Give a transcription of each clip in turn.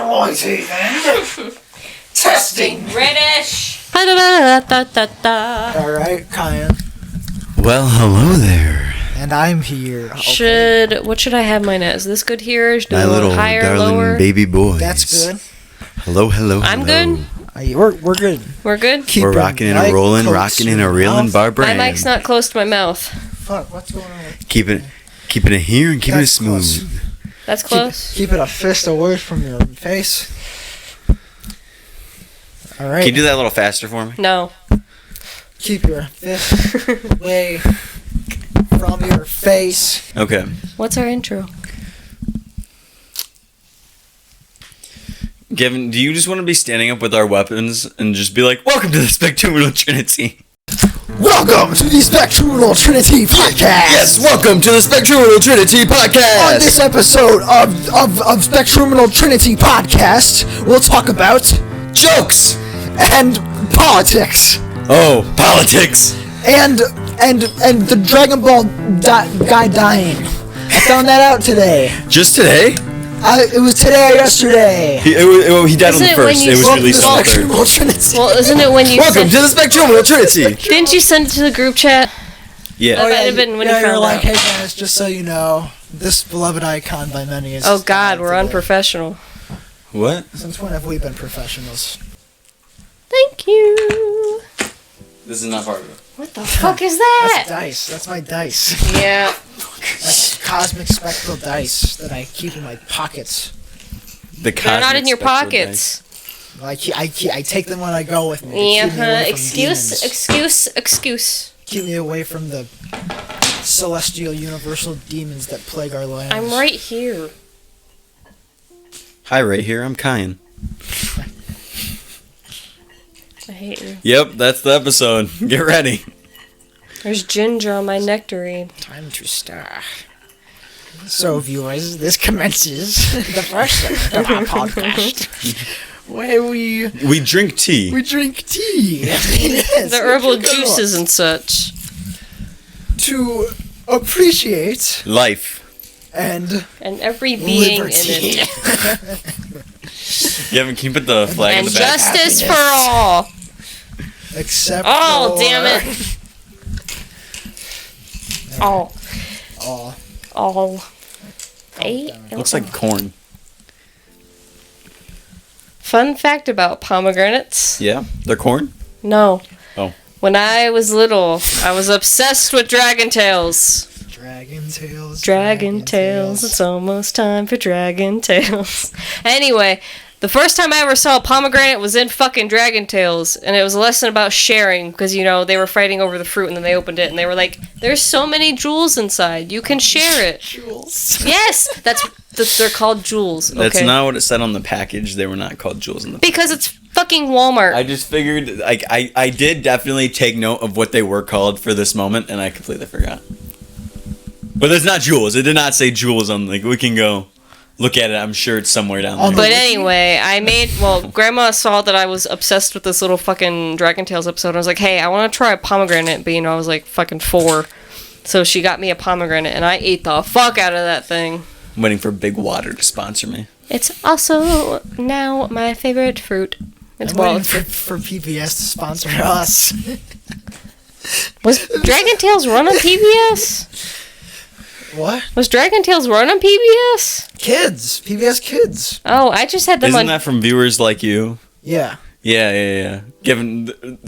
Alright, Ethan. Testing. British. Alright, Kyan. Well, hello there. And I'm here. Okay. What should I have mine as? Is this good here? Do My little higher, darling lower? baby boys. That's good. Hello. I'm good. We're good. We're good? Keep We're rocking and a rolling, rocking and a reeling, Barbara. My mic's not close to my mouth. Fuck, what's going on? Keeping it here and keeping it smooth. Close. That's close? Keep it a fist away from your face. Alright. Can you do that a little faster for me? No. Keep your fist away from your face. Okay. What's our intro? Gavin, do you just want to be standing up with our weapons and just be like, welcome to the Spectruminal Trinity? Welcome to the Spectruminal Trinity Podcast! Yes, welcome to the Spectruminal Trinity Podcast! On this episode of Spectruminal Trinity Podcast, we'll talk about jokes! And politics! Oh, politics! And the Dragon Ball guy dying. I found that out today. Just today? It was today or yesterday. He died on the first. It was released on the third. Well, isn't it when you Welcome to the Spectruminal Trinity! Didn't you send it to the group chat? Yeah. That might have been when you you're found like, out. hey guys, just so you know, this beloved icon by many is... Oh God, we're unprofessional. What? Since when have we been professionals? Thank you. This is not part of it. What the fuck is that? That's dice. That's my dice. Yeah. That's cosmic spectral dice that I keep in my pockets. They're not in your pockets. I take them when I go with me. Yeah. Excuse. Keep me away from the celestial universal demons that plague our lands. I'm right here. Hi, right here. I'm Kyan. I hate you. Yep, that's the episode. Get ready. There's ginger on my nectarine. Time to start. So, viewers, this commences the first segment of our podcast, where we drink tea. we drink tea. Yes, The herbal juices and such. to appreciate Life. and every being liberty. in it. Gavin, can you put the flag in And the back? justice for all. Except Oh, for... damn it. All. Looks like corn. Fun fact about pomegranates. Yeah? They're corn? No. Oh. When I was little, I was obsessed with Dragon Tales. Dragon Tales. Dragon Tales. It's almost time for Dragon Tales. Anyway, the first time I ever saw a pomegranate was in fucking Dragon Tales, and it was a lesson about sharing, because, they were fighting over the fruit, and then they opened it, and they were like, there's so many jewels inside, you can share it. Jewels. Yes! They're called jewels, okay? That's not what it said on the package. They were not called jewels in the package. Because it's fucking Walmart. I just figured, I did definitely take note of what they were called for this moment, and I completely forgot. But there's not jewels. It did not say jewels on, we can go look at it. I'm sure it's somewhere down there. But anyway, Grandma saw that I was obsessed with this little fucking Dragon Tales episode. I was like, hey, I want to try a pomegranate, but I was like fucking 4. So she got me a pomegranate, and I ate the fuck out of that thing. I'm waiting for Big Water to sponsor me. It's also now my favorite fruit. It's I'm waiting for PBS to sponsor us. Was Dragon Tales run on PBS? What? Was Dragon Tales run on PBS? Kids. PBS Kids. Oh, I just had them Isn't on... that from viewers like you? Yeah. Yeah. Listen,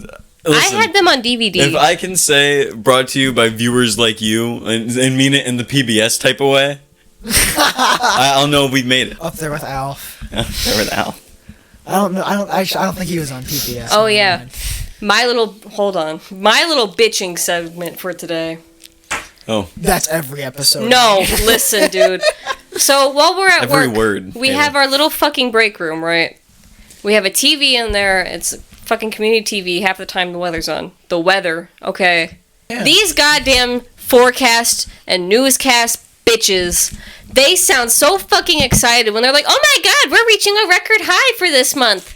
I had them on DVD. If I can say brought to you by viewers like you and mean it in the PBS type of way, I'll know we've made it. Up there with Alf. There with Al. I don't know. I don't think he was on PBS. Oh, yeah. My little bitching segment for today. Oh. That's every episode. No, listen, dude. So while we're at Every work, word. we have our little fucking break room, right? We have a TV in there. It's fucking community TV. Half the time the weather's on. The weather, okay. Yeah. These goddamn forecast and newscast bitches, they sound so fucking excited when they're like, oh my god, we're reaching a record high for this month.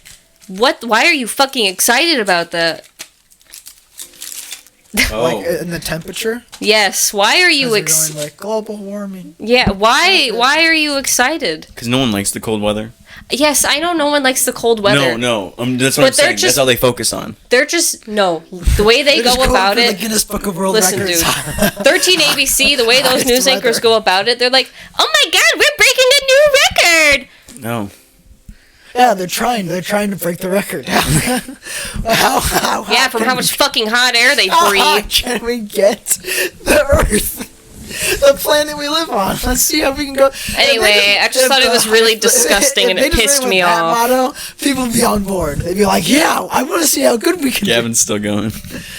What? Why are you fucking excited about that? Like in the temperature. Yes. Why are you Going like global warming? Yeah. Why are you excited? Because no one likes the cold weather. Yes, I know no one likes the cold weather. No. That's what I'm saying. That's all they focus on. They're just the way they go about it. The Guinness Book of World Listen, Records. dude. 13 ABC, the way those news anchors weather. go about it, they're like, "Oh my God, we're breaking a new record." No. Yeah, they're trying to break the record. how Yeah, from how much fucking hot air they how breathe. hot can we get the Earth? The planet we live on. Let's see how we can go. Anyway, I just thought it was really disgusting and it pissed me off. Motto, people would be on board. They'd be like, "Yeah, I want to see how good we can do." Gavin's still going.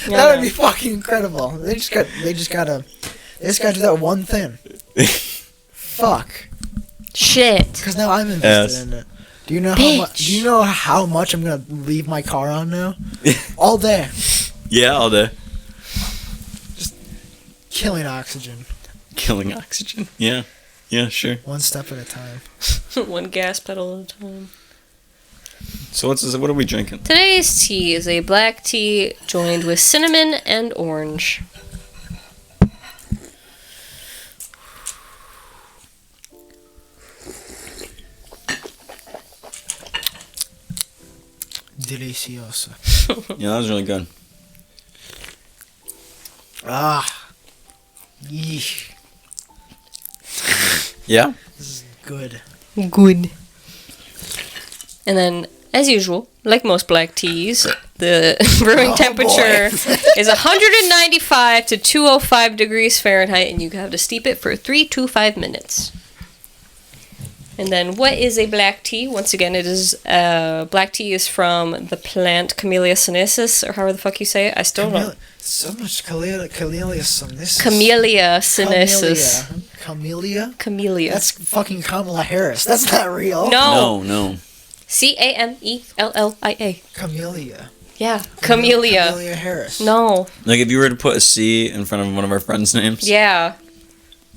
That would be fucking incredible. They just gotta do that one thing. Fuck. Shit. Because now I'm invested in it. Do you know how much I'm gonna leave my car on now? All day. Yeah, all day. Killing oxygen. Killing oxygen. Yeah. Yeah, sure. One step at a time. One gas pedal at a time. So what are we drinking? Today's tea is a black tea joined with cinnamon and orange. Delicioso. Yeah, that was really good. Ah. Yeesh. Yeah? This is good. Good. And then, as usual, like most black teas, the brewing temperature is 195 to 205 degrees Fahrenheit, and you have to steep it for 3 to 5 minutes. And then, what is a black tea? Once again, it is black tea is from the plant Camellia sinensis, or however the fuck you say it. I still don't. So much Camellia sinensis. Camellia sinensis. Camellia? Camellia. That's fucking Kamala Harris. That's not real. No. Camellia. Camellia. Yeah, Camellia. Camellia Harris. No. Like if you were to put a C in front of one of our friends' names. Yeah.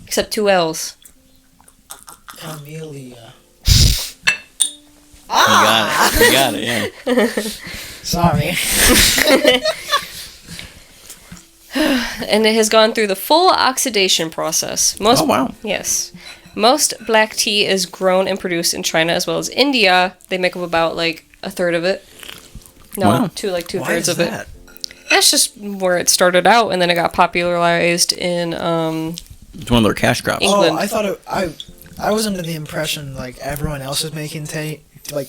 Except 2 L's. Camellia. You got it, yeah. Sorry. And it has gone through the full oxidation process. Oh, wow. Yes. Most black tea is grown and produced in China as well as India. They make up about like a third of it. No, Wow. two-thirds of it. That's just where it started out, and then it got popularized in It's one of their cash crops. England. Oh, I thought I was under the impression like everyone else was making tea, and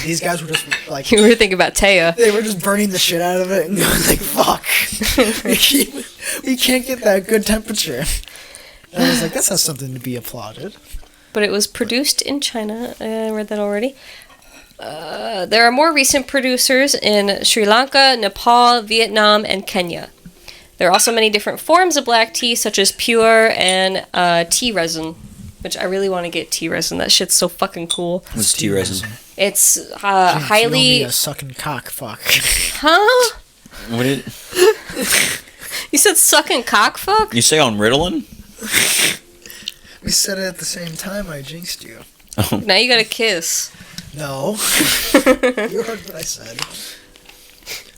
these guys were just like You were thinking about Taya. they were just burning the shit out of it and going like, "Fuck, we can't get that good temperature." And I was like, "That's not something to be applauded." But it was produced in China. I read that already. There are more recent producers in Sri Lanka, Nepal, Vietnam, and Kenya. There are also many different forms of black tea, such as pure and tea resin, which I really want to get tea resin. That shit's so fucking cool. What's tea resin? It's Feel highly... me a sucking cock, fuck. Huh? What did You said sucking cock fuck? you say on Ritalin? We said it at the same time. I jinxed you. Oh. Now you gotta kiss. No, you heard what I said.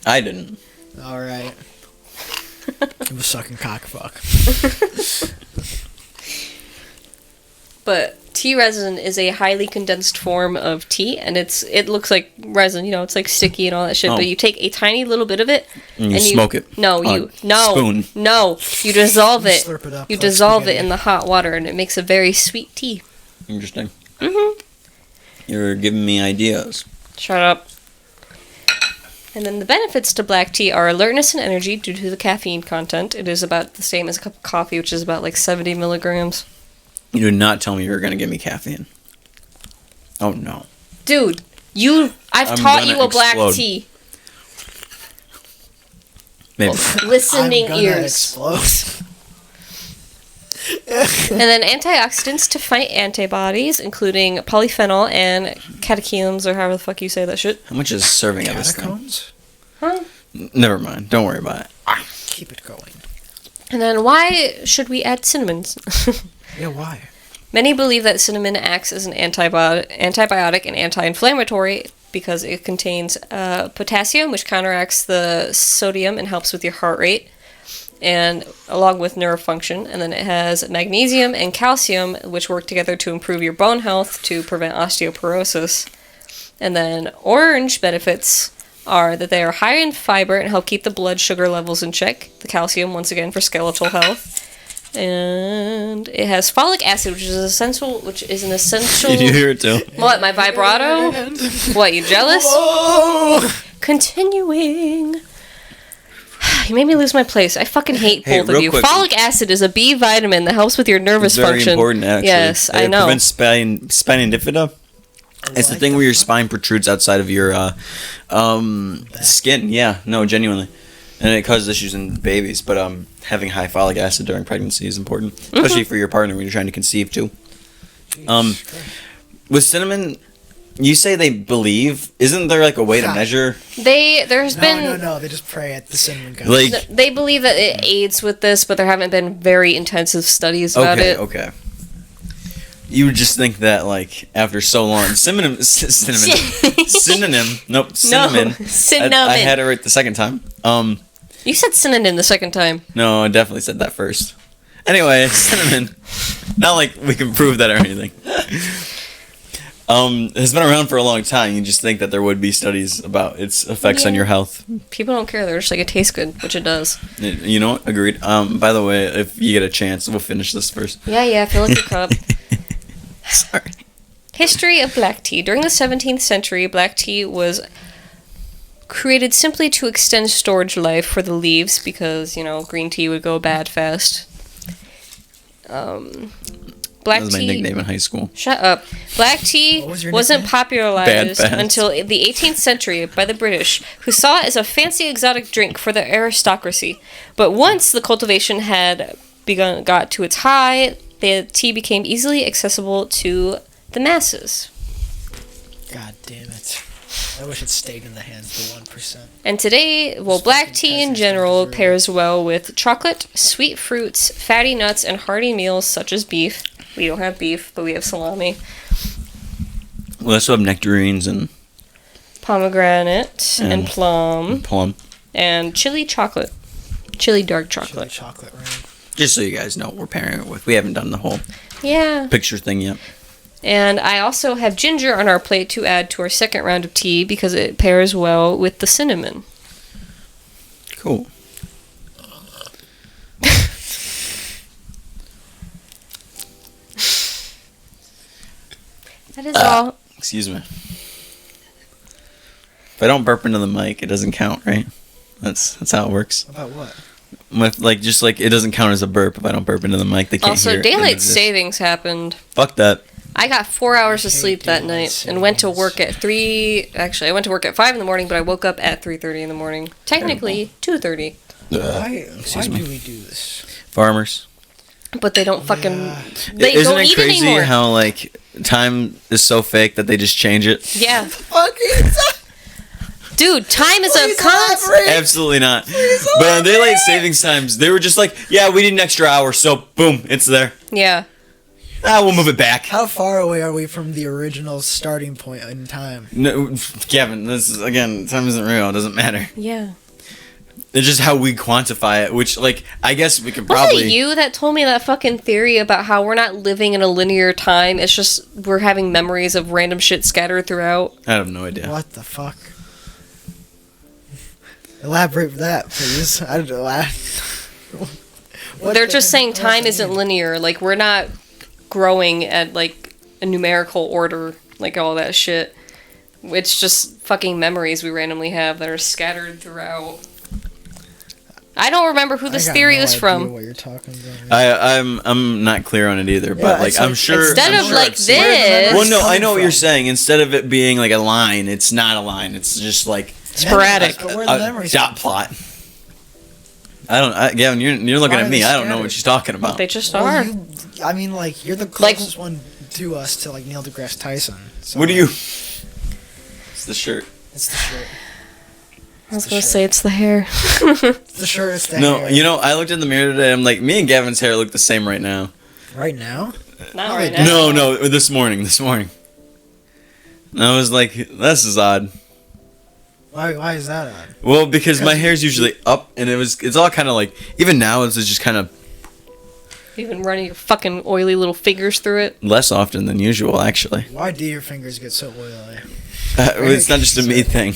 I didn't. All right. It was sucking cock, fuck. But tea resin is a highly condensed form of tea, and it looks like resin. You know, it's like sticky and all that shit. Oh. But you take a tiny little bit of it And you smoke it. No, on you a no spoon. no. You dissolve You it. slurp it up You like dissolve spaghetti. it in the hot water, and it makes a very sweet tea. Interesting. Mhm. You're giving me ideas. Shut up. And then the benefits to black tea are alertness and energy due to the caffeine content. It is about the same as a cup of coffee, which is about like 70 milligrams. You did not tell me you were going to give me caffeine. Oh, no. Dude, I've I'm taught gonna you a black explode. tea. Maybe. Listening I'm gonna ears. explode. And then antioxidants to fight antibodies, including polyphenol and catechins, or however the fuck you say that shit. How much is a serving of this thing? Catacombs? Huh? Never mind. Don't worry about it. Keep it going. And then why should we add cinnamon? Yeah, why? Many believe that cinnamon acts as an antibiotic and anti-inflammatory because it contains potassium, which counteracts the sodium and helps with your heart rate, and along with nerve function. And then it has magnesium and calcium, which work together to improve your bone health to prevent osteoporosis. And then orange benefits are that they are high in fiber and help keep the blood sugar levels in check. The calcium, once again, for skeletal health. And it has folic acid, which is an essential. Did you hear it too? What, my vibrato? What, you jealous? Whoa! Continuing. You made me lose my place. I fucking hate both of real you. quick. Folic acid is a B vitamin that helps with your nervous It's very function. important, actually. Yes, I know. It prevents spina bifida. It's the thing where your spine protrudes outside of your skin. Yeah, no, genuinely. And it causes issues in babies. But having high folic acid during pregnancy is important, especially for your partner when you're trying to conceive too. With cinnamon, you say they believe. Isn't there like a way to measure? No, They just pray at the cinnamon god. Like, they believe that it aids with this, but there haven't been very intensive studies about it. Okay. You would just think that, like, after so long, cinnamon. No, cinnamon. I had it right the second time. You said synonym the second time. No, I definitely said that first. Anyway, cinnamon. Not like we can prove that or anything. Has been around for a long time. You just think that there would be studies about its effects on your health. People don't care. They're just like, it tastes good, which it does. You know what? Agreed. By the way, if you get a chance, we'll finish this first. Yeah, fill up your cup. Sorry. History of black tea. During the 17th century, black tea was created simply to extend storage life for the leaves because, green tea would go bad fast. Black That was my tea. nickname in high school. Shut up. Black tea wasn't popularized Bad fast. until the 18th century by the British, who saw it as a fancy exotic drink for the aristocracy. But once the cultivation had got to its high, the tea became easily accessible to the masses. God damn it. I wish it stayed in the hands of the 1%. And today, black tea in general pairs well with chocolate, sweet fruits, fatty nuts, and hearty meals such as beef. We don't have beef, but we have salami. We also have nectarines and Pomegranate and plum. plum. And chili chocolate. Chili dark chocolate. Chocolate rain. Just so you guys know what we're pairing it with. We haven't done the whole Yeah. picture thing yet. And I also have ginger on our plate to add to our second round of tea because it pairs well with the cinnamon. Cool. That is all. Excuse me. If I don't burp into the mic, it doesn't count, right? That's how it works. About what? It doesn't count as a burp if I don't burp into the mic. They can't hear Also, it. daylight savings happened. Fuck that. I got 4 hours of sleep that night and went to work at 3. Actually, I went to work at 5 in the morning, but I woke up at 3:30 in the morning. Technically, 2:30. Why do we do this? Farmers. But they don't fucking. They Isn't don't it eat crazy anymore. how time is so fake that they just change it? Yeah. Fucking. Dude, time is a constant. Absolutely not. But on daylight savings times, they were just like, yeah, we need an extra hour, so boom, it's there. Yeah. We'll move it back. How far away are we from the original starting point in time? No, Kevin, this is, again, time isn't real. It doesn't matter. Yeah. It's just how we quantify it, which, I guess we could Was probably... it you that told me that fucking theory about how we're not living in a linear time? It's just we're having memories of random shit scattered throughout. I have no idea. What the fuck? Elaborate that, please. I don't know. They're just saying time isn't linear. Like, we're not growing at, a numerical order, all that shit. It's just fucking memories we randomly have that are scattered throughout. I don't remember who this theory is from. What you're talking about. I'm not clear on it either, but I'm sure... Instead I'm of sure like I've seen it. this... Well, no, I know what you're saying. Instead of it being a line, it's not a line. It's just sporadic. But where the memories dot plot. Gavin, you're looking at me. I don't know what she's talking about. They just Well, are. you're the closest one to us to Neil deGrasse Tyson. So What do you... It's the shirt. It's the shirt. I was gonna say it's the hair. It's the shirt. It's the hair. I looked in the mirror today. I'm like, me and Gavin's hair look the same right now. Right now? Not right now. No, this morning. And I was like, this is odd. Why is that odd? Well, because my hair's usually up, and it's all kind of like, even now it's just kind of You've been running your fucking oily little fingers through it. less often than usual, actually. Why do your fingers get so oily? It's not just a me thing.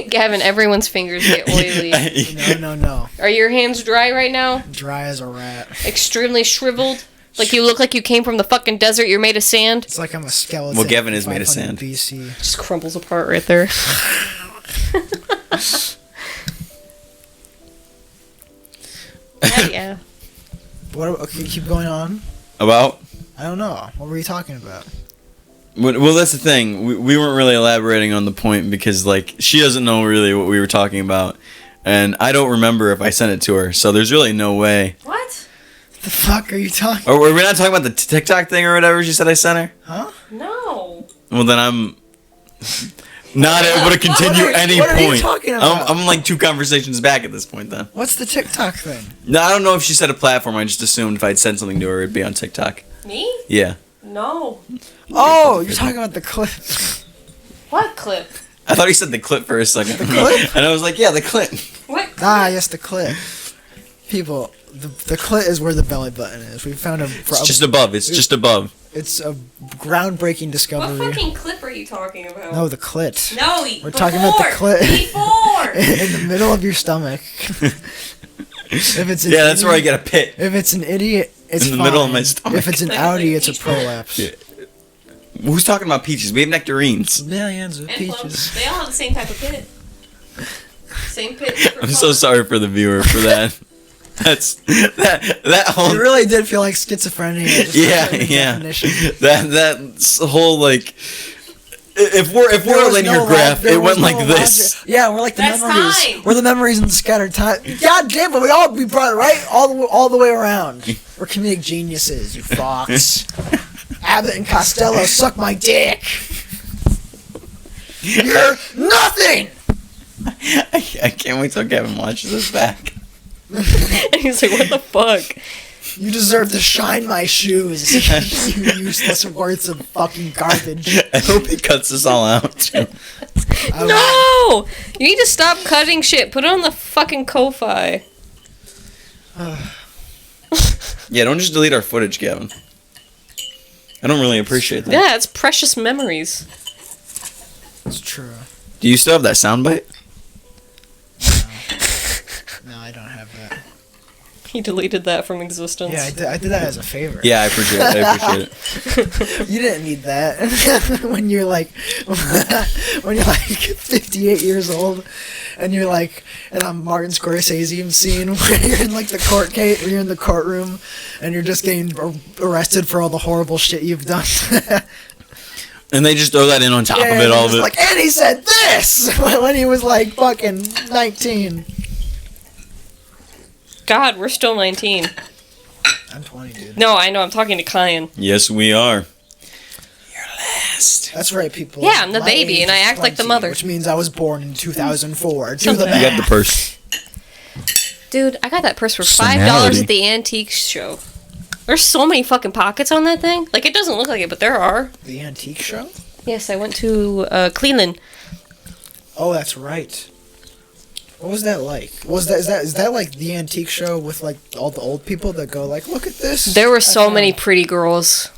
Gavin, everyone's fingers get oily. No. Are your hands dry right now? Dry as a rat. Extremely shriveled? Like you look like you came from the fucking desert, you're made of sand? It's like I'm a skeleton. Well, Gavin is made of 500 sand. BC. Just crumbles apart right there. Yeah. Okay, keep going on. About? I don't know. What were you talking about? Well, that's the thing. We weren't really elaborating on the point because, like, she doesn't know really what we were talking about. And I don't remember if I sent it to her. So there's really no way. What? The fuck are you talking? Or were we not talking about the TikTok thing or whatever she said I sent her? Huh? No. Well, then I'm not able to continue any what are you point. talking about? I'm like 2 conversations back at this point then. What's the TikTok thing? No, I don't know if she said a platform. I just assumed if I'd said something to her, it'd be on TikTok. Me? Yeah. No. Oh, you're talking about the clip. What clip? I thought he said the clip for a second. The clip? And I was like, yeah, the clip. What clip? Yes, the clit. People, the clit is where the belly button is. We found It's just above. It's just above. It's a groundbreaking What discovery. fucking clip are you talking about? No, the clit. No, We're talking about the clit. Before! In the middle of your stomach. If it's an Yeah, that's where I idiot- get a pit. If it's an idiot, it's In the fine. middle of my stomach. If it's an Like Audi, it's a peach prolapse. Yeah. Who's talking about peaches? We have nectarines. Millions of And peaches. plums. They all have the same type of pit. Same pit. different I'm so color. sorry for the viewer for that. That's that whole It really did feel like schizophrenia. Just yeah like the yeah definition. that's whole like if we're There a was linear no graph, there it was went like no this. logic. Yeah, we're like the That's memories. time. We're the memories in the scattered time. God damn it, we brought it right all the way around. We're comedic geniuses, you fox. Abbott and Costello, suck my dick. You're nothing. I can't wait till Kevin watches this back. And he's like, what the fuck? You deserve to shine my shoes. You useless words of fucking garbage. I hope he cuts this all out too. No! You need to stop cutting shit. Put it on the fucking Ko-Fi. Yeah, don't just delete our footage, Kevin. I don't really appreciate that. Yeah, it's precious memories. It's true. Do you still have that soundbite? No, I don't have that. He deleted that from existence. Yeah, I did that as a favor. Yeah, I appreciate it. I appreciate it. You didn't need that when you're like 58 years old and you're like in a Martin Scorsese scene where you're in like the court case, you're in the courtroom and you're just getting arrested for all the horrible shit you've done. And they just throw that in on top of and it, you're all of just it. like, and he said this when he was like fucking 19. God, we're still 19. I'm 20, dude. No, I know. I'm talking to Kyan. Yes, we are. You're last. That's right, people. Yeah, I'm the My baby, age and I is act like the 20, mother. Which means I was born in 2004. Do the Something. You math. got the purse. Dude, I got that purse for $5 Personality. at the antique show. There's so many fucking pockets on that thing. Like, it doesn't look like it, but there are. The antique show? Yes, I went to Cleveland. Oh, that's right. What was that like? Is that like the antique show with like all the old people that go like, look at this? There were so found- many pretty girls.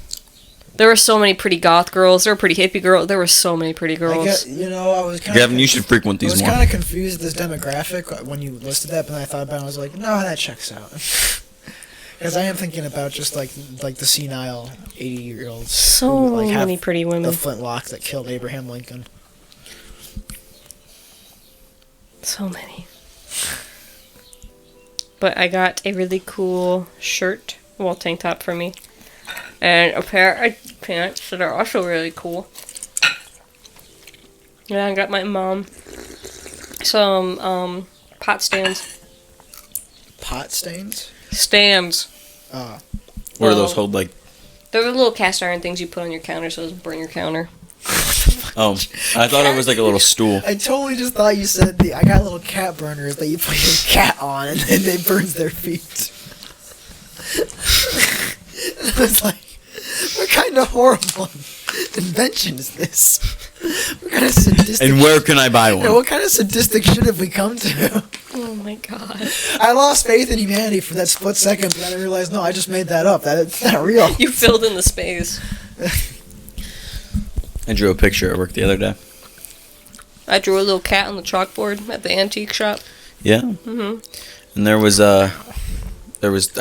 There were so many pretty goth girls. There were pretty hippie girls. There were so many pretty I girls. was kind Gavin, you should frequent I these was more. kind of confused with this demographic when you listed that, but then I thought about it. I was like, no, that checks out. Because I am thinking about just like the senile 80-year-olds. So who, like, have many pretty women. the flintlock that killed Abraham Lincoln. So many. But I got a really cool shirt, well, tank top for me. And a pair of pants that are also really cool. And I got my mom some pot stands. Pot stains? Stands. Oh. What do those hold like? They're the little cast iron things you put on your counter so it doesn't burn your counter. Oh, I thought it was like a little stool. I totally just thought you said I got little cat burners that you put your cat on and then it burns their feet. I was like, we're kind of horrible. invention is this? What kind of sadistic And where can I buy one? Yeah, what kind of sadistic shit have we come to? Oh my god. I lost faith in humanity for that split second, but then I realized, no, I just made that up. That's not real. You filled in the space. I drew a picture at work the other day. I drew a little cat on the chalkboard at the antique shop. Yeah. Mm-hmm. And there was I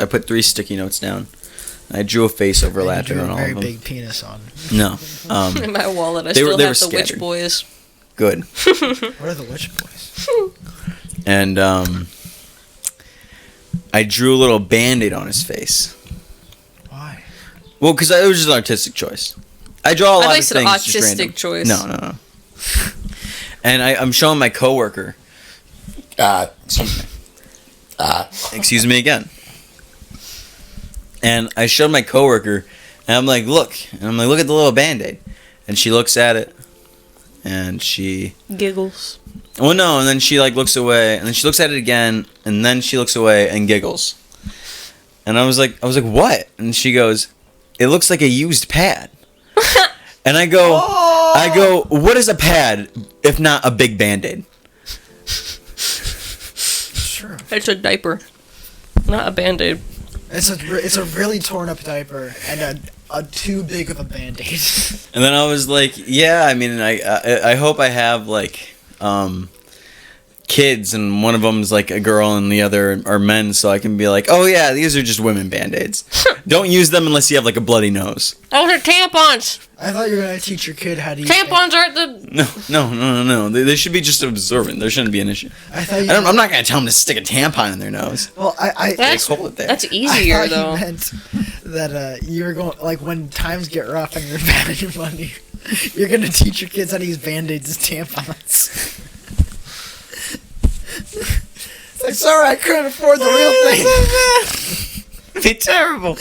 put 3 sticky notes down. I drew a face overlapping on all very of them. big penis on. No. In my wallet, I They still were have the Witch scattered. Boys. Good. What are the Witch Boys? And I drew a little Band-Aid on his face. Why? Well, because it was just an artistic choice. I draw a lot thought you of said things just autistic random. choice. No. And I'm showing my coworker. Excuse me again. And I showed my coworker, and I'm like, look. And I'm like, look at the little Band-Aid. And she looks at it, and she... Giggles. Well, no, and then she, like, looks away, and then she looks at it again, and then she looks away and giggles. And I was like, what? And she goes, it looks like a used pad. And I go, what is a pad if not a big Band-Aid? Sure. It's a diaper, not a Band-Aid. It's a really torn up diaper and a too big of a Band-Aid. And then I was like, yeah, I mean, I hope I have, like, kids, and one of them's, like, a girl and the other are men, so I can be like, oh, yeah, these are just women Band-Aids. Don't use them unless you have, like, a bloody nose. Those are tampons. I thought you were going to teach your kid how to use Tampons aren't the... No. They should be just absorbent. There shouldn't be an issue. I'm not going to tell them to stick a tampon in their nose. Well, That's hold it there. that's easier I thought though. you meant that you were going, like, when times get rough and you're bad at your money, you're going to teach your kids how to use Band-Aids as tampons. It's like, sorry, I couldn't afford the real thing. It'd be terrible.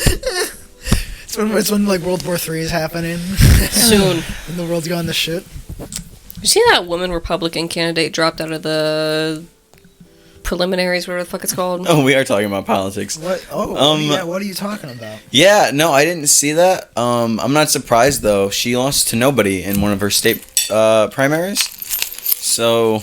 It's when like World War III is happening. Soon. And the world's going to shit. You see that woman Republican candidate dropped out of the preliminaries, whatever the fuck it's called? Oh, we are talking about politics. What? Yeah, what are you talking about? Yeah, no, I didn't see that. I'm not surprised, though. She lost to nobody in one of her state primaries. So...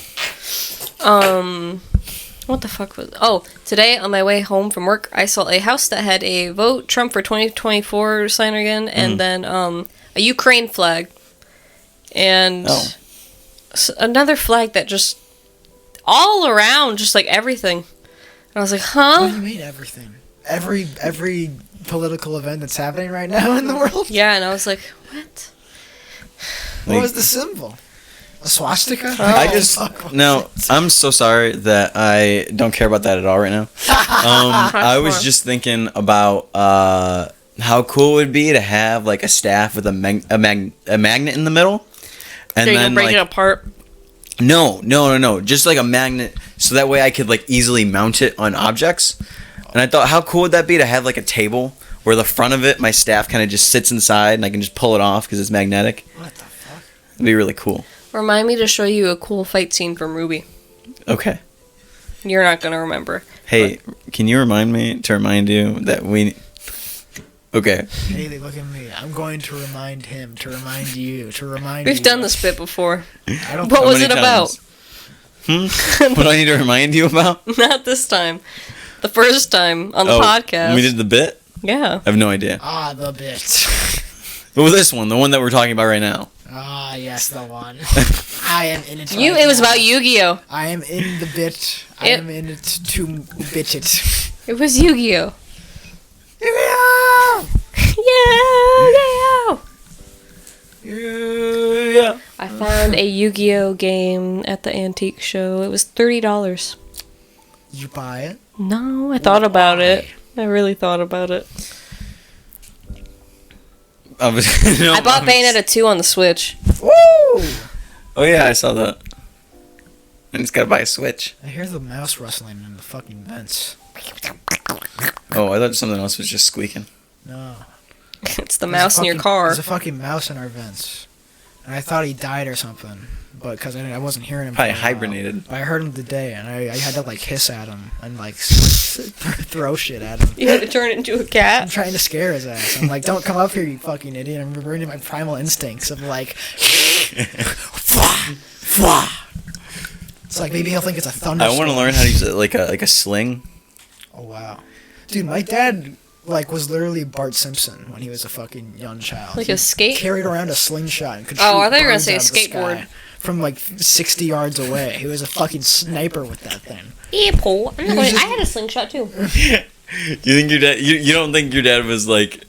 What the fuck was... Oh, today on my way home from work, I saw a house that had a vote Trump for 2024 sign again, and then a Ukraine flag. And another flag that just... all around, just like everything. And I was like, huh? What do you mean everything? Every political event that's happening right now in the world? Yeah, and I was like, what? What was the symbol? A swastika? I'm so sorry that I don't care about that at all right now. I was just thinking about how cool it would be to have like a staff with a magnet in the middle, and So you then can break it apart. No, just like a magnet, so that way I could like easily mount it on objects. And I thought, how cool would that be to have like a table where the front of it, my staff kind of just sits inside, and I can just pull it off because it's magnetic. What the fuck? It'd be really cool. Remind me to show you a cool fight scene from Ruby. Okay. You're not gonna remember. Hey, can you remind me to remind you that we... Okay. Haley, look at me. I'm going to remind him, to remind you, to remind you. We've done this bit before. I don't What How was many it about? times? What do I need to remind you about? Not this time. The first time on the podcast. We did the bit? Yeah. I have no idea. the bit. Well, this one, the one that we're talking about right now. Yes, the one. I am in it. It was about Yu-Gi-Oh! I am in the bit. I am in it to bitch it. It was Yu-Gi-Oh! Yeah. I found a Yu-Gi-Oh! Game at the antique show. It was $30. You buy it? No, I thought about it. I really thought about it. I bought Bayonetta 2 on the Switch. Woo! Oh yeah, I saw that. I just gotta buy a Switch. I hear the mouse rustling in the fucking vents. Oh, I thought something else was just squeaking. No. It's the mouse in your car. There's a fucking mouse in our vents. and I thought he died or something, but because I wasn't hearing him. Probably for a while. hibernated. I heard him today, and I had to like hiss at him and like throw shit at him. You had to turn it into a I'm cat. trying to scare his ass. I'm like, don't come up here, you fucking idiot. I'm reverting to my primal instincts of like, it's like maybe he'll think it's a thunderstorm. I want to learn how to use it like a sling. Oh wow, dude, my dad like was literally Bart Simpson when he was a fucking young child. Like He a skate? carried around a slingshot and could Oh, shoot I thought you were gonna birds say out of the skateboard. sky from like 60 yards away. He was a fucking sniper with that thing. Yeah, Paul. was just- I had a slingshot too. You think your dad? You don't think your dad was like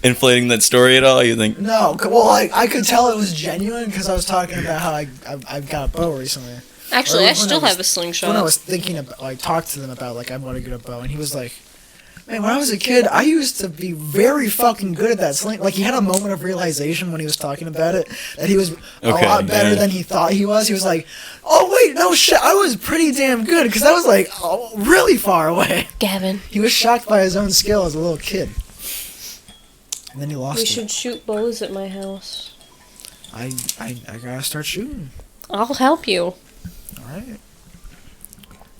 inflating that story at all? You think? No, well, I could tell it was genuine because I was talking about how I've got a bow recently. Actually, Or I when still was- have a slingshot. When I was thinking about, like, talked to them about, like, I want to get a bow, and he was like, man, when I was a kid, I used to be very fucking good at that sling. Like, he had a moment of realization when he was talking about it, that he was a lot better than he thought he was. He was like, oh, wait, no shit, I was pretty damn good, because I was, like, really far away. Gavin, He was shocked by his own skill as a little kid. And then he lost we it. should shoot bows at my house. I gotta start shooting. I'll help you. Alright.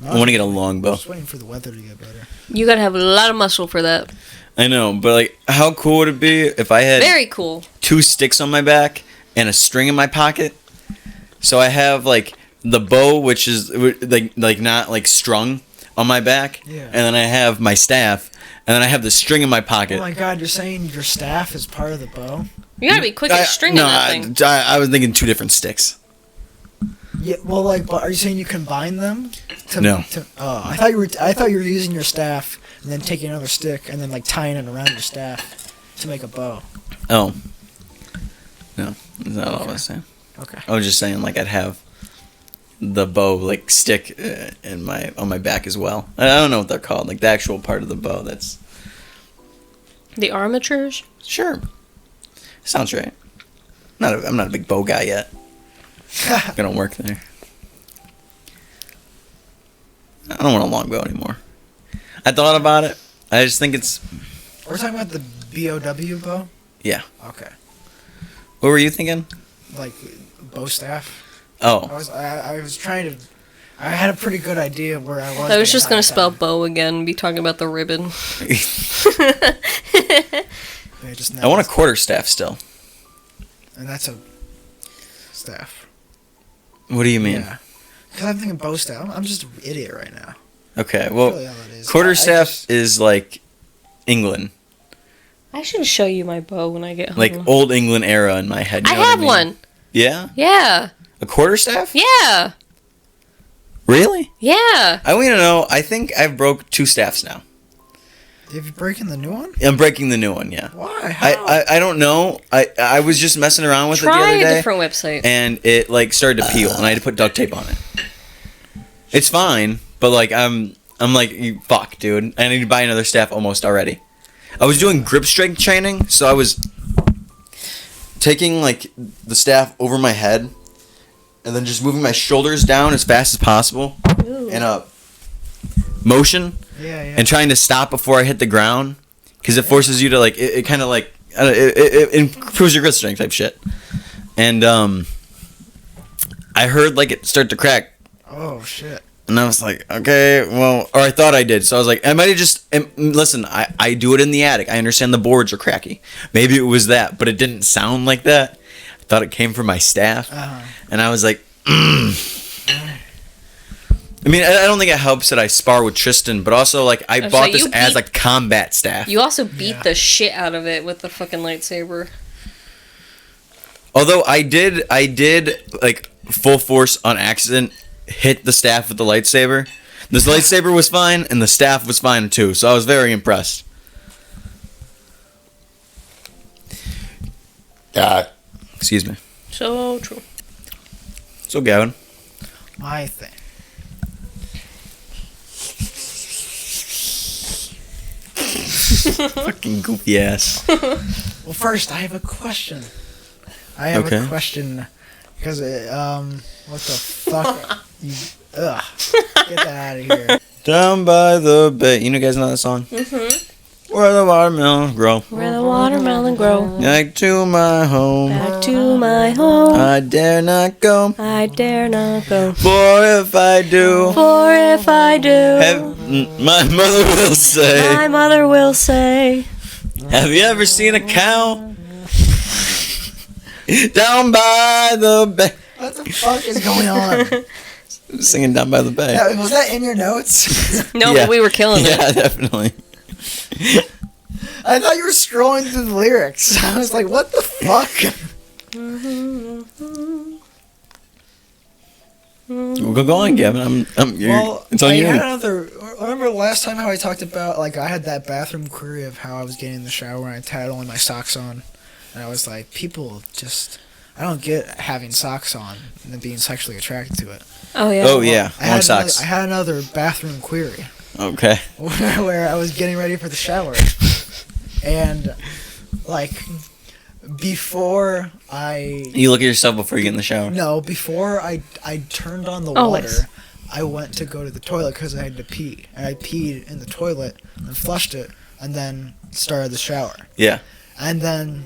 I want to get a long I'm bow. just waiting for the weather to get better. You gotta have a lot of muscle for that. I know, but like, how cool would it be if I had Very cool. 2 sticks on my back and a string in my pocket? So I have like the bow, which is like not like strung on my back, Yeah. and then I have my staff, and then I have the string in my pocket. Oh my god, you're saying your staff is part of the bow? You gotta be quick at stringing that thing. I was thinking 2 different sticks. Yeah, well, like, but are you saying you combine them? No. Oh, I thought you were using your staff and then taking another stick and then like tying it around your staff to make a bow. Oh. No, that's not all I was saying. Okay. I was just saying like I'd have the bow like stick on my back as well. I don't know what they're called, like the actual part of the bow. That's The armatures? sure. Sounds right. I'm not a big bow guy yet. I don't work there. I don't want a long bow anymore. I thought about it. I just think it's... We're talking about the BOW bow? Yeah. Okay. What were you thinking? Like, bow staff? Oh. I was trying to... I had a pretty good idea of where I was. I was just gonna spell bow. bow again and be talking about the ribbon. I want a quarterstaff still. And that's a staff. What do you mean? Yeah. Because I'm thinking bow staff. I'm just an idiot right now. Okay, well, Really all it is. quarterstaff is like England. I should show you my bow when I get home. Like old England era in my head. You I know what have mean? one. Yeah? Yeah. A quarterstaff? Yeah. Really? Yeah. I want you to know, I think I've broke 2 staffs now. Have you broken the new one? I'm breaking the new one, yeah. Why? How? I don't know. I was just messing around with it the Try other a day. different website. And it like started to peel and I had to put duct tape on it. It's fine, but like I'm like, fuck, dude. I need to buy another staff almost already. I was doing grip strength training, so I was taking like the staff over my head and then just moving my shoulders down as fast as possible Ooh. in a motion Yeah, yeah. and trying to stop before I hit the ground because it forces you to like it kind of like it improves your grip strength type shit. And I heard like it start to crack. Oh shit. And I was like, okay, well, or I thought I did. So I was like, I might have just, listen, I do it in the attic. I understand the boards are cracky. Maybe it was that, but it didn't sound like that. I thought it came from my staff. And I was like, I mean, I don't think it helps that I spar with Tristan, but also, like, I So bought this you as beat- a combat staff. You also beat Yeah. the shit out of it with the fucking lightsaber. Although I did, like, full force on accident hit the staff with the lightsaber. This lightsaber was fine, and the staff was fine, too, so I was very impressed. Excuse me. So true. So, Gavin. My thing. Fucking goofy ass. Well, first I have a question. I have Okay. a question because what the fuck? Get that out of here. Down by the bay. You guys know that song? Mm-hmm. Where the watermelon grow. Where the watermelon grow. Back to my home. Back to my home. I dare not go. I dare not go. For if I do, For if I do, my mother will say. my mother will say. Have you ever seen a cow? Down by the bay. What the fuck is going on? Singing Down by the Bay. Yeah, was that in your notes? No, Yeah. but we were killing it. Yeah, definitely. I thought you were scrolling through the lyrics. I was like, what the fuck? Well, go on, Gavin. It's on I you. had another. Remember last time how I talked about, like, I had that bathroom query of how I was getting in the shower and I had only my socks on. And I was like, people just. I don't get having socks on and then being sexually attracted to it. Oh, yeah. Oh, yeah. Long socks. I had another bathroom query Okay. where I was getting ready for the shower. And, like, before I. You look at yourself before you get in the shower. No, before I turned on the Always. water, I went to go to the toilet because I had to pee. And I peed in the toilet and flushed it and then started the shower. Yeah. And then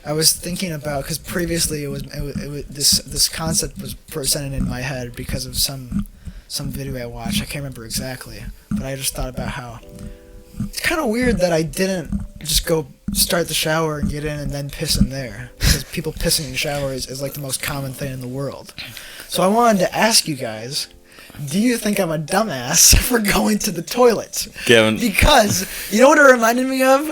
I was thinking about, because previously it was this concept was presented in my head because of some video I watched. I can't remember exactly, but I just thought about how it's kind of weird that I didn't just go start the shower and get in and then piss in there, because people pissing in showers is like the most common thing in the world. So I wanted to ask you guys, do you think I'm a dumbass for going to the toilet? Gavin. Because, you know what it reminded me of?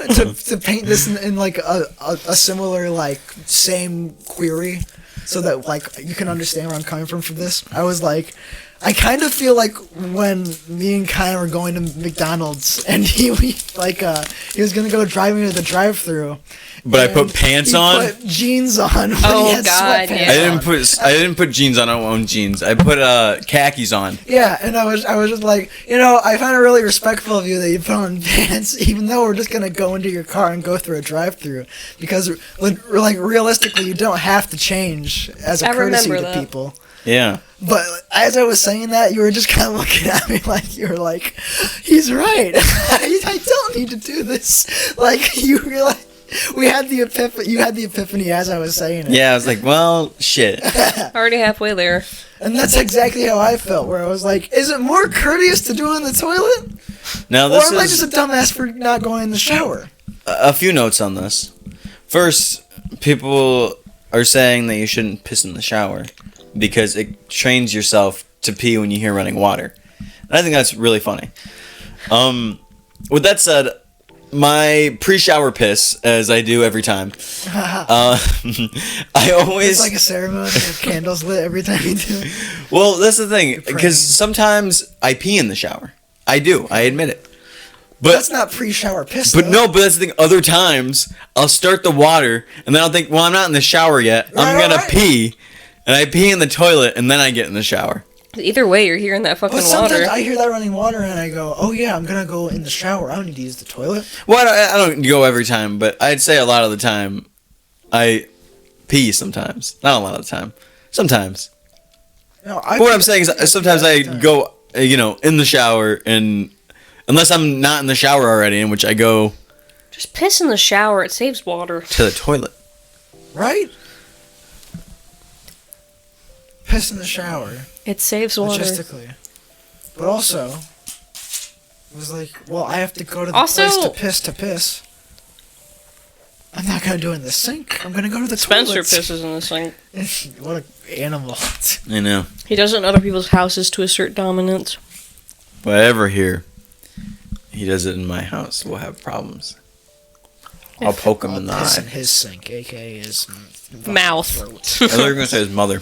To paint this in like a similar, like, same query, so that, like, you can understand where I'm coming from this. I was like, I kind of feel like when me and Kyle were going to McDonald's, and he was gonna go drive me to the drive-thru. But I put pants on. Put jeans on. When Oh, he had God, sweatpants yeah. I didn't put jeans on. I don't own jeans. I put khakis on. Yeah, and I was just like, I find it really respectful of you that you put on pants, even though we're just gonna go into your car and go through a drive-through, because like realistically, you don't have to change as a I courtesy remember to that. people. Yeah. But as I was saying that, you were just kind of looking at me like you were like, he's right. I don't need to do this. Like, you realize. You had the epiphany as I was saying it. Yeah, I was like, well, shit. Already halfway there. And that's exactly how I felt, where I was like, is it more courteous to do it in the toilet? Now Or this am I just is a dumbass for not going in the shower? a few notes on this. First, people are saying that you shouldn't piss in the shower because it trains yourself to pee when you hear running water. And I think that's really funny. With that said, my pre-shower piss, as I do every time, I always... It's like a ceremony with candles lit every time you do it. Well, that's the thing, praying. because sometimes I pee in the shower. I do, I admit it. But that's not pre-shower piss, But though. no, but that's the thing. Other times, I'll start the water, and then I'll think, well, I'm not in the shower yet. I'm going to pee, and I pee in the toilet, and then I get in the shower. Either way, you're hearing that fucking But sometimes water. I hear that running water and I go, oh yeah, I'm going to go in the shower. I don't need to use the toilet. Well, I don't go every time, but I'd say a lot of the time, I pee sometimes. Not a lot of the time. Sometimes. No, But what I'm saying is, sometimes I go, in the shower, and unless I'm not in the shower already, in which I go Just piss in the shower. It saves water. to the toilet. Right? Piss in the shower. It saves water. Logistically. But also, it was like, well, I have to go to the Also- place to piss. I'm not going to do it in the sink. I'm going to go to the Spencer toilet. pisses in the sink. What an animal. I know. He does it in other people's houses to assert dominance. Whatever here, he does it in my house, we'll have problems. I'll poke him in the Piss in eye. his sink, a.k.a. his Mouth. throat. I thought you were going to say his mother.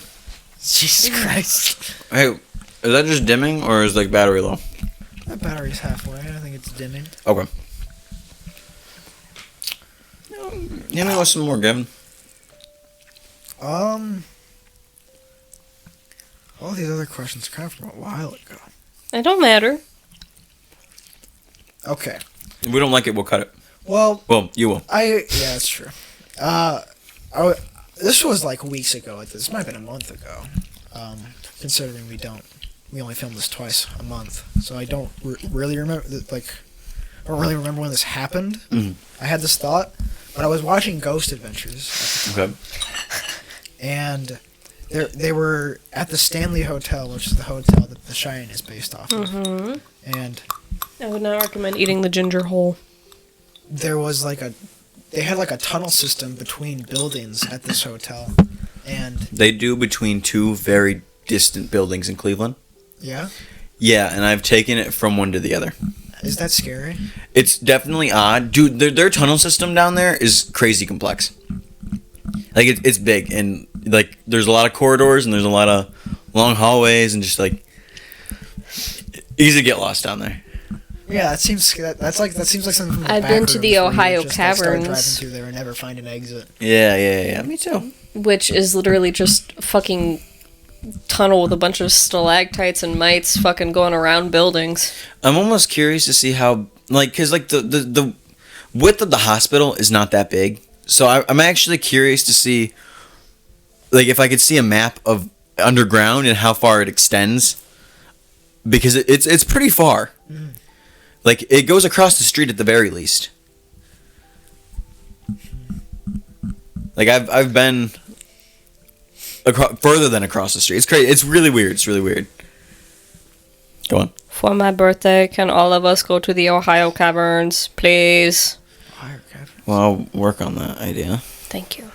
Jesus Christ. Hey, is that just dimming, or is like battery low? That battery's halfway. I don't think it's dimming. Okay. Hit me with some more, Gavin. All these other questions are kind of from a while ago. It don't matter. Okay. If we don't like it, we'll cut it. Well, You will. yeah, that's true. This was like weeks ago. This might have been a month ago. Considering we only film this twice a month, so I don't really remember. don't really remember when this happened. Mhm. I had this thought, but I was watching Ghost Adventures, Okay. and they were at the Stanley Hotel, which is the hotel that The Shining is based off of. Mm-hmm. And I would not recommend eating the ginger hole. there was they had like a tunnel system between buildings at this hotel, and They do between two very distant buildings in Cleveland. yeah, Yeah, and I've taken it from one to the other. is that scary? It's definitely odd. Dude, their tunnel system down there is crazy complex. Like, it's big, and, like, there's a lot of corridors, and there's a lot of long hallways, and just, like, easy to get lost down there. Yeah, that seems that seems like something from the I've back been to rooms the where you Ohio just, like, start Caverns. driving through there and never find an exit. Yeah, me too. Which is literally just a fucking tunnel with a bunch of stalactites and mites fucking going around buildings. I'm almost curious to see how, like, because, like, the width of the hospital is not that big. So I'm actually curious to see, like, if I could see a map of underground and how far it extends. Because it's pretty far. Mm. Like, it goes across the street at the very least. Like, I've been further than across the street. It's crazy. It's really weird. It's really weird. Go on. For my birthday, can all of us go to the Ohio Caverns, please? Ohio Caverns. Well, I'll work on that idea. Thank you.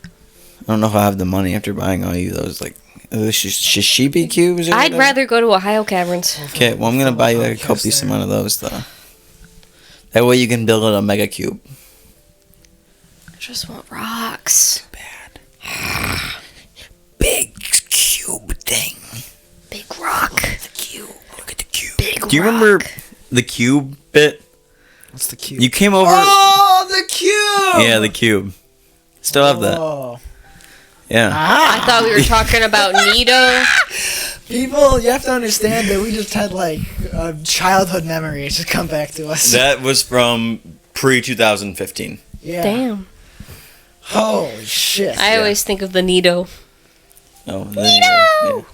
I don't know if I have the money after buying all you those, like, Shishibi cubes or I'd whatever. rather go to Ohio Caverns. Okay, well, I'm going to buy you a copious amount of those, though. That way you can build a mega cube. I just want rocks. Bad. Big cube thing. Big rock. The cube. Look at the cube. Big Do you rock. remember the cube bit? What's the cube? You came over. Oh, the cube! Yeah, the cube. Still have that. Oh. Yeah. I thought we were talking about Nito. People, you have to understand that we just had like a childhood memory just come back to us. That was from pre-2015. Yeah. Damn. Holy shit. I always think of the Nito. Oh, Nito!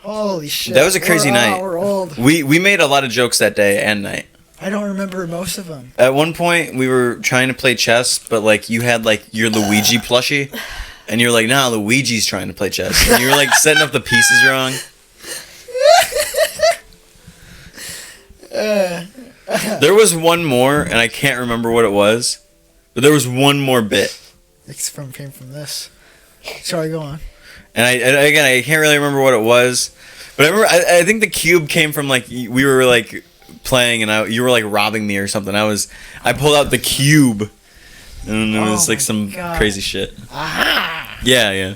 Holy shit. That was a crazy night. We're old. We made a lot of jokes that day and night. I don't remember most of them. At one point, we were trying to play chess, but, like, you had, like, your Luigi plushie, and you're like, nah, Luigi's trying to play chess. And you were, like, setting up the pieces wrong. There was one more, and I can't remember what it was, but there was one more bit. Came from this. Sorry, go on. And I can't really remember what it was, but I remember, I think the cube came from, like, we were, like, playing, and you were, like, robbing me or something. I pulled out the cube, and it was, like, some crazy shit. Aha! Yeah.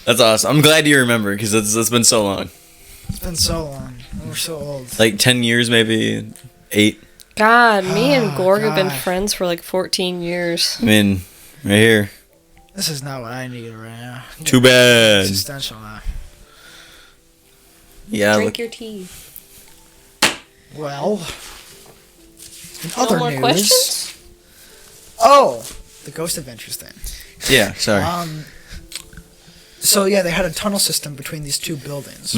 That's awesome. I'm glad you remember, because it's been so long. It's been so long. We're so old. Like 10 years, maybe 8. God, me and Oh, Gorg have been God. friends for like 14 years. I mean, right here. This is not what I need right now. Too bad. Existential now. Yeah. Drink your tea. Well, in No other more news. questions? Oh, the Ghost Adventures thing. Yeah. Sorry. So yeah, they had a tunnel system between these two buildings,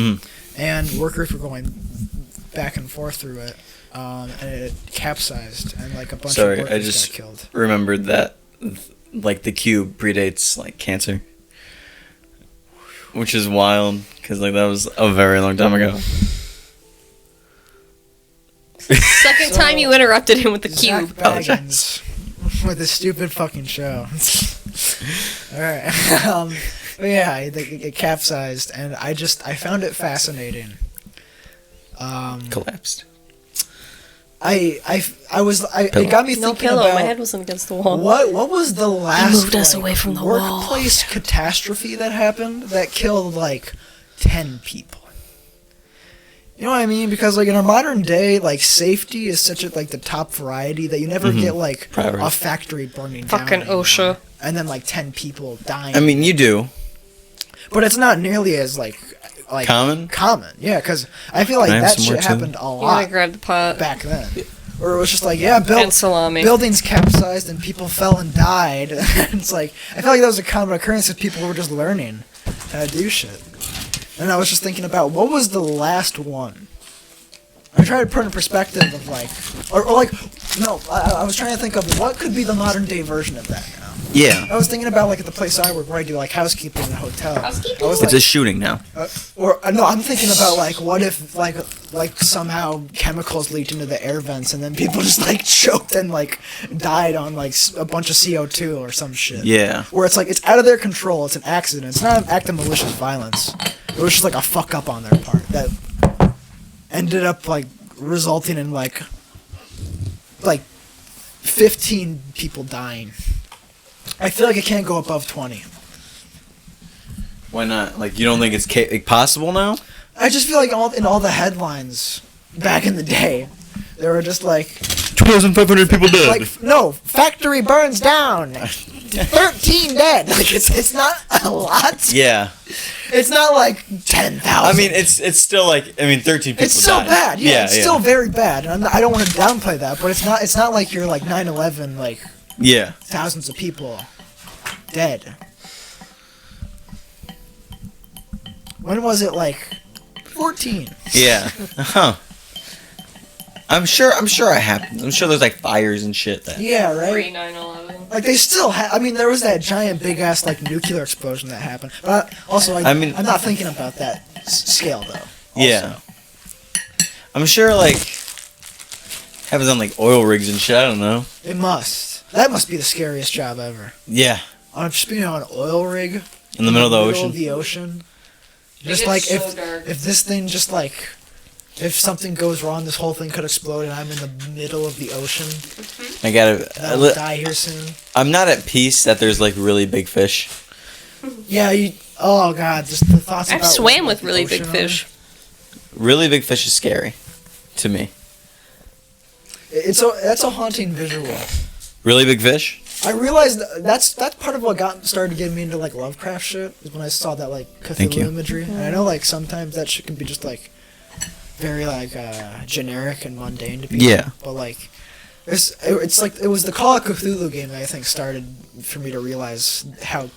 and workers were going back and forth through it, and it capsized, and like a bunch Sorry, of I workers just got killed. remembered that, like, the cube predates, like, cancer, which is wild, because, like, that was a very long time ago. Second time you interrupted him with the Zach cube. Baggins with his stupid fucking show. All right, but yeah, it capsized, and I found it fascinating. Collapsed. It got me No thinking pillow. about My head was against the wall. what was the last moved us away from the wall. workplace catastrophe that happened that killed like 10 people. You know what I mean? Because like in our modern day, like safety is such like the top variety that you never get like Priority. a factory burning down. Fucking anymore, OSHA. and then like 10 people dying. I mean, you do. But it's not nearly as like Common? Yeah, because I feel like Can I have that some more shit too? happened a You gotta lot grab the pot. back then. Or it was just like, yeah, And salami. buildings capsized and people fell and died. It's like, I feel like that was a common occurrence if people were just learning how to do shit. And I was just thinking about, what was the last one? I try to put in perspective of like, or like, no, I was trying to think of what could be the modern day version of that. You know? Yeah. I was thinking about like at the place I work where I do like housekeeping in a hotel. Housekeeping? I was It's like, a shooting now. no, I'm thinking about like what if like somehow chemicals leaked into the air vents and then people just like choked and like died on like a bunch of CO2 or some shit. Yeah. Where it's like it's out of their control. It's an accident. It's not an act of malicious violence. It was just like a fuck up on their part that ended up like resulting in like 15 people dying. I feel like it can't go above 20. Why not? Like, you don't think it's possible now? I just feel like in all the headlines back in the day, they were just like 2,500 people dead. like no, factory burns down, 13 dead. Like it's not a lot. Yeah. It's not like 10,000. I mean, it's still like 13 people. It's still died. bad. Yeah, it's still very bad. And I don't want to downplay that, but it's not like you're like 9/11 like Yeah. thousands of people dead. When was it like 14? Yeah. Huh. I'm sure it happened. I'm sure there's like fires and shit that. Yeah, right. Pre 9/11. Like they still I mean, there was that giant big ass like nuclear explosion that happened. But also, I mean, I'm not thinking about that scale though. Yeah. I'm sure like happens on like oil rigs and shit. I don't know. It must. That must be the scariest job ever. Yeah. I'm just being on an oil rig In the middle of the middle ocean. of the ocean. It Just gets like so dark. if this thing just like if something goes wrong, this whole thing could explode, and I'm in the middle of the ocean. I gotta. And I'll die here soon. I'm not at peace that there's like really big fish. Yeah, oh god, just the thoughts I've about swam what with really the big ocean fish. Really big fish is scary, to me. That's a haunting visual. Really big fish. I realized that's part of what started getting me into like Lovecraft shit is when I saw that like Thank you. Cthulhu imagery. And I know like sometimes that shit can be just like very like generic and mundane to people. Yeah. But like it's like it was the Call of Cthulhu game that I think started for me to realize how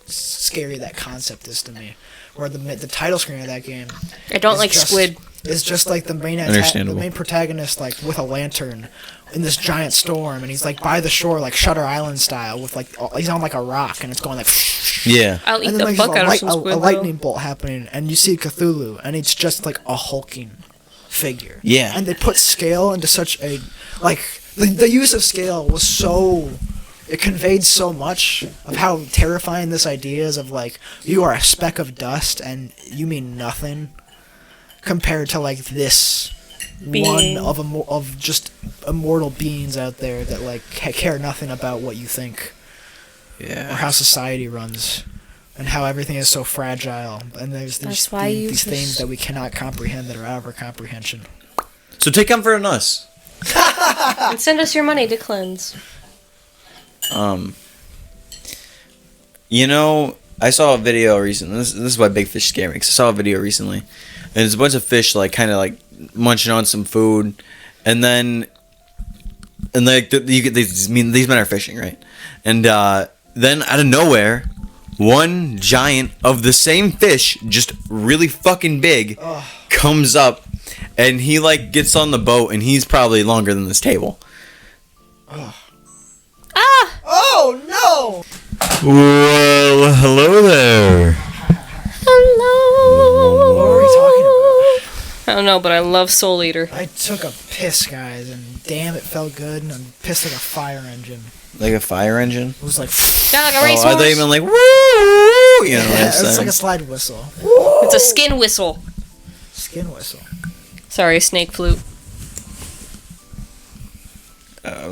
scary that concept is to me. Where the title screen of that game I don't is like squid. It's just like the main Understandable. the main protagonist like with a lantern in this giant storm, and he's like by the shore like Shutter Island style with like he's on like a rock and it's going like Yeah. I'll eat and the then like fuck out of some a squid. lightning bolt happening, and you see Cthulhu, and it's just like a hulking figure. Yeah. And they put scale into such a like the use of scale was so. It conveyed so much of how terrifying this idea is of like you are a speck of dust and you mean nothing compared to like this Being. one of just immortal beings out there that like care nothing about what you think or Yeah. how society runs and how everything is so fragile and there's That's why you these just- things that we cannot comprehend that are out of our comprehension. So take comfort in us. And send us your money to cleanse. You know, I saw a video recently. This is why big fish scare me. 'Cause I saw a video recently, and there's a bunch of fish like kind of like munching on some food, and like you get these men are fishing, right? And then out of nowhere, one giant of the same fish, just really fucking big, comes up, and he like gets on the boat, and he's probably longer than this table. Oh no! Well, hello there. Hello. What were we talking about? I don't know, but I love Soul Eater. I took a piss, guys, and damn, it felt good, and I pissed like a fire engine. Like a fire engine? It was like, Not like a Oh, I thought you racehorse. meant like woo, you know what I'm it's like saying? a slide whistle. It's a skin whistle. Skin whistle. Sorry, snake flute. I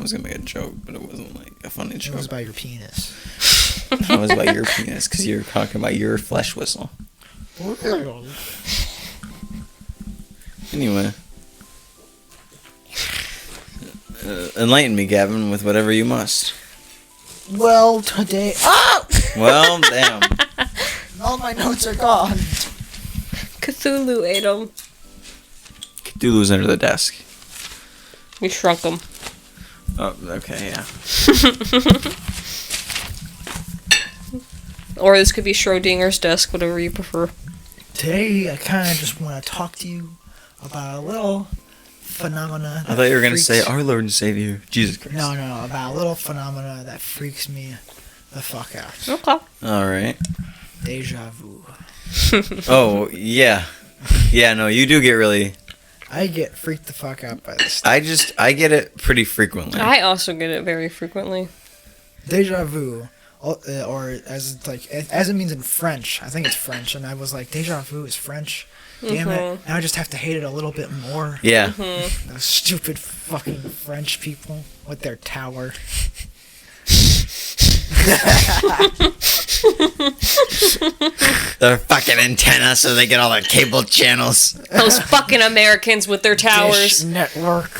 was gonna make a joke, but it wasn't like a funny It joke. was about your penis. It was about your penis, because you're talking about your flesh whistle. Anyway. Enlighten me, Gavin, with whatever you must. Well, today. Ah! Well, damn. All my notes are gone. Cthulhu ate him. Cthulhu's under the desk. We shrunk him. Oh, okay, yeah. Or this could be Schrodinger's desk, whatever you prefer. Today, I kind of just want to talk to you about a little phenomena. I thought you were gonna say our Lord and Savior, Jesus Christ. No, about a little phenomena that freaks me the fuck out. Okay. All right. Deja vu. Oh yeah, yeah. No, you do get really. I get freaked the fuck out by this stuff. I get it pretty frequently. I also get it very frequently. Deja vu, or as it means in French. I think it's French, and I was like, deja vu is French. Damn it! Now I just have to hate it a little bit more. Yeah. Those stupid fucking French people with their tower. Their fucking antenna, so they get all their cable channels. Those fucking Americans with their towers. Dish Network.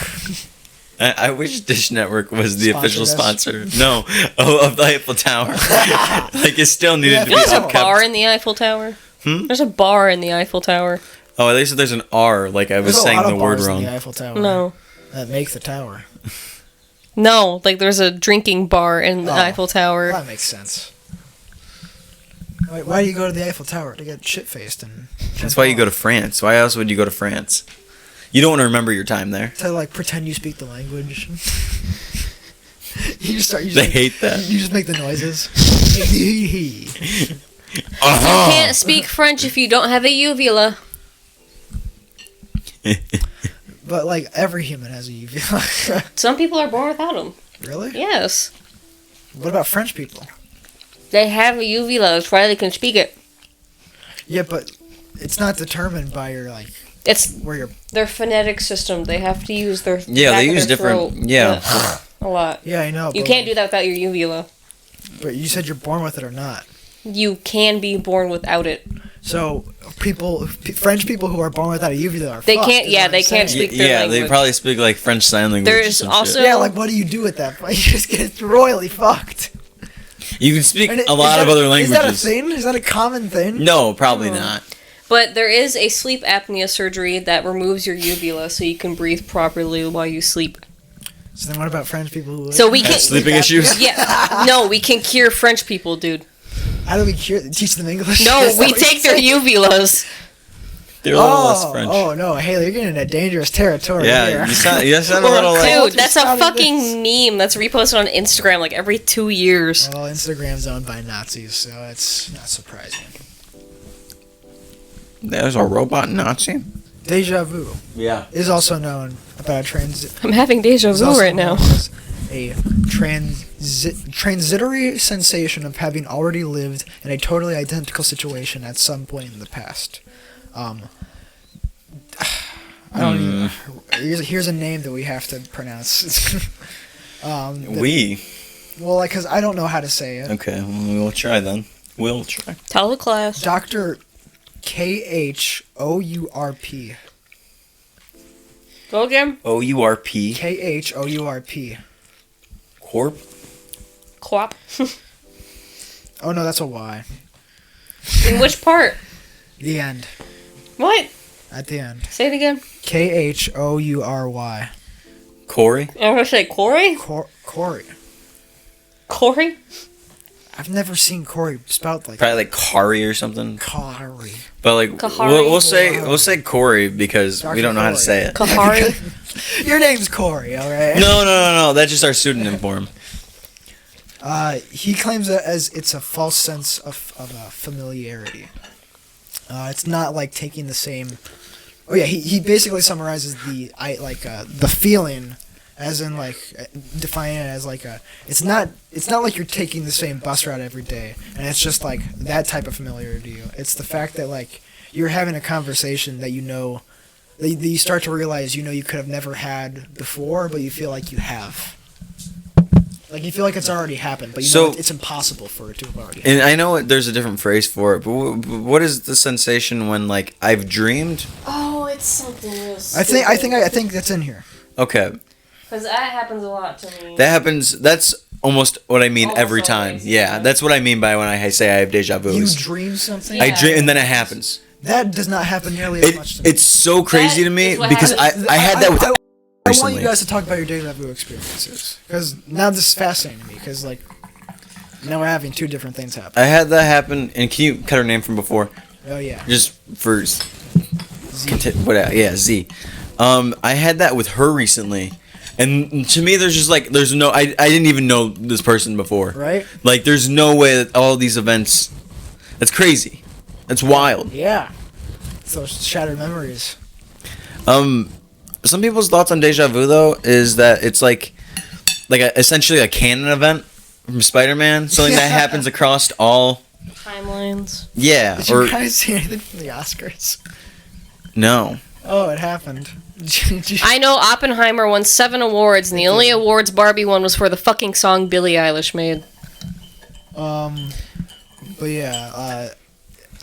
I wish Dish Network was the official Sponsored sponsor. No, of the Eiffel Tower. Like it still needed to be There's a bar upkept. in the Eiffel Tower. There's a bar in the Eiffel Tower. Oh, at least there's an R. Like I was There's a saying lot the of word bars in wrong. the Eiffel Tower. No. That make the tower. No, like there's a drinking bar in the Oh. Eiffel Tower. Well, that makes sense. Why do you go to the Eiffel Tower? To get shit-faced and... That's why you go to France. Why else would you go to France? You don't want to remember your time there. To, like, pretend you speak the language. You They hate that. You just make the noises. You can't speak French if you don't have a uvula. But, like, every human has a uvula. Some people are born without them. Really? Yes. What about French people? They have a uvula. That's why they can speak it. Yeah, but it's not determined by your, like, It's where you're... their phonetic system. They have to use their Yeah, back they of use their different. throat. Yeah. A lot. Yeah, I know. You but, can't like, do that without your uvula. But you said you're born with it or not. You can be born without it. So, French people who are born without a uvula are They fucked, can't- is yeah, what I'm they can't saying. speak their Yeah, language. they probably speak like French Sign Language. or There's some also- shit. Yeah, like, what do you do at that point? You just get royally fucked. You can speak And a lot of other languages. Is that a thing? Is that a common thing? No, probably not. But there is a sleep apnea surgery that removes your uvula so you can breathe properly while you sleep. So then what about French people who... So we Have can sleeping issues? Yeah. No, we can cure French people, dude. How do we teach them English? No, Is that we what take you're their saying? uvulas. They're a little less French. Oh, no, Haley, you're getting into dangerous territory Yeah, here. you sound a little like. Dude, that's a Just fucking meme that's reposted on Instagram like every 2 years. Well, Instagram's owned by Nazis, so it's not surprising. There's a robot Nazi. Deja vu Yeah. is also known about I'm having deja is vu also right now. known as a transitory sensation of having already lived in a totally identical situation at some point in the past. I don't even. Here's a name that we have to pronounce. Well, like, because I don't know how to say it. Okay, well, we'll try then. We'll try. Tell the class. Dr. Khourp. Go again. OURP. Khourp. Corp? Quap. Oh no, that's a Y. In which part? The end. What? At the end. Say it again. Khoury. Corey? I'm gonna say Corey? Corey. Corey? I've never seen Corey spelled like Probably like Kari or something. Corey. But like Kahari? we'll say Corey because Dr. we don't know how to Corey. say it. Kahari? Your name's Corey, alright? No. That's just our pseudonym for him. He claims that as it's a false sense of familiarity. It's not like taking the same. Oh yeah, he basically summarizes the feeling, as in like defining it as like it's not like you're taking the same bus route every day, and it's just like that type of familiarity to you. It's the fact that like you're having a conversation that that you start to realize you could have never had before, but you feel like you have. Like, you feel like it's already happened, but know it's impossible for it to have already happened. And I know there's a different phrase for it, but what is the sensation when like I've dreamed? Oh, it's something real I think that's in here. Okay, Because that happens a lot to me. that happens. That's almost what I mean Almost every time. always, Yeah, yeah. that's what I mean by when I say I have deja vu. You dream something? I Yeah. dream and then it happens. That does not happen nearly as much to me. It's so crazy That to me is what because happens. I had that with I want recently. you guys to talk about your deja vu experiences. Because now this is fascinating to me. Because, like, now we're having two different things happen. I had that happen, and can you cut her name from before? Oh, yeah. Just for Z. I had that with her recently, and to me, there's just like there's no. I didn't even know this person before. Right. Like, there's no way that all these events. That's crazy. That's wild. Yeah. So shattered memories. Some people's thoughts on deja vu though is that it's like essentially a canon event from Spider-Man, something that happens across all timelines. Yeah. Did you guys see anything from the Oscars? No. Oh, it happened. I know Oppenheimer won 7 awards, and the only awards Barbie won was for the fucking song Billie Eilish made. But yeah,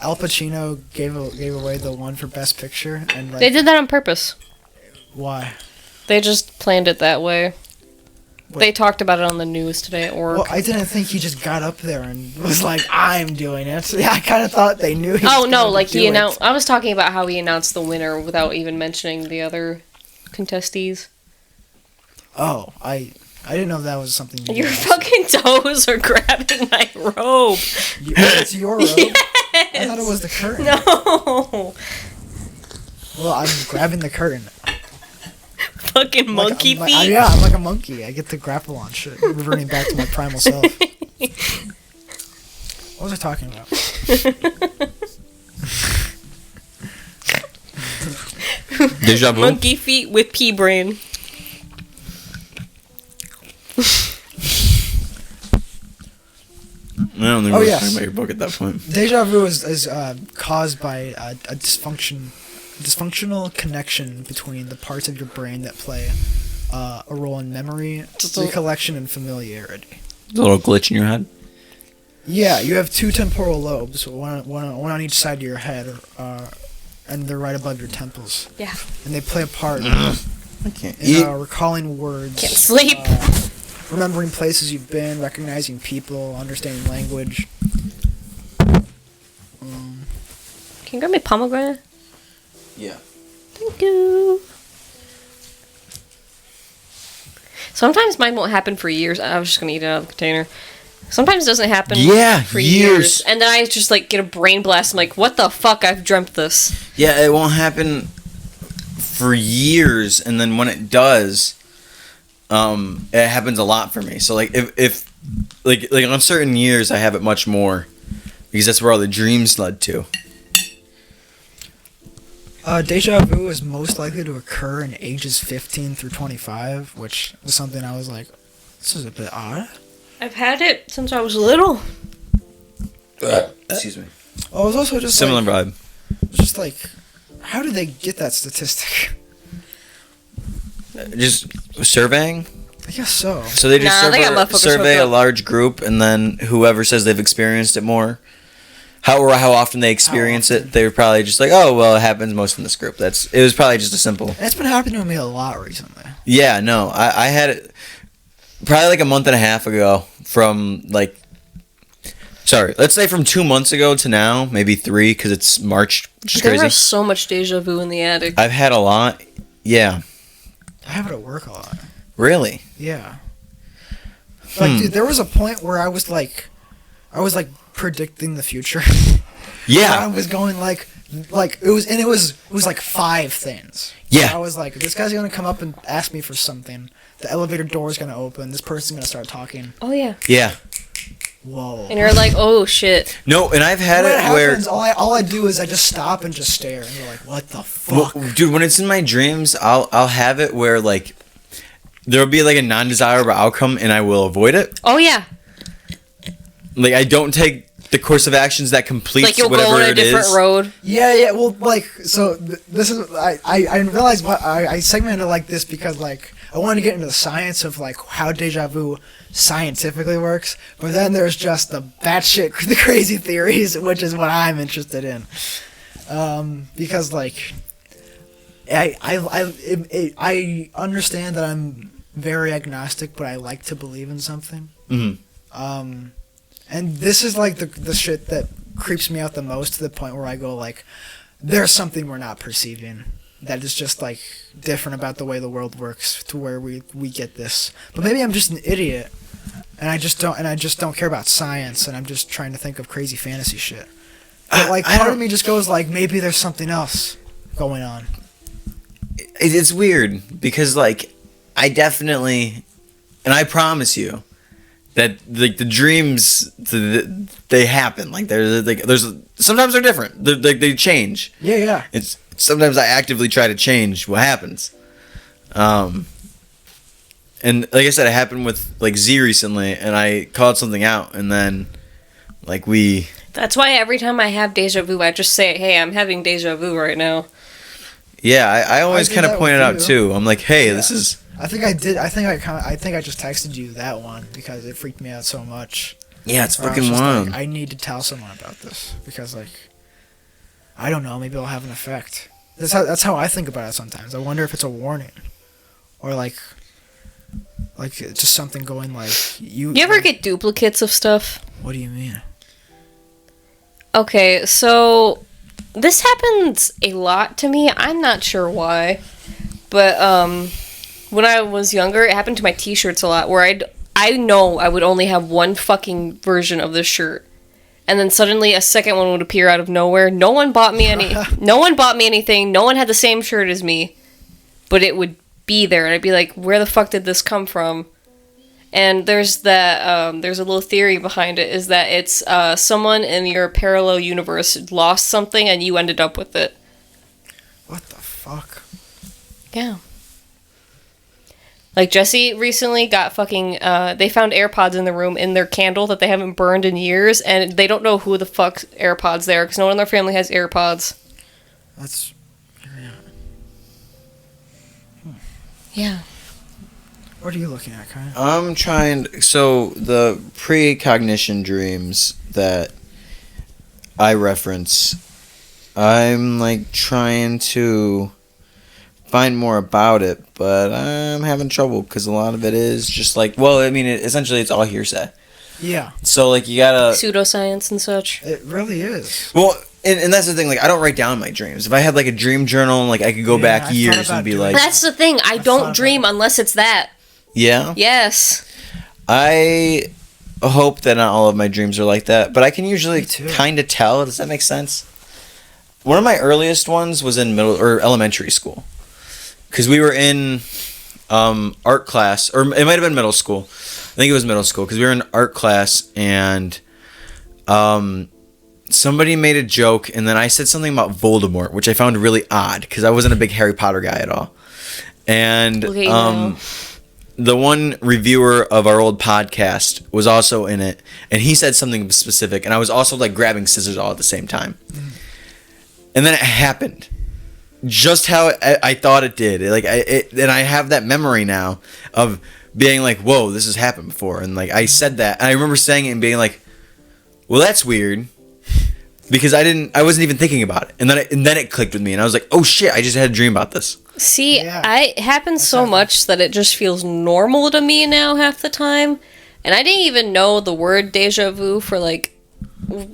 Al Pacino gave away the one for Best Picture, and like, They did that on purpose. Why? They just planned it that way. What? They talked about it on the news today at work. Well, I didn't think he just got up there and was like, "I'm doing it." Yeah, I kind of thought they knew. Oh no! Like he announced. I was talking about how he announced the winner without even mentioning the other contestees. Oh, I didn't know that was something. Your fucking toes are grabbing my robe. It's your robe. Yes. I thought it was the curtain. No. Well, I'm grabbing the curtain. Fucking monkey feet. Yeah, I'm like a monkey. I get to grapple on shit, reverting back to my primal self. What was I talking about? Deja vu. Monkey feet with pea brain. I don't think we're talking about your book at that point. Deja vu is caused by a dysfunctional connection between the parts of your brain that play a role in memory, recollection, and familiarity. A little glitch in your head? Yeah, you have 2 temporal lobes, one on each side of your head, and they're right above your temples. Yeah. And they play a part I can't eat. in recalling words. Can't sleep. Remembering places you've been, recognizing people, understanding language. Can you grab me pomegranate? Yeah. Thank you. Sometimes mine won't happen for years. I was just gonna eat it out of the container. Sometimes it doesn't happen for years. And then I just like get a brain blast. I'm like, what the fuck? I've dreamt this. Yeah, it won't happen for years, and then when it does, it happens a lot for me. So like if like on certain years I have it much more because that's where all the dreams led to. Deja vu is most likely to occur in ages 15 through 25, which is something I was like, this is a bit odd. I've had it since I was little. Excuse me. Oh, it was also just similar like, vibe. Just like, how did they get that statistic? Just surveying. I guess so. So they just survey a large group, and then whoever says they've experienced it more, how often they experience it, they're probably just like, oh well, it happens most in this group. It was probably just a simple. And it's been happening to me a lot recently. Yeah, no, I had it probably like a month and a half ago. Let's say from 2 months ago to now, maybe 3, because it's March, which is crazy. There was so much deja vu in the attic. I've had a lot. Yeah. I have it at work a lot. Really? Yeah. Like, dude, there was a point where I was like predicting the future. Yeah. I was going like it was like 5 things. Yeah. I was like, this guy's gonna come up and ask me for something. The elevator door is gonna open. This person's gonna start talking. Oh yeah. Yeah. Whoa. And you're like, oh shit. No, and I've had when it happens, where all I do is I just stop and just stare, and you're like, what the fuck? Well, dude, when it's in my dreams, I'll have it where like there'll be like a non-desirable outcome, and I will avoid it. Oh yeah. Like I don't take the course of actions that completes like you'll whatever go on a different road. Yeah. Well, like so. This is I realized what I segmented it like this because like I wanted to get into the science of like how deja vu scientifically works, but then there's just the batshit the crazy theories, which is what I'm interested in. Because like I understand that I'm very agnostic, but I like to believe in something. Mm-hmm. And this is like the shit that creeps me out the most, to the point where I go like, there's something we're not perceiving that is just like different about the way the world works, to where we get this. But maybe I'm just an idiot, and I just don't care about science, and I'm just trying to think of crazy fantasy shit. But like part of me just goes like, maybe there's something else. going on. It's weird because like I definitely, and I promise you that like the dreams they happen. Like there's sometimes they're different. They change. Yeah. It's sometimes I actively try to change what happens. And like I said, it happened with like Z recently, and I called something out, and then like we. That's why every time I have deja vu, I just say, "Hey, I'm having deja vu right now." Yeah, I always kind of point it out too. I'm like, "Hey, Yeah. this is." I think I did. I think I just texted you that one because it freaked me out so much. Yeah, it's Where I was fucking just wild. like, I need to tell someone about this because, like, I don't know. Maybe it'll have an effect. That's how I think about it sometimes. I wonder if it's a warning, or like just something going like you. You ever get duplicates of stuff? What do you mean? Okay, so this happens a lot to me. I'm not sure why, but when I was younger, it happened to my t-shirts a lot. Where I know I would only have one fucking version of this shirt, and then suddenly a second one would appear out of nowhere. No one bought me No one bought me anything. No one had the same shirt as me, but it would be there, and I'd be like, "Where the fuck did this come from?" And there's that. There's a little theory behind it. Is that it's someone in your parallel universe lost something, and you ended up with it. What the fuck? Yeah. Like Jesse recently got fucking. They found AirPods in the room in their candle that they haven't burned in years, and they don't know who the fuck AirPods they are because no one in their family has AirPods. That's. Yeah. What are you looking at, Kyle? I'm trying. So the precognition dreams that I reference, I'm like trying to find more about it, but I'm having trouble because a lot of it is just like, well, I mean, essentially it's all hearsay. Yeah. So like you gotta Pseudoscience and such. It really is. well. And that's the thing, like, I don't write down my dreams. If I had, like, a dream journal, like, I could go Yeah, back I thought years about and be doing like... that. That's the thing. I thought don't about dream unless it's that. Yeah? Yes. I hope that not all of my dreams are like that, but I can usually Me too. kind of tell. Does that make sense? One of my earliest ones was in middle or elementary school. Because we were in art class, or it might have been middle school. I think it was middle school, because we were in art class, and... somebody made a joke, and then I said something about Voldemort, which I found really odd because I wasn't a big Harry Potter guy at all. And Look at you now. the one reviewer of our old podcast was also in it, and he said something specific, and I was also like grabbing scissors all at the same time. And then it happened, just how I thought it did. And I have that memory now of being like, "Whoa, this has happened before," and like I said that, and I remember saying it and being like, "Well, that's weird." Because I wasn't even thinking about it, and then it clicked with me, and I was like, "Oh shit! I just had a dream about this." See, Yeah. it happens so much that it just feels normal to me now half the time. And I didn't even know the word deja vu for, like,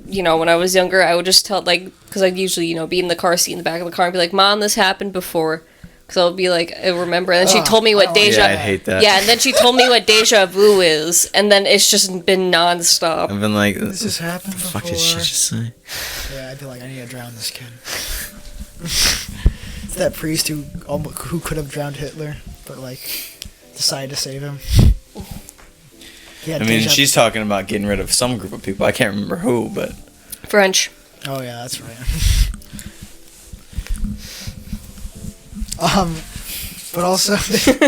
you know, when I was younger. I would just tell, like, because I'd usually, you know, be in the car seat in the back of the car and be like, "Mom, this happened before." Because I'll be like, I remember. And then she told me what deja... Yeah, I hate that. Yeah, and then she told me what deja vu is. And then it's just been nonstop. I've been like, This has happened "The before. fuck did she just say?" Yeah, I'd be like, I need to drown this kid. It's that priest who could have drowned Hitler, but like decided to save him. I mean, she's talking about getting rid of some group of people. I can't remember who, but French. Oh yeah, that's right. But also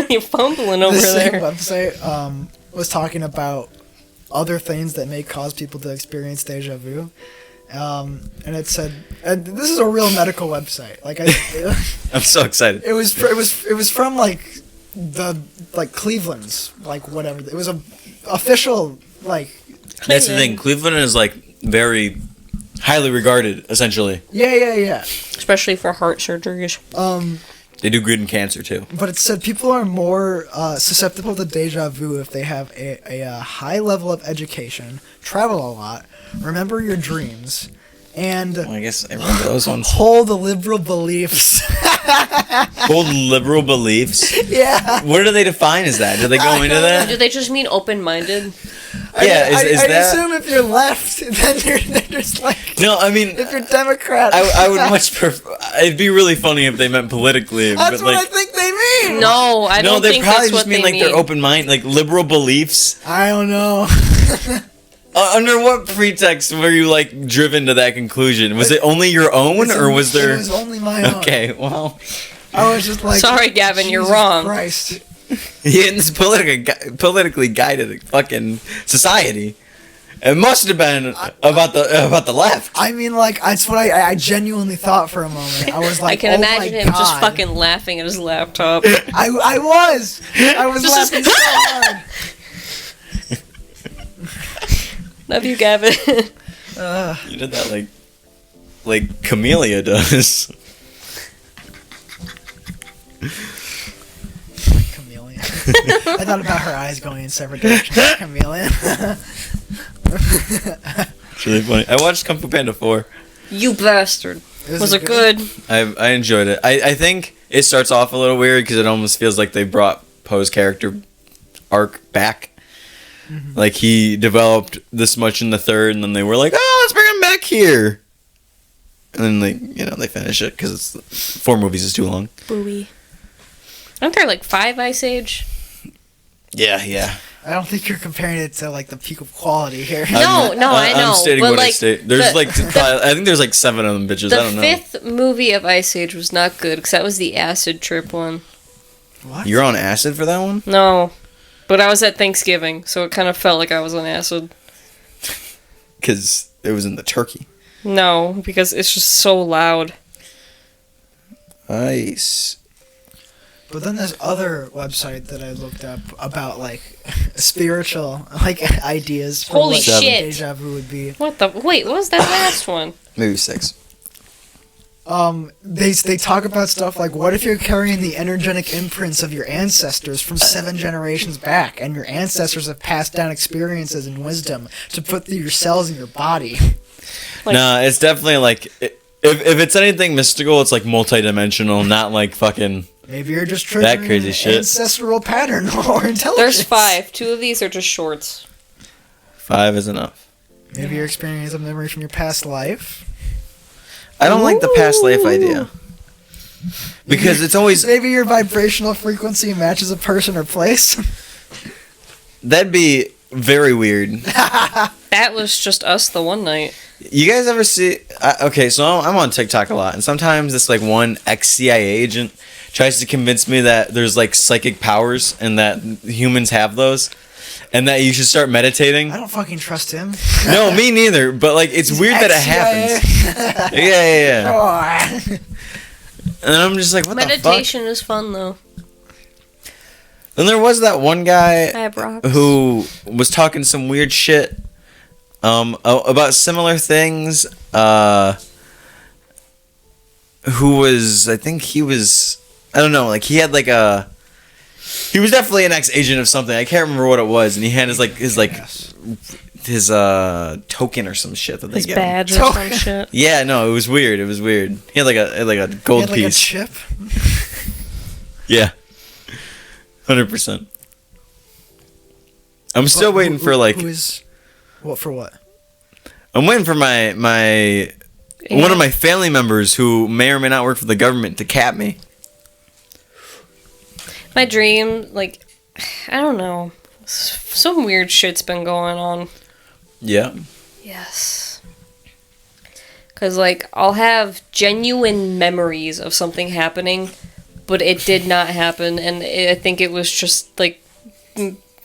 You're fumbling over the same there. website was talking about other things that may cause people to experience deja vu. And it said, and this is a real medical website. Like I'm so excited. it was from like Cleveland's, like whatever. It was a official like. That's the thing. Cleveland is like very highly regarded, essentially. Yeah. Especially for heart surgeries. They do good in cancer too. But it said people are more susceptible to deja vu if they have a high level of education, travel a lot, remember your dreams, and Well, I guess I remember those ones. hold the liberal beliefs. Hold liberal beliefs. Yeah. What do they define as that? Do they go into Do that? they just mean open-minded? I that? assume if you're left, then they're just like. No, I mean, if you're Democrat, I would much prefer. It'd be really funny if they meant politically. That's but what like, I think they mean. No, I don't they think probably that's just what mean they like their open mind, like liberal beliefs. I don't know. Under what pretext were you like driven to that conclusion? Was it only your own, or was there? It was only my own. Okay, well, I was just like. Sorry, Gavin, you're Jesus wrong. Christ. it's politically guided fucking society. It must have been about the left. I mean, like, that's what I genuinely thought for a moment. I was like, I can oh imagine my him just God. fucking laughing at his laptop. I was laughing so hard. Love you, Gavin. You did that like Camellia does. Chameleon. I thought about her eyes going in separate directions. Chameleon. It's really funny. I watched Kung Fu Panda 4. You bastard. Was it good? I enjoyed it. I think it starts off a little weird because it almost feels like they brought Poe's character arc back. Mm-hmm. Like he developed this much in the third, and then they were like, "Oh, let's bring him back here." And then they finish it because 4 movies is too long. Booey. Aren't there like 5 Ice Age? Yeah. I don't think you're comparing it to like the peak of quality here. No, I know. I'm stating but what like, I state. There's I think there's like 7 of them bitches. I don't know. The 5th movie of Ice Age was not good because that was the acid trip one. What? You're on acid for that one? No, but I was at Thanksgiving, so it kind of felt like I was on acid. Because it was in the turkey. No, because it's just so loud. Ice. But then there's other website that I looked up about like spiritual like ideas for Holy what shit. deja vu would be. What the? Wait, what was that last one? Maybe 6. They talk about stuff like, what if you're carrying the energetic imprints of your ancestors from 7 generations back, and your ancestors have passed down experiences and wisdom to put through your cells in your body? Like, Nah, it's definitely like if it's anything mystical, it's like multidimensional, not like fucking. Maybe you're just triggering That crazy an shit. ancestral pattern or intelligence. there's 5. 2 of these are just shorts. 5 is enough. Maybe you're experiencing a memory from your past life. I don't like the past life idea. Because it's always. Maybe your vibrational frequency matches a person or place. That'd be very weird. That was just us the one night. You guys ever see? Okay, so I'm on TikTok a lot, and sometimes this like one ex-CIA agent tries to convince me that there's like psychic powers and that humans have those, and that you should start meditating. I don't fucking trust him. No, me neither. But like, it's weird that it happens. Yeah. And I'm just like, what Meditation the fuck? is fun though. Then there was that one guy I have rocks. who was talking some weird shit about similar things. Who was, I think he was, I don't know, like he had like he was definitely an ex-agent of something. I can't remember what it was, and he had his token or some shit that they His get. badge or some shit. Yeah, no, it was weird. He had like a gold He had, like, piece. a chip. Yeah. 100%. I'm still waiting for like. What for what? I'm waiting for my one of my family members who may or may not work for the government to cap me. My dream, like, I don't know. Some weird shit's been going on. Yeah. Yes. Because, like, I'll have genuine memories of something happening, but it did not happen, and I think it was just, like,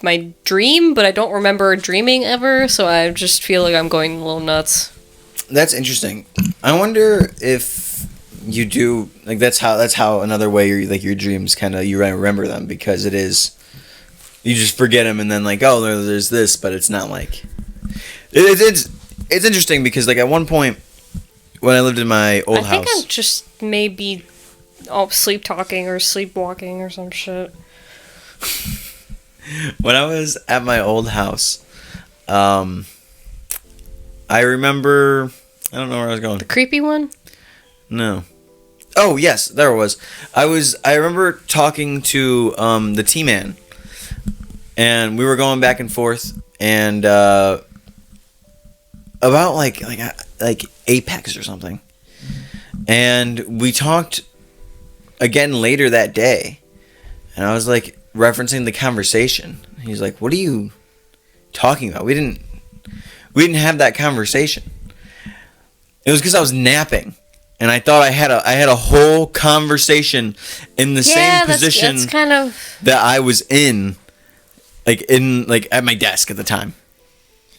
my dream, but I don't remember dreaming ever, so I just feel like I'm going a little nuts. That's interesting. I wonder if you do like that's how another way your dreams kind of you remember them, because it is you just forget them and then like, oh, there's this, but it's not like it's interesting because like at one point when I lived in my old house, I think I'm just maybe sleep talking or sleepwalking or some shit. When I was at my old house, I remember, I don't know where I was going. The creepy one? No. Oh, yes, there it was. I remember talking to the T-Man, and we were going back and forth and about like Apex or something. And we talked again later that day, and I was like referencing the conversation. He's like, "What are you talking about? We didn't have that conversation." It was because I was napping, and I thought I had a whole conversation in the same position that's kind of that I was in at my desk at the time.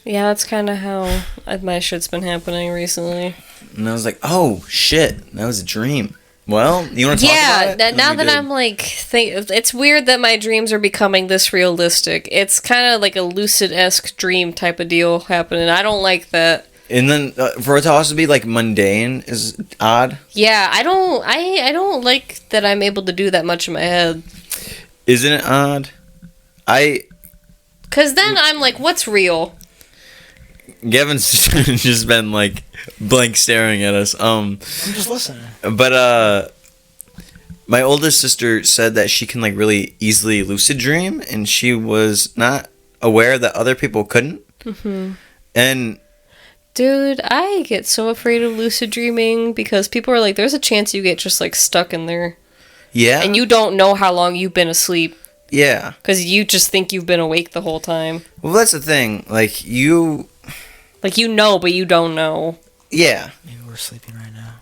Yeah, that's kind of how my shit's been happening recently. And I was like, "Oh shit, that was a dream." Well, you want to talk about it? Now that I'm like, it's weird that my dreams are becoming this realistic. It's kind of like a lucid-esque dream type of deal happening. I don't like that. And then for it to also be like mundane is odd. Yeah, I don't like that I'm able to do that much in my head. Isn't it odd? Because then I'm like, what's real? Gavin's just been like blank staring at us. I'm just listening. But my oldest sister said that she can like really easily lucid dream, and she was not aware that other people couldn't. Mm-hmm. And dude, I get so afraid of lucid dreaming because people are like, there's a chance you get just like stuck in there. Yeah. And you don't know how long you've been asleep. Yeah. Because you just think you've been awake the whole time. Well, that's the thing. Like, you know, but you don't know. Yeah. Maybe we're sleeping right now.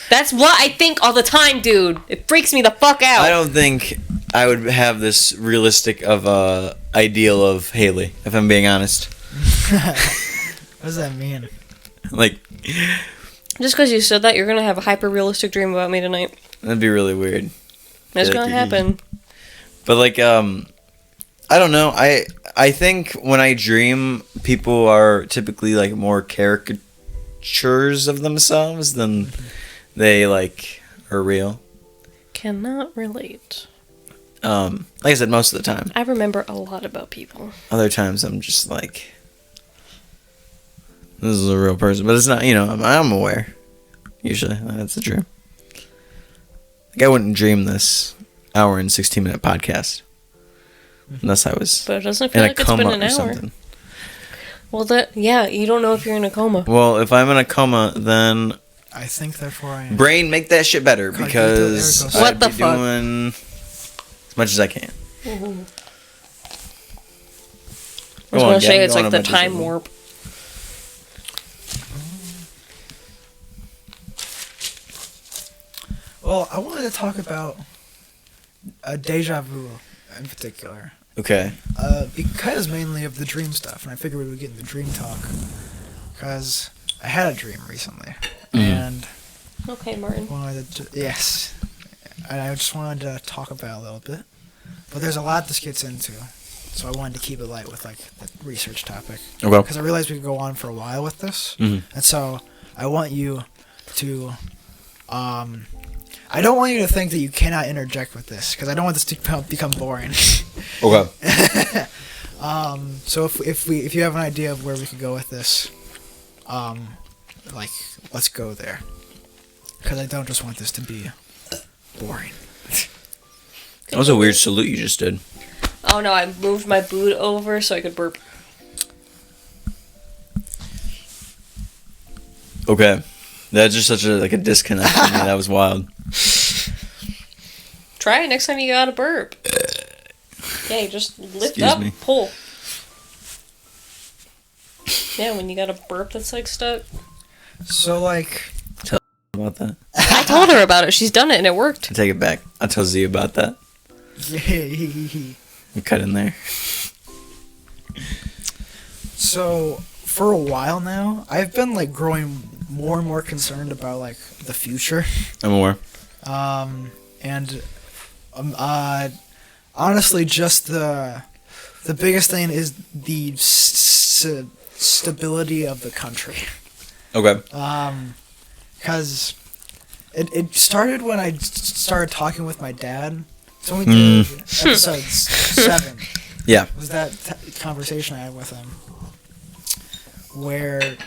That's what I think all the time, dude. It freaks me the fuck out. I don't think I would have this realistic of a ideal of Haley, if I'm being honest. What does that mean? Like, just because you said that, you're going to have a hyper-realistic dream about me tonight. That'd be really weird. It's going to happen. But, like, I don't know. I think when I dream, people are typically, like, more caricatures of themselves than they, like, are real. Cannot relate. Like I said, most of the time. I remember a lot about people. Other times I'm just like, this is a real person. But it's not, I'm aware. Usually. That's the dream. Like, I wouldn't dream this hour and 16-minute podcast. Unless I was but it doesn't feel in like a it's been coma an or hour. something. Well, you don't know if you're in a coma. Well, if I'm in a coma, then I think therefore I am. brain, make that shit better, because What I'd the be fuck? doing as much as I can. Mm-hmm. I was going to say it's like the time warp. Well, I wanted to talk about a deja vu in particular. Okay. Because mainly of the dream stuff, and I figured we would get into dream talk. Because I had a dream recently, and Okay, Martin. yes, and I just wanted to talk about it a little bit. But there's a lot this gets into, so I wanted to keep it light with like the research topic. Okay. Because I realized we could go on for a while with this, and so I want you to, I don't want you to think that you cannot interject with this, because I don't want this to become boring. Okay. So if you have an idea of where we could go with this, let's go there, because I don't just want this to be boring. That was a weird salute you just did. Oh no, I moved my boot over so I could burp. Okay. That's just such a disconnect for me. That was wild. Try it next time you gotta burp. Yeah, you just lift Excuse up, me. pull. Yeah, when you got a burp that's like stuck. So like, About that. I told her about it. She's done it and it worked. I take it back. I'll tell Z about that. yeah. We cut in there. So for a while now, I've been like growing more and more concerned about like the future. I'm aware. And honestly, just the biggest thing is the stability of the country. Okay. Because it started when I started talking with my dad. So we did episode 7. Yeah. Was that conversation I had with him, where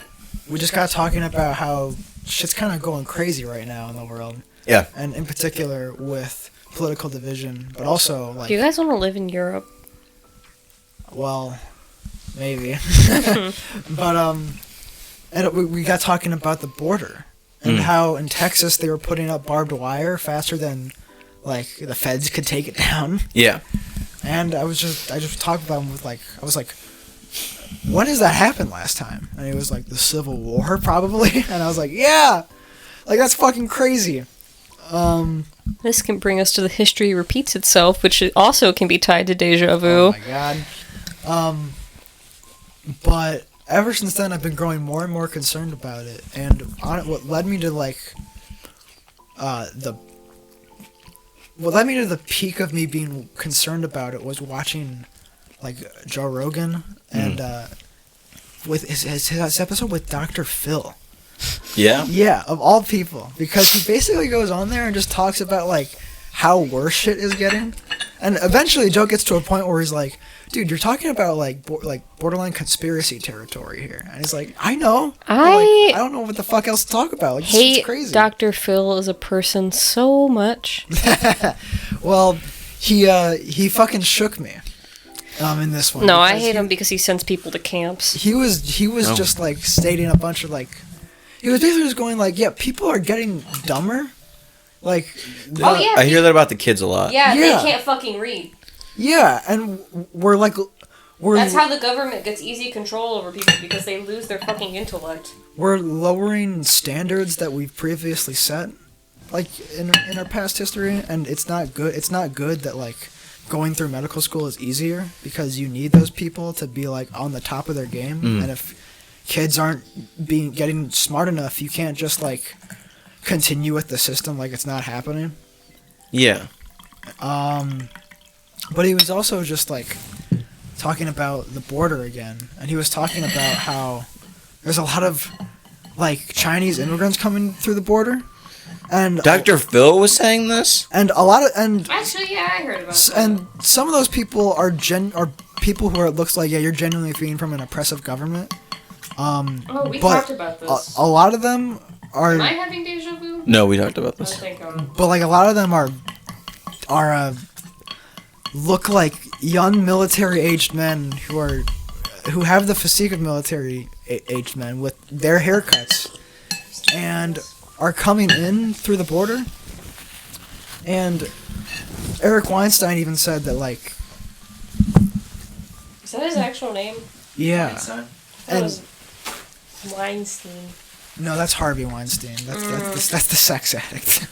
we just got talking about how shit's kind of going crazy right now in the world. Yeah. And in particular with political division, but also like. Do you guys want to live in Europe? Well, maybe. But and we got talking about the border and how in Texas they were putting up barbed wire faster than like the feds could take it down. Yeah. And I just talked about him with I was like, when does that happen last time? And he was like, the Civil War probably. And I was like, yeah, like that's fucking crazy. This can bring us to the history repeats itself, which also can be tied to deja vu. Oh my god. But ever since then, I've been growing more and more concerned about it. And what led me to the peak of me being concerned about it was watching like Joe Rogan and with his episode with Dr. Phil. Yeah? Yeah, of all people. Because he basically goes on there and just talks about, like, how worse shit is getting. And eventually Joe gets to a point where he's like, dude, you're talking about, like, borderline conspiracy territory here. And he's like, I know. I don't know what the fuck else to talk about. Like, hate it's crazy. Dr. Phil as a person so much. Well, he fucking shook me. In this one. No, I hate him because he sends people to camps. He was just, like, stating a bunch of, like... He was basically just going like, yeah, people are getting dumber. Like, I hear that about the kids a lot. Yeah, they can't fucking read. Yeah, and That's how the government gets easy control over people, because they lose their fucking intellect. We're lowering standards that we've previously set, like in our past history, and it's not good. It's not good that like going through medical school is easier, because you need those people to be like on the top of their game, and if kids aren't getting smart enough, you can't just like continue with the system like it's not happening. Yeah. But he was also just like talking about the border again, and he was talking about how there's a lot of like Chinese immigrants coming through the border, and Dr. Phil was saying this, and a lot of Actually, yeah, I heard about that. And some of those people are people who it looks like you're genuinely fleeing from an oppressive government. We talked about this. A lot of them are. Am I having deja vu? No, we talked about this. I think But like a lot of them are look like young military-aged men who have the physique of military-aged men with their haircuts, and are coming in through the border. And Eric Weinstein even said that like. Is that his actual name? Yeah. Weinstein? That was Weinstein. No, that's Harvey Weinstein. That's the sex addict.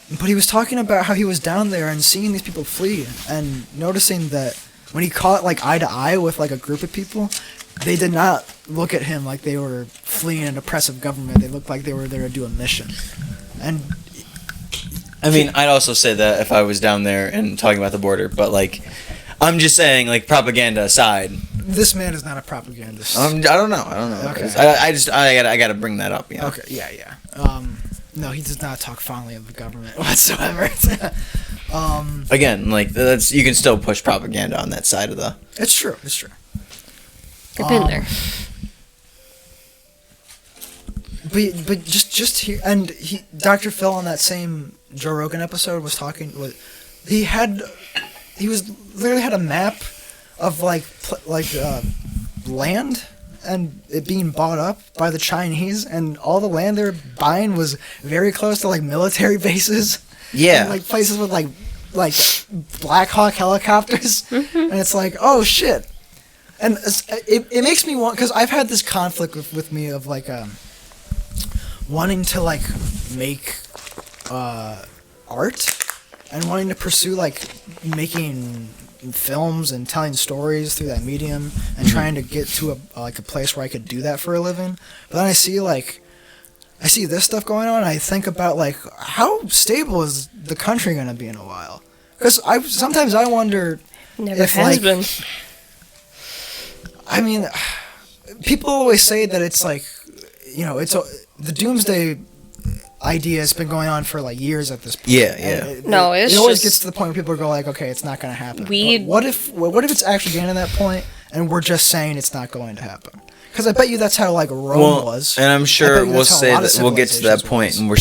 But he was talking about how he was down there and seeing these people flee, and noticing that when he caught like eye to eye with like a group of people, they did not look at him like they were fleeing an oppressive government. They looked like they were there to do a mission. And I mean, I'd also say that if I was down there and talking about the border, but like, I'm just saying, like, propaganda aside. This man is not a propagandist. I don't know. Okay. I gotta bring that up. Yeah. Okay. Yeah. No, he does not talk fondly of the government whatsoever. Again, like that's you can still push propaganda on that side of the. It's true. I've been there. But just here, and Dr. Phil on that same Joe Rogan episode was talking. He literally had a map of land, and it being bought up by the Chinese, and all the land they're buying was very close to like military bases. Yeah. And, like places with like Black Hawk helicopters, and it's like, oh shit. And it makes me want, because I've had this conflict with me of like wanting to like make art and wanting to pursue like making films and telling stories through that medium and trying to get to a place where I could do that for a living. But then I see this stuff going on, and I think about like how stable is the country going to be in a while? Because sometimes I wonder Never has been. I mean, people always say that it's like, it's the doomsday idea has been going on for like years at this point. Yeah. It It's always just gets to the point where people go like, okay, it's not going to happen. But What if it's actually getting to that point, and we're just saying it's not going to happen? Because I bet you that's how like Rome was. And I'm sure we'll get to that point, and we'll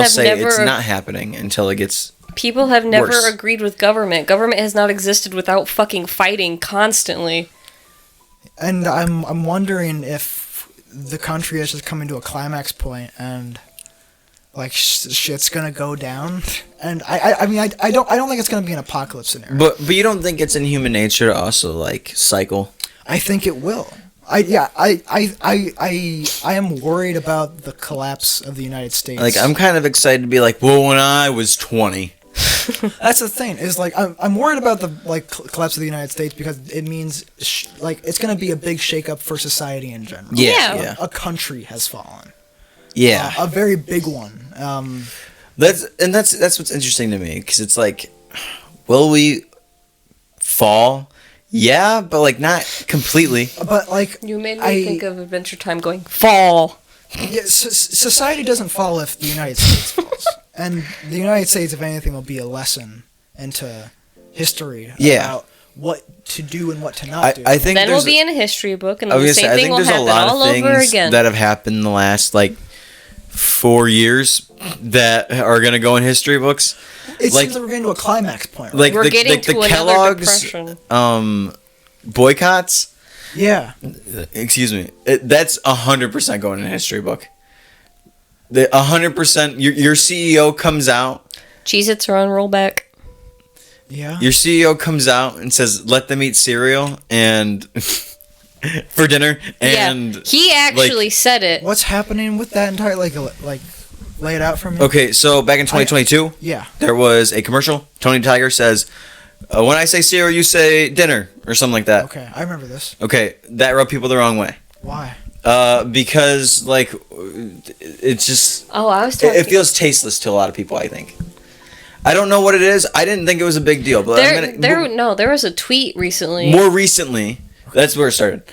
say it's not happening until it gets People have never Worse. agreed with government. Government has not existed without fucking fighting constantly. And I'm wondering if the country is just coming to a climax point and like shit's gonna go down. And I mean I don't think it's gonna be an apocalypse scenario. But you don't think it's in human nature to also like cycle? I think it will. I am worried about the collapse of the United States. Like I'm kind of excited to be like, well, when I was 20. That's the thing. Is like I'm worried about the like collapse of the United States because it means like it's gonna be a big shakeup for society in general. Yeah. A country has fallen. Yeah. A very big one. That's what's interesting to me because it's like, will we fall? Yeah, but like not completely. But like You made me think of Adventure Time going, fall. Yeah, society doesn't fall if the United States falls, and the United States, if anything, will be a lesson into history about what to do and what to not do. I think Then we'll be in a history book, and then the same I thing think will there's a happen lot all of over things again. that have happened in the last like 4 years that are gonna go in history books. It like, seems that we're getting to a climax point. Right? Like We're getting to the another Kellogg's depression. Boycotts. Yeah. Excuse me. That's 100% going in a history book. The 100%. Your CEO comes out. Cheez-Its are on rollback. Yeah. Your CEO comes out and says, "Let them eat cereal and for dinner." And he actually said it. What's happening with that entire like lay it out for me? Okay, so back in 2022, yeah, there was a commercial. Tony Tiger says, "When I say cereal, you say dinner," or something like that. Okay, I remember this. Okay, that rubbed people the wrong way. Why? Because like it's just. Oh, I was talking. It feels tasteless to a lot of people, I think. I don't know what it is. I didn't think it was a big deal, but there was a tweet recently. More recently, that's where it started.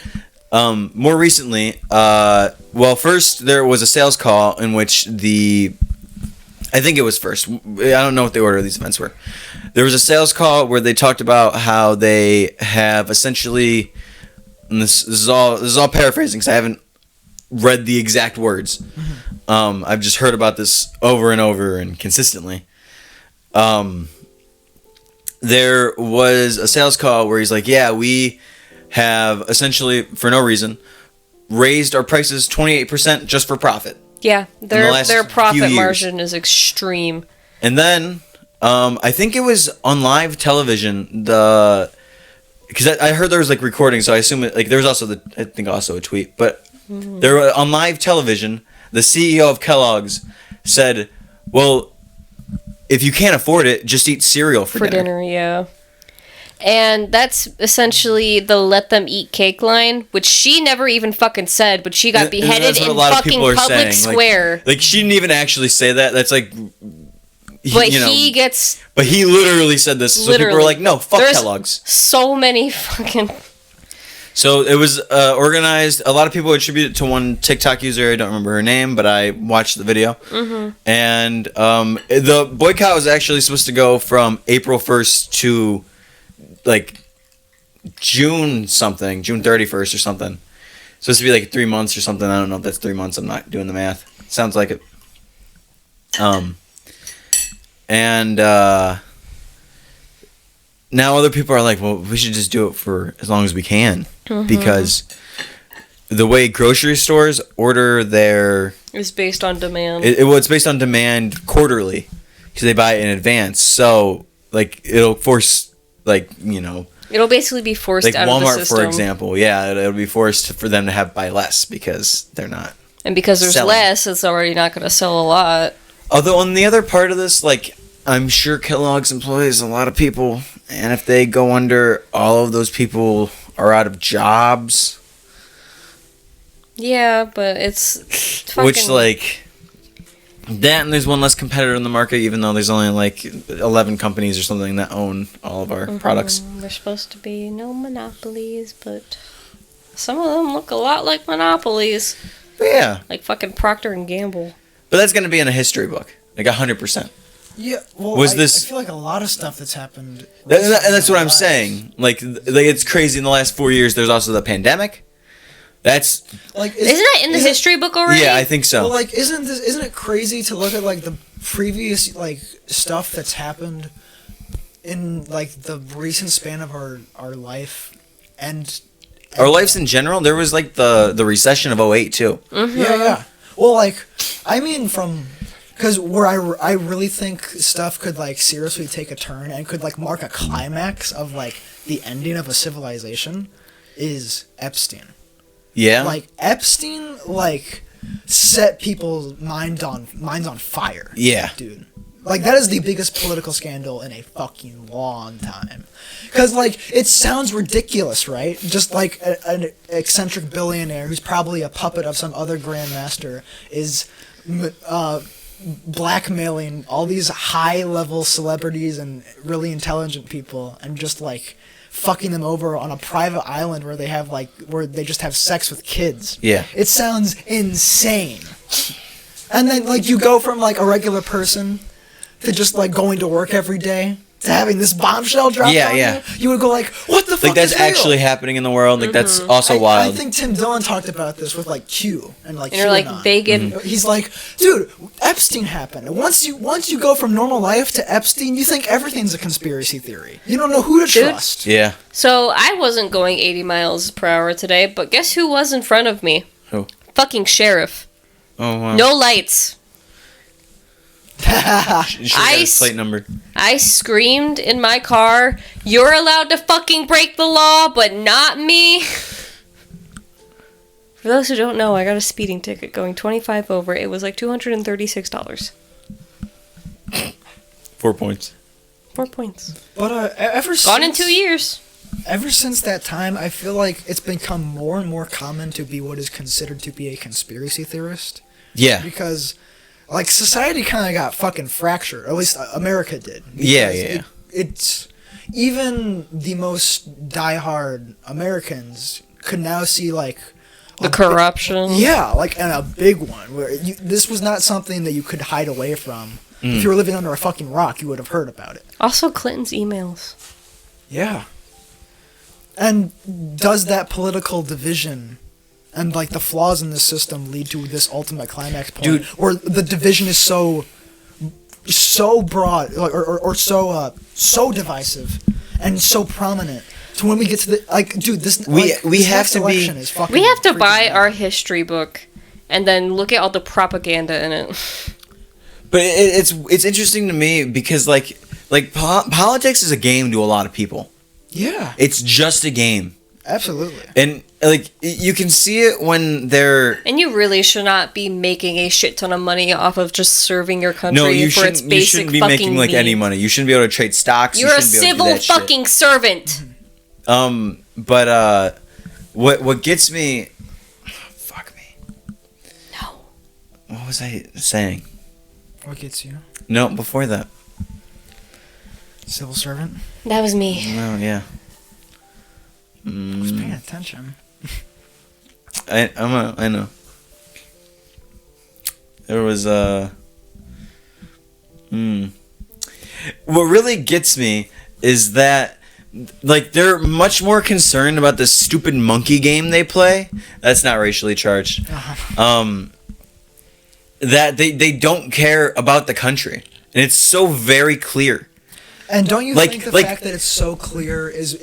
More recently, well, first there was a sales call in which I think it was first. I don't know what the order of these events were. There was a sales call where they talked about how they have essentially, and this is all paraphrasing because I haven't read the exact words. Mm-hmm. I've just heard about this over and over and consistently. There was a sales call where he's like, yeah, we have essentially, for no reason, raised our prices 28% just for profit. Yeah, their profit margin is extreme. And then, I think it was on live television, because I heard there was like recording, so I assume there was also also a tweet, but there were, on live television, the CEO of Kellogg's said, well, if you can't afford it, just eat cereal for dinner. Yeah. And that's essentially the let them eat cake line, which she never even fucking said, but she got beheaded in fucking public square. Like she didn't even actually say that. That's like... But he literally said this, so people were like, no, fuck Kellogg's. So many fucking... So it was organized. A lot of people attribute it to one TikTok user. I don't remember her name, but I watched the video. Mm-hmm. And the boycott was actually supposed to go from April 1st to like June 31st or something. It's supposed to be like 3 months or something. I don't know if that's 3 months. I'm not doing the math. Sounds like it. And now other people are like, well, we should just do it for as long as we can. Mm-hmm. Because the way grocery stores order their... It's based on demand. It's based on demand quarterly. Because they buy it in advance. So, like, it'll force, like, It'll basically be forced like out Walmart, of the system. For example. Yeah, it'll be forced for them to buy less because they're not And because there's selling. less, it's already not going to sell a lot. Although, on the other part of this, like... I'm sure Kellogg's employs a lot of people, and if they go under, all of those people are out of jobs. Yeah, but it's fucking... Which, like, that and there's one less competitor in the market, even though there's only, like, 11 companies or something that own all of our products. There's supposed to be no monopolies, but some of them look a lot like monopolies. But yeah. Like fucking Procter & Gamble. But that's going to be in a history book. Like, 100%. Yeah, well, I feel like a lot of stuff that's happened... And that's what I'm saying. Like, it's crazy in the last 4 years. There's also the pandemic. That's Like, Isn't that in the history book already? yeah, I think so. Well, like, isn't it crazy to look at like the previous like stuff that's happened in like the recent span of our life and Our lives in general. There was like the recession of 2008 too. Mm-hmm. yeah. Well, like, I mean, because where I really think stuff could like seriously take a turn and could like mark a climax of like the ending of a civilization is Epstein. Yeah. Like Epstein, like set people's minds on fire. Yeah. Dude. Like that is the biggest political scandal in a fucking long time. Because like it sounds ridiculous, right? Just like an eccentric billionaire who's probably a puppet of some other grandmaster is blackmailing all these high-level celebrities and really intelligent people and just like fucking them over on a private island where they just have sex with kids. Yeah. It sounds insane. And then like you go from like a regular person to just like going to work every day to having this bombshell drop on you. You would go like, what the fuck like that's is real? actually happening in the world. Like that's also wild. I think Tim Dillon talked about this with like Q and like. And you're like, QAnon. they get. He's like, dude, Epstein happened. And once you go from normal life to Epstein, you think everything's a conspiracy theory. You don't know who to trust. Yeah. So I wasn't going 80 miles per hour today, but guess who was in front of me? Who? Fucking sheriff. Oh wow. No lights. Plate number. I screamed in my car, "You're allowed to fucking break the law, but not me." For those who don't know, I got a speeding ticket going 25 over. It was like $236. 4 points. 4 points. But Gone in 2 years. Ever since that time, I feel like it's become more and more common to be what is considered to be a conspiracy theorist. Yeah. Because, like, society kind of got fucking fractured. At least America did. Yeah. It's even the most diehard Americans could now see like The corruption. and a big one where this was not something that you could hide away from. If you were living under a fucking rock, you would have heard about it. Also, Clinton's emails. Yeah. And does that political division and like the flaws in the system lead to this ultimate climax point, Dude, where the division is so broad, or so divisive and so prominent? So when we get to this next election is fucking. We have to buy freaking our history book and then look at all the propaganda in it. But it's interesting to me because like politics is a game to a lot of people. Yeah, It's just a game. absolutely. And like you can see it when they're And you really should not be making a shit ton of money off of just serving your country no, you for its shouldn't. basic You shouldn't be fucking making like any needs. money. You shouldn't be able to trade stocks. You're you a shouldn't be able civil to do that fucking servant. But what gets me? Fuck me. No. What was I saying? What gets you? No, before that. Civil servant. That was me. No, yeah. Who's paying attention? I know. There was What really gets me is that like they're much more concerned about this stupid monkey game they play. That's not racially charged. That they don't care about the country, and it's so very clear. And don't you Like- think the like- fact that it's so clear is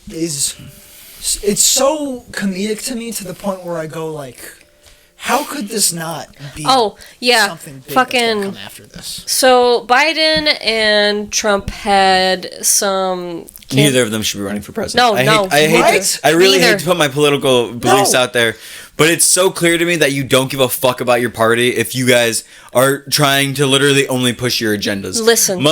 it's so comedic to me to the point where I go like, how could this not be? Oh, yeah. something big that's Fucking. gonna come after this? So Biden and Trump had some. Neither of them should be running for president. No, I really Neither. hate to put my political beliefs No. out there, but it's so clear to me that you don't give a fuck about your party if you guys are trying to literally only push your agendas. Listen.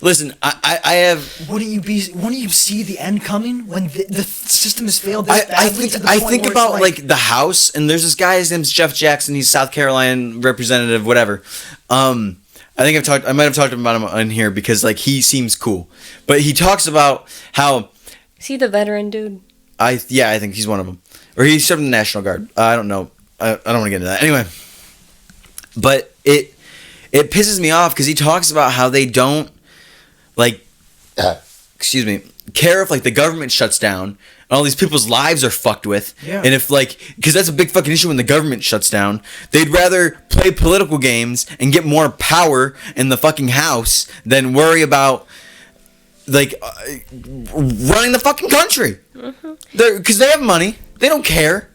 Listen. I have. Wouldn't you see the end coming when the system has failed this I badly to the think point where it's about like the House, and there's this guy. His name's Jeff Jackson. He's South Carolina representative, whatever. I think I might have talked about him on here because like he seems cool, but he talks about how. Is he the veteran dude? I think he's one of them, or he served in the National Guard. I don't know. I don't want to get into that anyway. But it pisses me off because he talks about how they don't like, excuse me, care if like the government shuts down all these people's lives are fucked with. Yeah. And if because that's a big fucking issue when the government shuts down. They'd rather play political games and get more power in the fucking house than worry about running the fucking country. Because they have money. They don't care.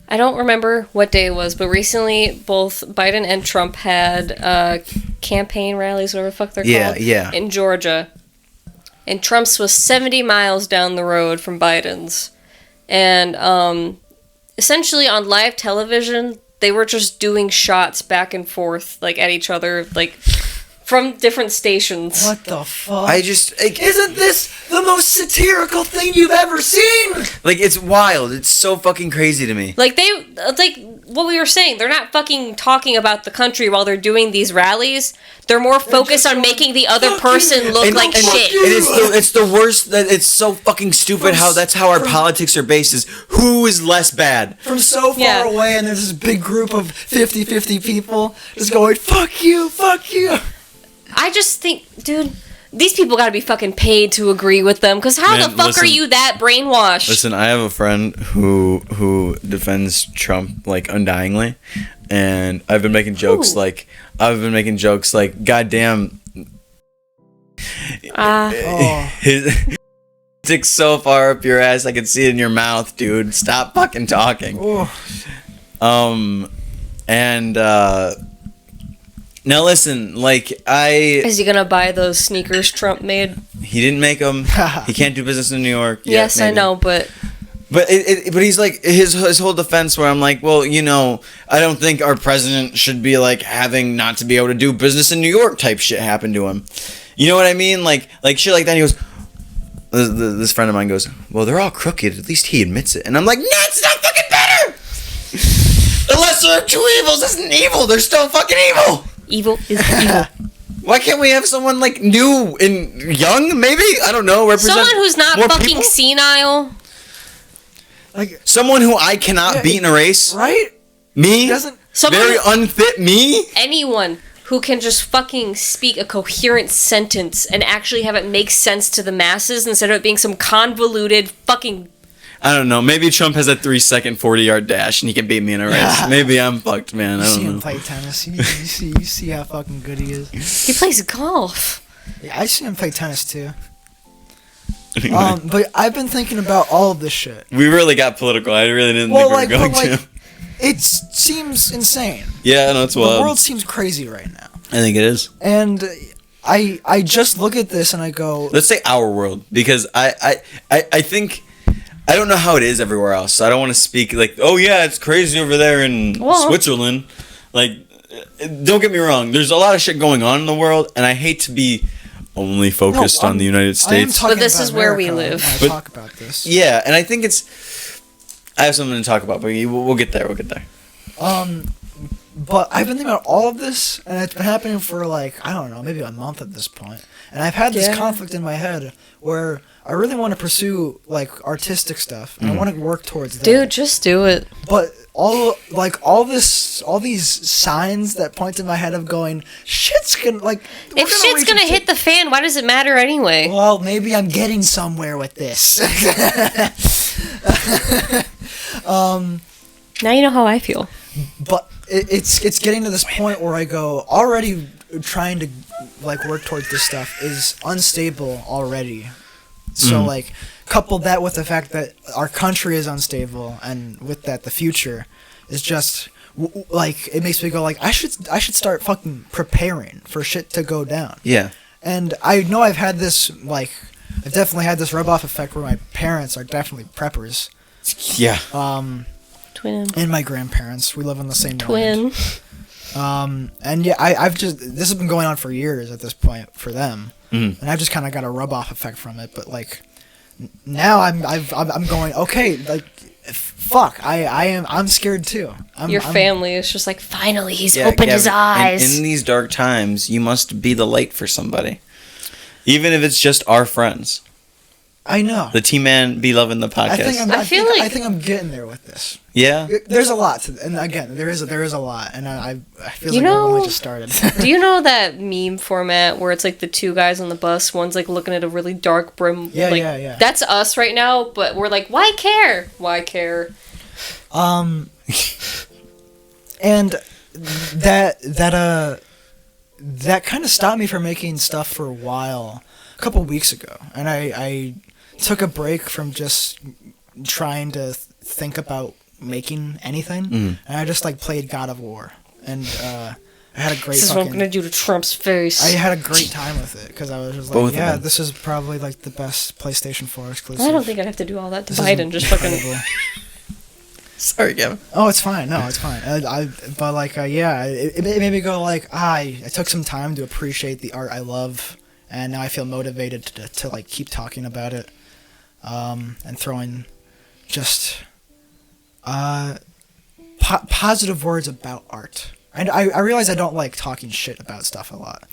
I don't remember what day it was, but recently both Biden and Trump had campaign rallies, whatever the fuck they're called, in Georgia. And Trump's was 70 miles down the road from Biden's. And essentially on live television, they were just doing shots back and forth, at each other, from different stations. What the fuck? Isn't this the most satirical thing you've ever seen? It's wild. It's so fucking crazy to me. What we were saying, they're not fucking talking about the country while they're doing these rallies. They're more focused on making the other person look like shit. And it's the worst that it's so fucking stupid that's how our politics are based, is who is less bad. From so far away, and there's this big group of 50-50 people just going, fuck you, fuck you. I just think, dude, these people gotta be fucking paid to agree with them, because how the fuck are you that brainwashed? Listen, I have a friend who defends Trump, undyingly, and I've been making jokes, goddamn, his dick's so far up your ass, I can see it in your mouth, dude. Stop fucking talking. Now listen, Is he gonna buy those sneakers Trump made? He didn't make them. He can't do business in New York. Yes, maybe. I know, but he's his whole defense where I'm well, I don't think our president should be having not to be able to do business in New York type shit happen to him. You know what I mean? Like shit like that. And he goes, this friend of mine goes, well, they're all crooked. At least he admits it. And I'm no, it's not fucking better. The lesser of two evils isn't evil. They're still fucking evil. Evil is evil. Why can't we have someone new and young? Maybe, I don't know. Represent someone who's not fucking people? Senile. Someone who I cannot beat in a race. Right? Me? Someone very unfit me? Anyone who can just fucking speak a coherent sentence and actually have it make sense to the masses instead of it being some convoluted fucking... I don't know. Maybe Trump has a 3-second 40-yard dash and he can beat me in a race. Maybe I'm fucked, man. I don't know. You see him play tennis. You see how fucking good he is. He plays golf. Yeah, I see him play tennis too. Anyway. But I've been thinking about all of this shit. We really got political. I really didn't think we were going to. It seems insane. Yeah, no, it's wild. The world seems crazy right now. I think it is. And I just look at this and I go... Let's say our world, because I think... I don't know how it is everywhere else, so I don't want to speak oh yeah, it's crazy over there in Switzerland. Don't get me wrong, there's a lot of shit going on in the world, and I hate to be only focused on the United States. But this is where we live. I talk about this. Yeah, and I think I have something to talk about, but we'll get there. But I've been thinking about all of this, and it's been happening for I don't know, maybe a month at this point. And I've had this conflict in my head where I really want to pursue artistic stuff, and I want to work towards that. Dude, just do it. But all these signs that point in my head of going, shit's gonna if shit's gonna hit the fan, why does it matter anyway? Well, maybe I'm getting somewhere with this. Now you know how I feel. But it's getting to this point where I go, already trying to work towards this stuff is unstable already. So couple that with the fact that our country is unstable, and with that the future is just it makes me go I should start fucking preparing for shit to go down. Yeah. And I know I've had this I've definitely had this rub off effect where my parents are definitely preppers. Yeah. Twin. And my grandparents, we live on the same twin. Land. And yeah, I've just this has been going on for years at this point for them. And I've just kind of got a rub off effect from it, but now I'm going, okay, fuck, I'm scared too. Your family is just finally he's opened his eyes. In these dark times, you must be the light for somebody, even if it's just our friends. I know. The T-Man be loving the podcast. I think I'm getting there with this. Yeah. There's a lot, and again, there is a lot, and I feel You like we've know- only just started. Do you know that meme format where it's like the two guys on the bus, one's like looking at a really dark brim? Yeah, like, yeah. That's us right now, but we're like, why care? Why care? And that kind of stopped me from making stuff for a while, a couple weeks ago, and I took a break from just trying to think about making anything, and I just like played God of War, and I had a great. This is what I'm gonna do to Trump's face. I had a great time with it because I was just like, Both of yeah, them. this is probably like the best PlayStation 4 exclusive. I don't think I'd have to do all that to This is Biden. Just fucking. incredible. Sorry, Gavin. Oh, it's fine. No, it's fine. But like, yeah, it made me go like, I took some time to appreciate the art I love, and now I feel motivated to like keep talking about it, and throwing just positive words about art. And I realize I don't like talking shit about stuff a lot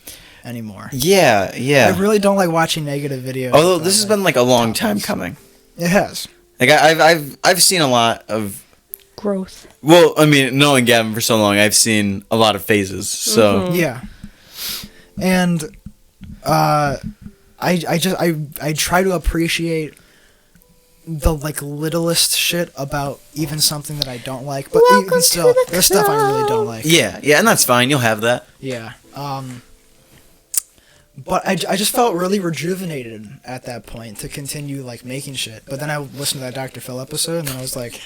anymore. Yeah, yeah. I really don't like watching negative videos. Although about, this has like, been like a long topics. time coming. It has. Like I've seen a lot of. Growth. Well, I mean, knowing Gavin for so long, I've seen a lot of phases. So Yeah. And I try to appreciate the like littlest shit about even something that I don't like, but Welcome even still, to the there's stuff I really don't like. yeah, and that's fine. You'll have that. Yeah. But I just felt really rejuvenated at that point to continue like making shit. But then I listened to that Dr. Phil episode, and then I was like,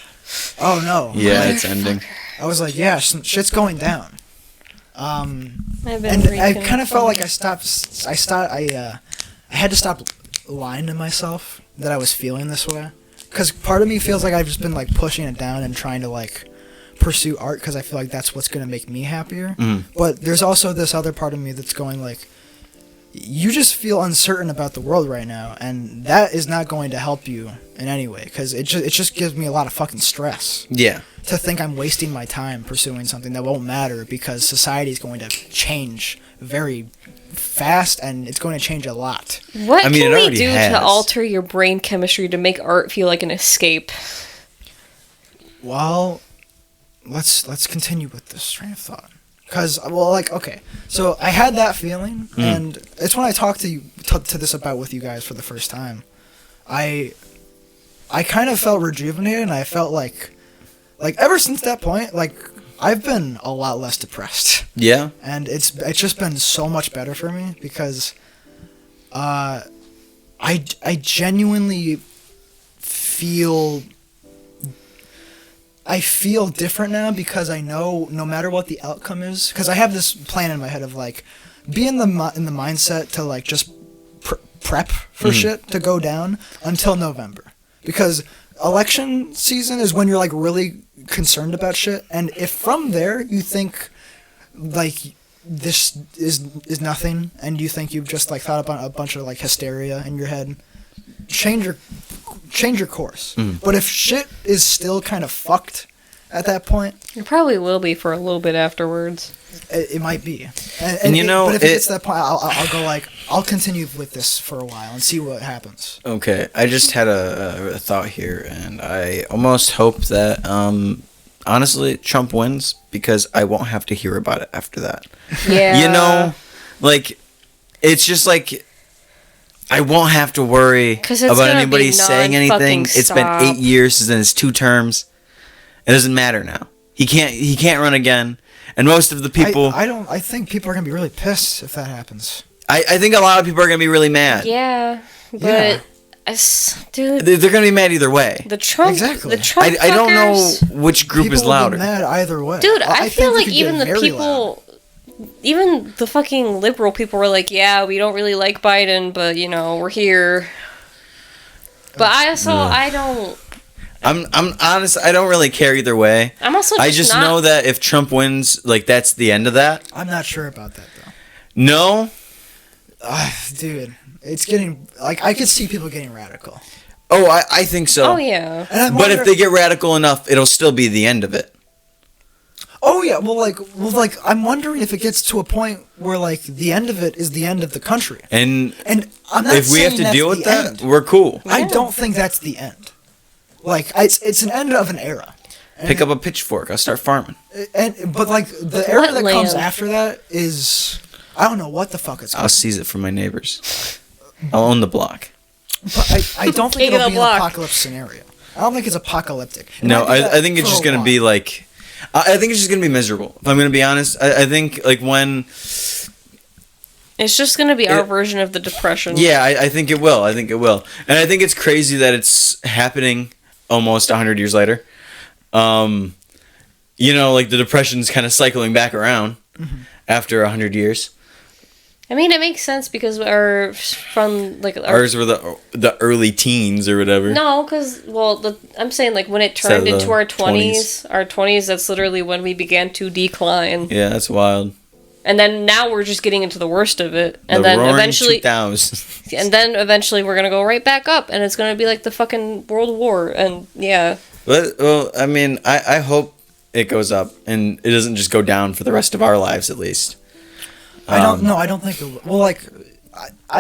oh no. Yeah, it's ending. I was like, yeah, shit's going down. I've been And I reconnecting. kind of felt like I had to stop lying to myself that I was feeling this way, because part of me feels like I've just been like pushing it down and trying to like pursue art because I feel like that's what's gonna make me happier. But there's also this other part of me that's going like, you just feel uncertain about the world right now, and that is not going to help you in any way, because it just gives me a lot of fucking stress Yeah. to think I'm wasting my time pursuing something that won't matter, because society is going to change very fast, and it's going to change a lot. What I mean, can it we already do has. to alter your brain chemistry to make art feel like an escape? Well, let's continue with this train of thought. Because, well, like, okay, so I had that feeling, and it's when I talked to this about with you guys for the first time. I kind of felt rejuvenated, and I felt like ever since that point, like, I've been a lot less depressed. Yeah. And it's just been so much better for me, because I genuinely feel different now, because I know no matter what the outcome is, because I have this plan in my head of like be in the mindset to like just prep for shit to go down until November, because election season is when you're like really concerned about shit, and if from there you think like this is nothing, and you think you've just like thought about a bunch of like hysteria in your head, change your course. But if shit is still kind of fucked at that point, It probably will be for a little bit afterwards. it might be. And you know, but if it gets to that point, I'll go like, I'll continue with this for a while and see what happens. Okay, I just had a thought here, and I almost hope that, honestly, Trump wins, because I won't have to hear about it after that. Yeah. You know, like, it's just like, I won't have to worry 'Cause it's about gonna anybody be saying anything. non-fucking It's been stop. 8 years since his 2 terms. It doesn't matter now. He can't run again. And most of the people, I think people are gonna be really pissed if that happens. I think a lot of people are gonna be really mad. Yeah, Yeah. but dude, They're gonna be mad either way. the Trump, Exactly. the Trump I don't know fuckers- which group People is will louder. be mad either way. Dude, I think feel we like could even get the very people, even the fucking liberal people were like, yeah, we don't really like Biden, but you know, we're here. But I don't. I'm honest. I don't really care either way. I'm also. I just not, know that if Trump wins, like, that's the end of that. I'm not sure about that though. No. Dude, it's getting like, I could see people getting radical. Oh, I think so. Oh yeah. And I'm But if wondering- they get radical enough, it'll still be the end of it. Oh yeah, well, I'm wondering if it gets to a point where like the end of it is the end of the country, And and I'm not if we have saying to that's deal with the that, end. we're cool. I Yeah. don't think that's the end. Like, it's an end of an era. Pick up a pitchfork. I'll start farming. But like the area that What comes land? after that is I don't know what the fuck it's I'll called. seize it from my neighbors. I'll own the block. But I don't think King of it'll the be block. an apocalypse scenario. I don't think it's apocalyptic. It No, might be that I think it's for just a gonna be while. like. I think it's just gonna be miserable. If I'm gonna be honest, I think like when. It's just gonna be our version of the Depression. Yeah, I think it will. I think it will, and I think it's crazy that it's happening almost 100 years later. You know, like the Depression's kind of cycling back around after 100 years. I mean, it makes sense because our Ours were the early teens or whatever. No, because I'm saying like when it So turned the into our 20s, our 20s. That's literally when we began to decline, Yeah, that's wild. and then now we're just getting into the worst of it, and the then roaring eventually, 2000s. we're gonna go right back up, and it's gonna be like the fucking World War, and yeah. Well, I mean, I hope it goes up and it doesn't just go down for the rest of our lives, at least. I don't know. I don't think it will. Well, like,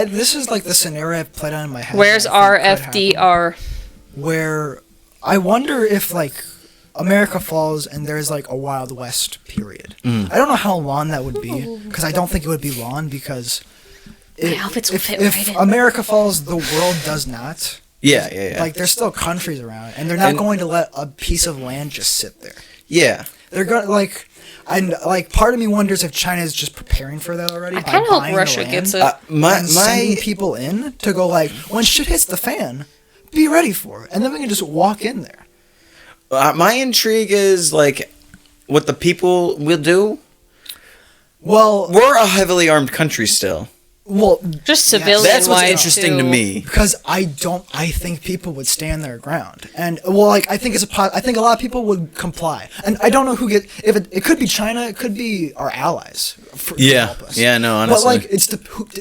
this is like the scenario I've played on in my head. Where's that I think could happen, RFDR? Where I wonder if like America falls and there's like a Wild West period. I don't know how long that would be because I don't think it would be long because My outfits will fit if right in. America falls, the world does not. Yeah. Like there's still countries around, and they're not And- going to let a piece of land just sit there. Yeah. They're going to like. And like, part of me wonders if China is just preparing for that already. I kind of hope buying the Russia land gets it. and sending people in to go like, when shit hits the fan, be ready for it, and then we can just walk in there. My intrigue is like what the people will do. Well, We're a heavily armed country still. Just yes. civilian. That's what's wise, interesting to too. me. because I think people would stand their ground, and well, like I think I think a lot of people would comply, and I don't know who if it could be China, it could be our allies. To help us. Yeah, no, honestly. But like, it's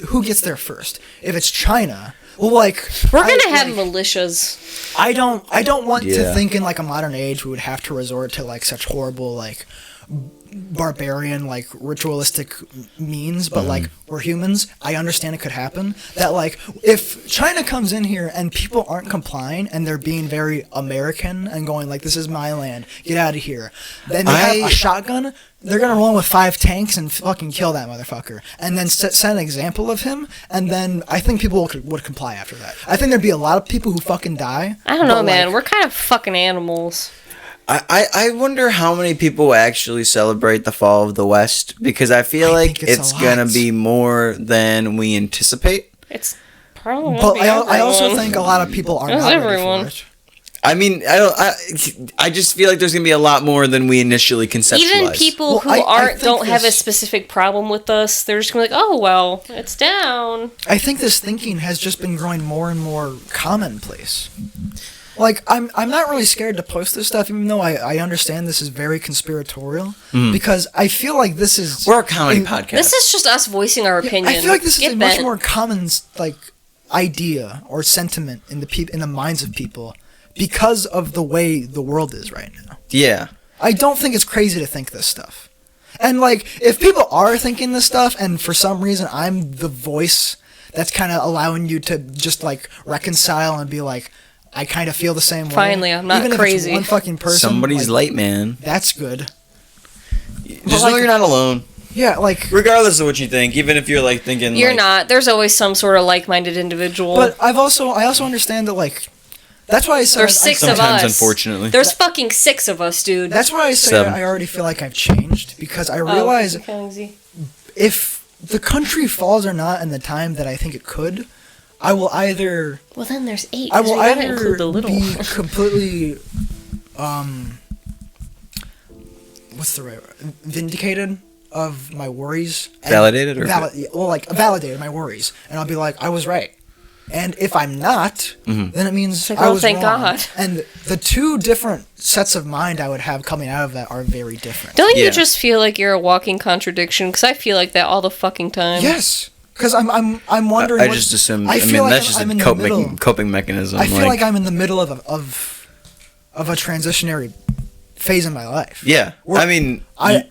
who gets there first. If it's China, well, like We're gonna have like, militias. I don't want to Yeah. think in like a modern age we would have to resort to like such horrible like barbarian like ritualistic means, but like we're humans. I understand it could happen. That like if China comes in here and people aren't complying and they're being very American and going like this is my land, get out of here. Then they have a shotgun. They're gonna roll with 5 tanks and fucking kill that motherfucker, and then set an example of him. And then I think people would comply after that. I think there'd be a lot of people who fucking die. I don't know, but, man. like, We're kind of fucking animals. I wonder how many people actually celebrate the fall of the West, because I feel I like think it's it's a gonna lot. be more than we anticipate. It's probably. But I also think a lot of people are That's not everyone. ready for it. I mean, I just feel like there's gonna be a lot more than we initially conceptualized. even people Well, who I think don't have a this- specific problem with us, they're just gonna be like, oh well, it's down. I think this thinking has just been growing more and more commonplace. Like I'm not really scared to post this stuff, even though I understand this is very conspiratorial, because I feel like this is We're a comedy in- podcast. This is just us voicing our opinion. I feel like this is Get a much bent. more common like idea or sentiment in the minds of people because of the way the world is right now. Yeah. I don't think it's crazy to think this stuff. And like, if people are thinking this stuff, and for some reason I'm the voice that's kind of allowing you to just like reconcile and be like, I kind of feel the same way. Finally, I'm not Even crazy. If it's one fucking person. Somebody's like, late, man. That's good. Just like- know you're not alone. Yeah, like. Regardless of what you think, even if you're like thinking You're like, not. There's always some sort of like-minded individual. But I also understand that like, that's why I said There's 6 of Sometimes, us. unfortunately. There's fucking 6 of us, dude. That's why I say 7. I already feel like I've changed because I realize if the country falls or not in the time that I think it could, I will either Well, then there's 8. I will gotta either include the little. be completely, what's the right word? Vindicated of my worries. and Validated or validated my worries, and I'll be like, I was right. And if I'm not, then it means like, I oh, was thank wrong. God. And the two different sets of mind I would have coming out of that are very different. Don't Yeah. you just feel like you're a walking contradiction? Because I feel like that all the fucking time. Yes, because I'm wondering. I what- just assumed. I I, feel mean, like that's just I'm in a the middle. coping mechanism. I feel like I'm in the middle of a transitionary phase in my life. Yeah, Where I mean, I-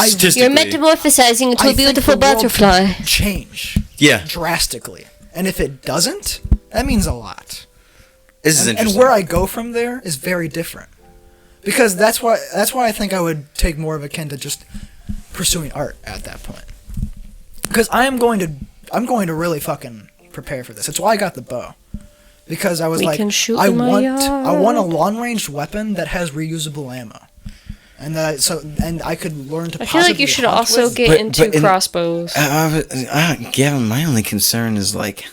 statistically, You're metamorphosizing into I a think beautiful the world butterfly. can change yeah, drastically, and if it doesn't, that means a lot. this is And interesting. where I go from there is very different, Because that's why I think I would take more of a kin to just pursuing art at that point. Because I'm going to really fucking prepare for this. It's why I got the bow. Because I was We like, can shoot I in my want a yard. long-range weapon that has reusable ammo. And I could learn to I feel like you possibly should hunt also with. get into crossbows. Gavin, my only concern is like,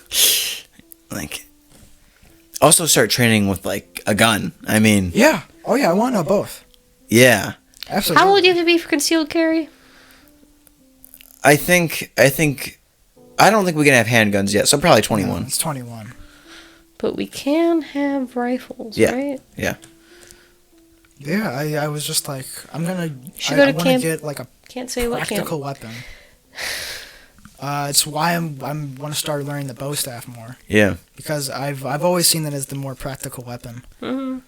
also start training with like a gun. I mean, Yeah. Oh yeah, I want to know both. yeah. Absolutely. How old do you have to be for concealed carry? I don't think we can have handguns yet, so probably 21. No, it's 21. But we can have rifles, Yeah. right? Yeah. Yeah, I was just like, I'm gonna. Should I go to want to camp. get like a Can't say what camp. practical weapon. It's why I want to start learning the bow staff more, Yeah. because I've always seen that as the more practical weapon. Mhm.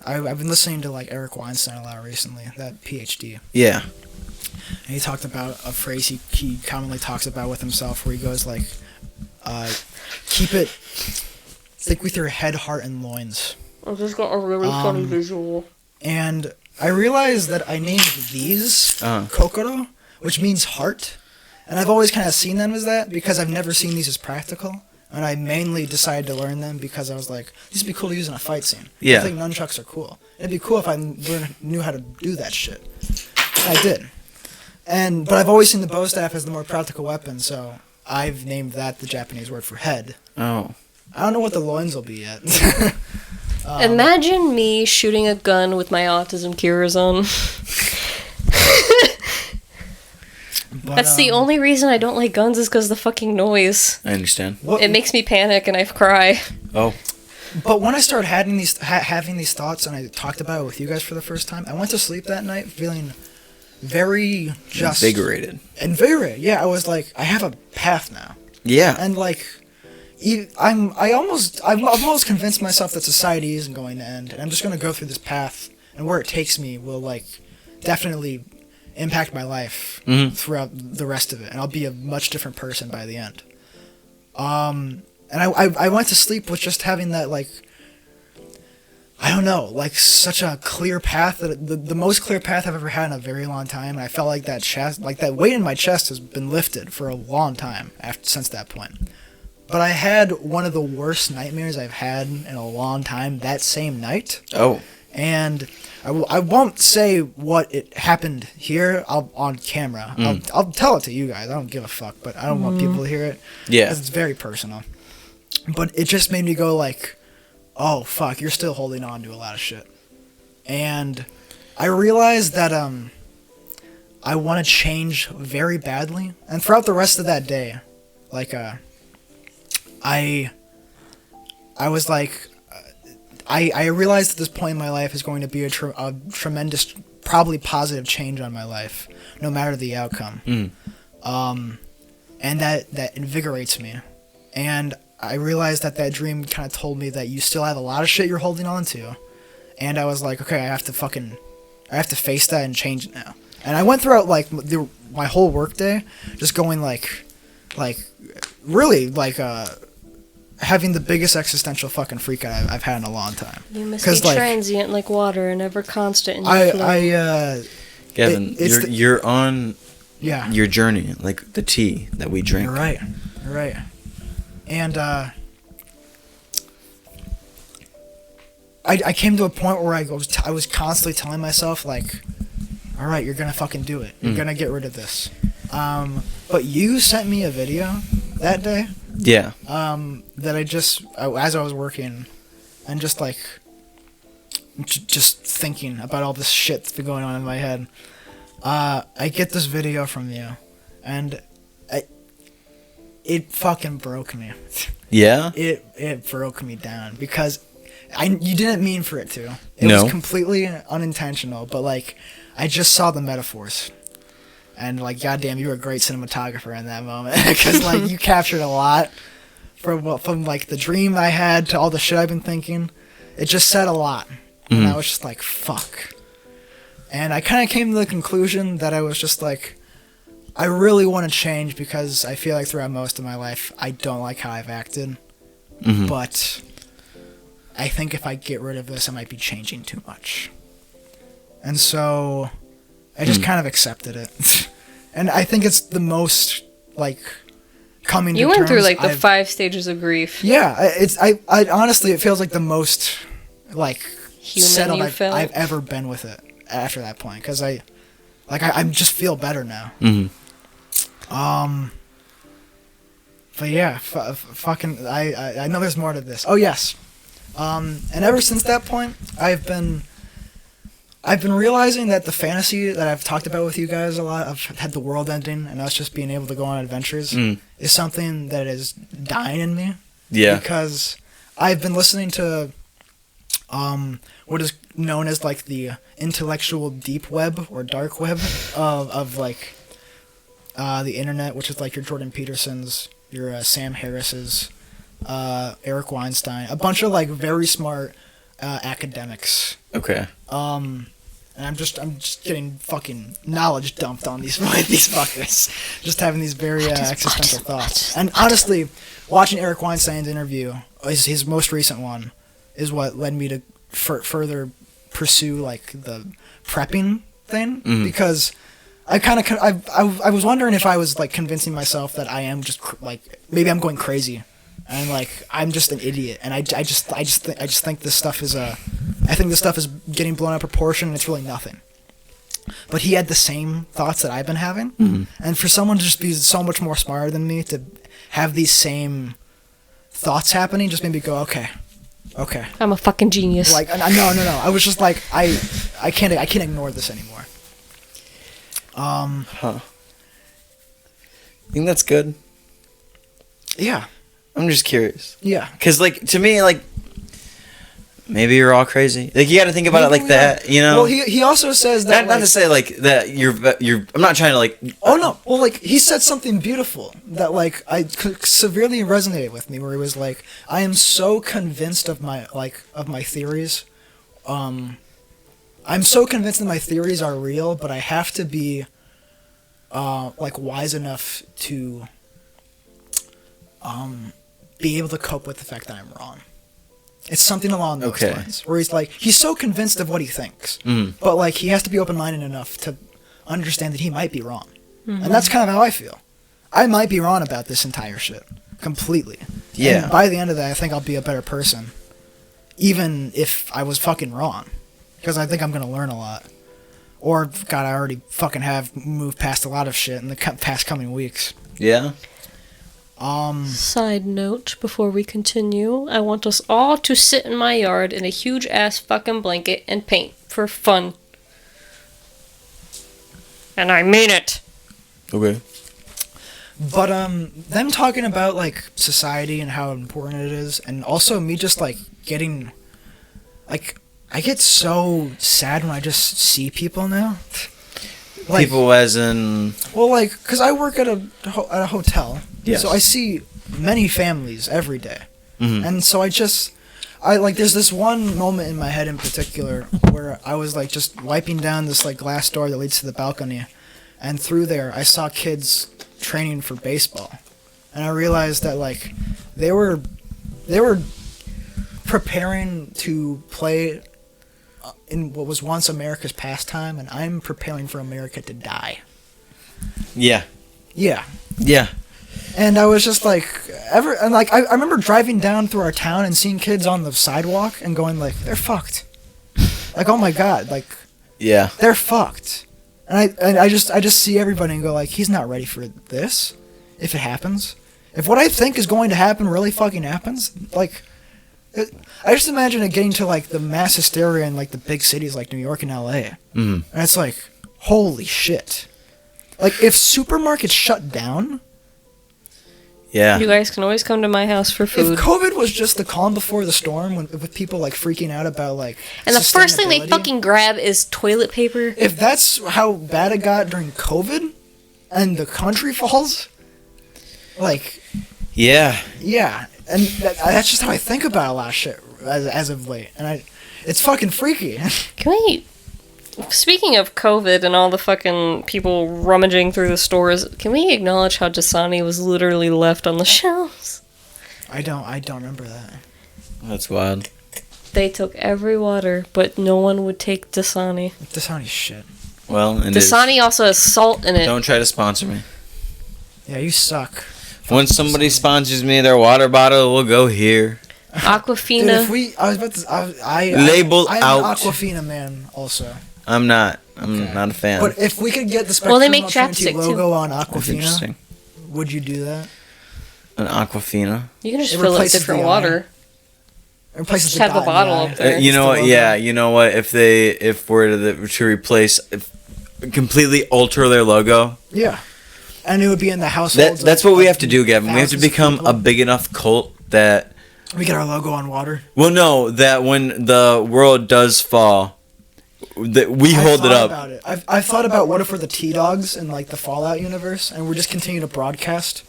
I've been listening to like Eric Weinstein a lot recently, that PhD, Yeah. and he talked about a phrase he commonly talks about with himself, where he goes like, stick with your head, heart, and loins. I just got a really funny visual. And I realized that I named these Kokoro, which means heart. And I've always kind of seen them as that because I've never seen these as practical. And I mainly decided to learn them because I was like, these would be cool to use in a fight scene. Yeah. I think nunchucks are cool. It'd be cool if I knew how to do that shit. And I did. But I've always seen the bow staff as the more practical weapon, so I've named that the Japanese word for head. Oh. I don't know what the loins will be yet. Imagine me shooting a gun with my autism cures on. But, That's the only reason I don't like guns is because the fucking noise. I understand. what- It makes me panic and I cry. Oh. But when I started having these thoughts, and I talked about it with you guys for the first time, I went to sleep that night feeling very just Invigorated. Invigorated. Yeah, I was like, I have a path now, Yeah. and like, I've almost convinced myself that society isn't going to end, and I'm just going to go through this path, and where it takes me will like definitely impact my life throughout the rest of it, and I'll be a much different person by the end. And I went to sleep with just having that, like, I don't know, like such a clear path, that the most clear path I've ever had in a very long time. And I felt like that chest, like that weight in my chest has been lifted for a long time since that point. But I had one of the worst nightmares I've had in a long time that same night. Oh. And I won't say what it happened here on camera. I'll tell it to you guys. I don't give a fuck, but I don't want people to hear it. Yeah. 'Cause it's very personal. But it just made me go like, oh fuck, you're still holding on to a lot of shit. And I realized that I want to change very badly. And throughout the rest of that day, like I was like, I realized at this point in my life is going to be a tremendous, probably positive change on my life, no matter the outcome. And that invigorates me. And I realized that dream kind of told me that you still have a lot of shit you're holding on to. And I was like, okay, I have to face that and change it now. And I went throughout like my whole work day, just going like really like having the biggest existential fucking freak out I've had in a long time. You must 'Cause, be like, transient like water and ever constant in your flow. Gavin, you're on Yeah. your journey, like the tea that we drink. You're right. You're right. And I came to a point where I was constantly telling myself like, all right, you're gonna fucking do it. You're gonna get rid of this. But you sent me a video that day. Yeah. That as I was working, and just like, just thinking about all this shit that's been going on in my head. I get this video from you, and it fucking broke me. Yeah? It broke me down because you didn't mean for it to. It No. was completely unintentional, but like I just saw the metaphors. And like, goddamn, you were a great cinematographer in that moment because like you captured a lot from like the dream I had to all the shit I've been thinking. It just said a lot, and I was just like, fuck. And I kind of came to the conclusion that I was just like, I really want to change because I feel like throughout most of my life I don't like how I've acted. But I think if I get rid of this, I might be changing too much. And so I just kind of accepted it. And I think it's the most, like, coming to terms. You went through, like, the 5 stages of grief. Yeah, I honestly, it feels like the most, like, Human settled you felt? I've ever been with it after that point. Because I just feel better now. But yeah, fucking, I know there's more to this. Oh, yes. And ever since that point, I've been realizing that the fantasy that I've talked about with you guys a lot, I've had the world ending and us just being able to go on adventures, is something that is dying in me. Yeah. Because I've been listening to what is known as, like, the intellectual deep web or dark web of like, the internet, which is, like, your Jordan Petersons, your Sam Harris's, Eric Weinstein, a bunch of, like, very smart academics. Okay. And I'm just getting fucking knowledge dumped on these fuckers. Just having these very existential thoughts. And honestly, watching Eric Weinstein's interview, his most recent one, is what led me to further pursue, like, the prepping thing, because I was wondering if I was, like, convincing myself that I am just like, maybe I'm going crazy, and, like, I'm just an idiot, and I just think this stuff is I think this stuff is getting blown out of proportion, and it's really nothing. But he had the same thoughts that I've been having, and for someone to just be so much more smarter than me to have these same thoughts happening just made me go, okay. I'm a fucking genius. Like, no. I was just like, I can't ignore this anymore. I think that's good. Yeah. I'm just curious. Yeah. Because, like, to me, like, maybe you're all crazy. Like, you got to think about it like that, you know? Well, he also says that, not to say, like, that you're. I'm not trying to, like. Oh, no. Well, like, he said something beautiful that, like, severely resonated with me, where he was like, I am so convinced of my theories. I'm so convinced that my theories are real, but I have to be, like, wise enough to, be able to cope with the fact that I'm wrong. It's something along those lines, where he's like, he's so convinced of what he thinks, but, like, he has to be open-minded enough to understand that he might be wrong. And that's kind of how I feel. I might be wrong about this entire shit, completely. Yeah. And by the end of that, I think I'll be a better person, even if I was fucking wrong, because I think I'm going to learn a lot. Or, God, I already fucking have moved past a lot of shit in the past coming weeks. Yeah. Side note, before we continue, I want us all to sit in my yard in a huge ass fucking blanket and paint for fun. And I mean it. Okay. But, them talking about, like, society and how important it is, and also me just, like, getting, like, I get so sad when I just see people now. Like, people as in... Well, like, because I work at a hotel, yes. So I see many families every day. And so there's this one moment in my head in particular where I was, like, just wiping down this, like, glass door that leads to the balcony, and through there I saw kids training for baseball. And I realized that, like, they were preparing to play in what was once America's pastime, and I'm preparing for America to die. Yeah. Yeah. Yeah. And I was just like, I remember driving down through our town and seeing kids on the sidewalk and going, like, they're fucked. Like, oh my God, like, yeah, they're fucked. And I just see everybody and go, like, he's not ready for this. If it happens, if what I think is going to happen really fucking happens, like, I just imagine it getting to, like, the mass hysteria in, like, the big cities like New York and LA. And it's like, holy shit. Like, if supermarkets shut down... Yeah. You guys can always come to my house for food. If COVID was just the calm before the storm, with people, like, freaking out about, like, and the first thing they fucking grab is toilet paper. If that's how bad it got during COVID, and the country falls, like... Yeah. Yeah. And that's just how I think about a lot of shit as of late. And it's fucking freaky. Can we... Speaking of COVID and all the fucking people rummaging through the stores, can we acknowledge how Dasani was literally left on the shelves? I don't remember that. That's wild. They took every water, but no one would take Dasani. Dasani's shit. Well, and Dasani also has salt in it. Don't try to sponsor me. Yeah, you suck. When somebody sponsors me, their water bottle will go here. Aquafina. Dude, I was about to. Label I'm out. an Aquafina man, also. I'm not. I'm not a fan. But if we could get the Spectruminal Well, they make Trinity chapstick, logo on That's Aquafina, interesting. would you do that? An Aquafina. You can just It fill it with replaces different the water. It replaces Just have the dot in bottle eye. up there. You know It's what? the Yeah, logo. you know what? If we're to replace, completely alter their logo. Yeah. And it would be in the household. That's what we have to do, Gavin. We have to become a big enough cult that. We get our logo on water. Well, no, that when the world does fall, that we hold it up. About it. I've thought about what if we're the T-Dogs in like the Fallout universe, and we're just continue to broadcast.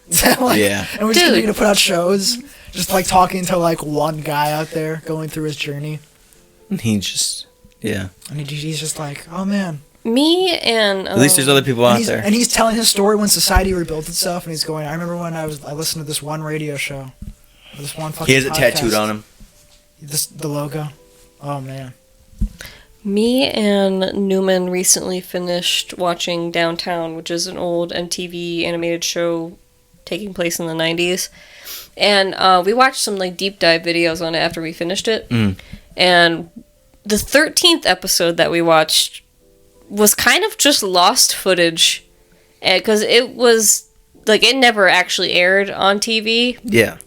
Yeah. And we just continue to put out shows, just like talking to like one guy out there going through his journey. And he just, yeah. And he's just like, oh man. Me and At least there's other people out there. And he's telling his story when society rebuilt itself, and he's going, I remember when I listened to this one radio show, this one fucking He has it podcast. tattooed on him. The logo. Oh man. Me and Newman recently finished watching Downtown, which is an old MTV animated show taking place in the 90s. And we watched some like deep dive videos on it after we finished it. And the 13th episode that we watched was kind of just lost footage. Because it was, like, it never actually aired on TV. Yeah.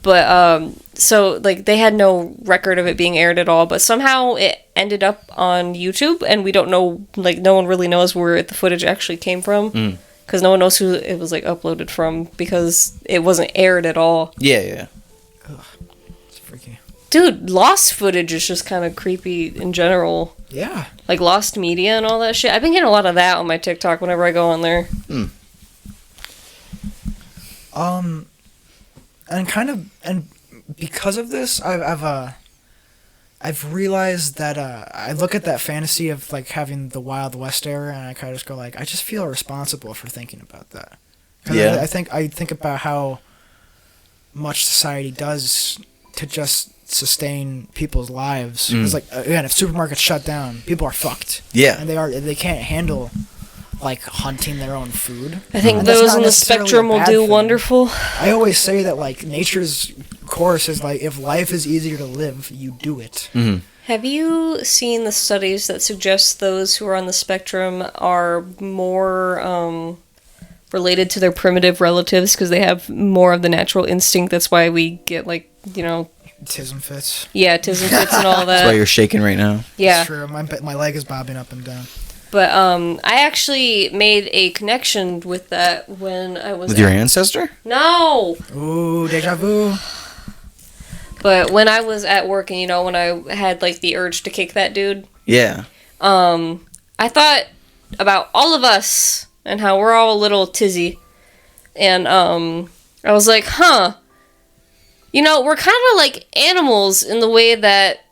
But, so, like, they had no record of it being aired at all, but somehow it ended up on YouTube, and we don't know, like, no one really knows where the footage actually came from, because no one knows who it was, like, uploaded from, because it wasn't aired at all. Yeah. Ugh. It's freaky. Dude, lost footage is just kind of creepy in general. Yeah. Like, lost media and all that shit. I've been getting a lot of that on my TikTok whenever I go on there. And because of this, I've realized that I look at that fantasy of like having the Wild West era, and I kind of just go like, I just feel responsible for thinking about that. 'Cause Yeah. I think about how much society does to just sustain people's lives. It's like again, if supermarkets shut down, people are fucked. Yeah. And they can't handle like hunting their own food. I think And that's those not in the necessarily a spectrum will bad do thing. wonderful. I always say that like nature's course is like if life is easier to live, you do it. Have you seen the studies that suggest those who are on the spectrum are more related to their primitive relatives because they have more of the natural instinct? That's why we get, like, you know... Tism fits. Yeah, tism fits and all that. That's why you're shaking right now. Yeah. It's true. My leg is bobbing up and down. But I actually made a connection with that when I was... With your ancestor? No! Ooh, deja vu. But when I was at work and, you know, when I had, like, the urge to kick that dude... Yeah. I thought about all of us and how we're all a little tizzy. And I was like, you know, we're kind of like animals in the way that,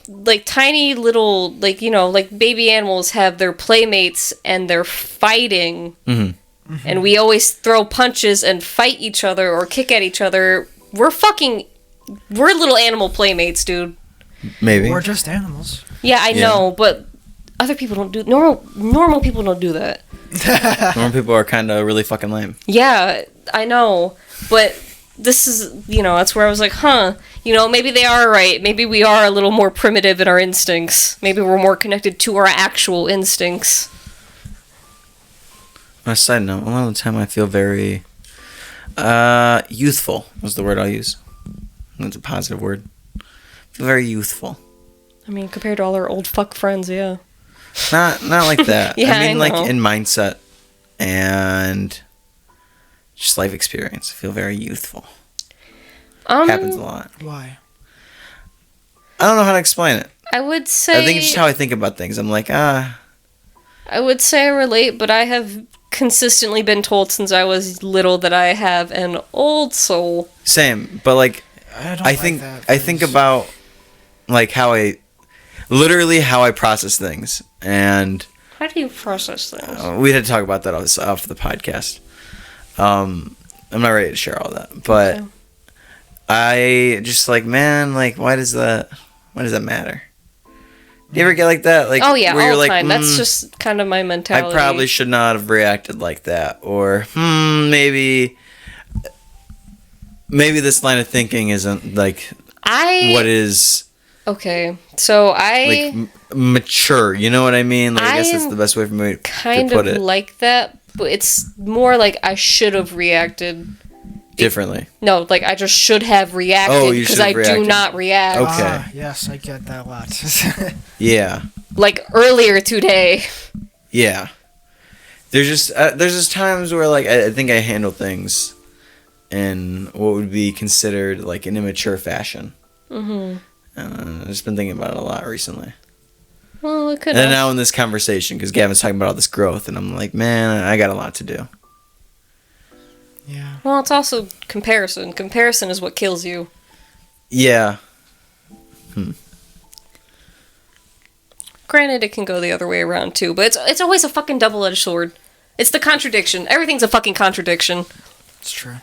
like, tiny little, like, you know, like baby animals have their playmates and they're fighting. And we always throw punches and fight each other or kick at each other. We're little animal playmates, dude. Maybe. We're just animals. Yeah, I know, but other people don't do... Normal people don't do that. Normal people are kind of really fucking lame. Yeah, I know. But this is, you know, that's where I was like, you know, maybe they are right. Maybe we are a little more primitive in our instincts. Maybe we're more connected to our actual instincts. On a side note, a lot of the time I feel very youthful was the word I'll use. That's a positive word. I feel very youthful. I mean, compared to all our old fuck friends, yeah. Not like that. Yeah, I mean, I like know. in mindset and just life experience. I feel very youthful. Happens a lot. Why? I don't know how to explain it. I would say... I think it's just how I think about things. I'm like, I would say I relate, but I have consistently been told since I was little that I have an old soul. Same. But like, I think about like how I process things, and How do you process things? we had to talk about that off the podcast. I'm not ready to share all that, but Okay. I just like, man, like, why Why does that matter? Do you ever get like that? Like, Oh yeah, where all you're the like, time. That's just kind of my mentality. I probably should not have reacted like that, or maybe this line of thinking isn't like what is okay. So like mature. You know what I mean? Like, I guess that's the best way for me to put it. Like that, but it's more like I should have reacted Differently. No, like I just should have reacted because I do not react. Okay. Yes, I get that a lot. Yeah. Like earlier today. Yeah. There's just times where like I think I handle things in what would be considered like an immature fashion. Mm-hmm. I've just been thinking about it a lot recently. Well, it could. And then now in this conversation, because Gavin's talking about all this growth, and I'm like, man, I got a lot to do. Yeah. Well, it's also comparison. Comparison is what kills you. Yeah. Granted, it can go the other way around too, but it's always a fucking double-edged sword. It's the contradiction. Everything's a fucking contradiction. It's true.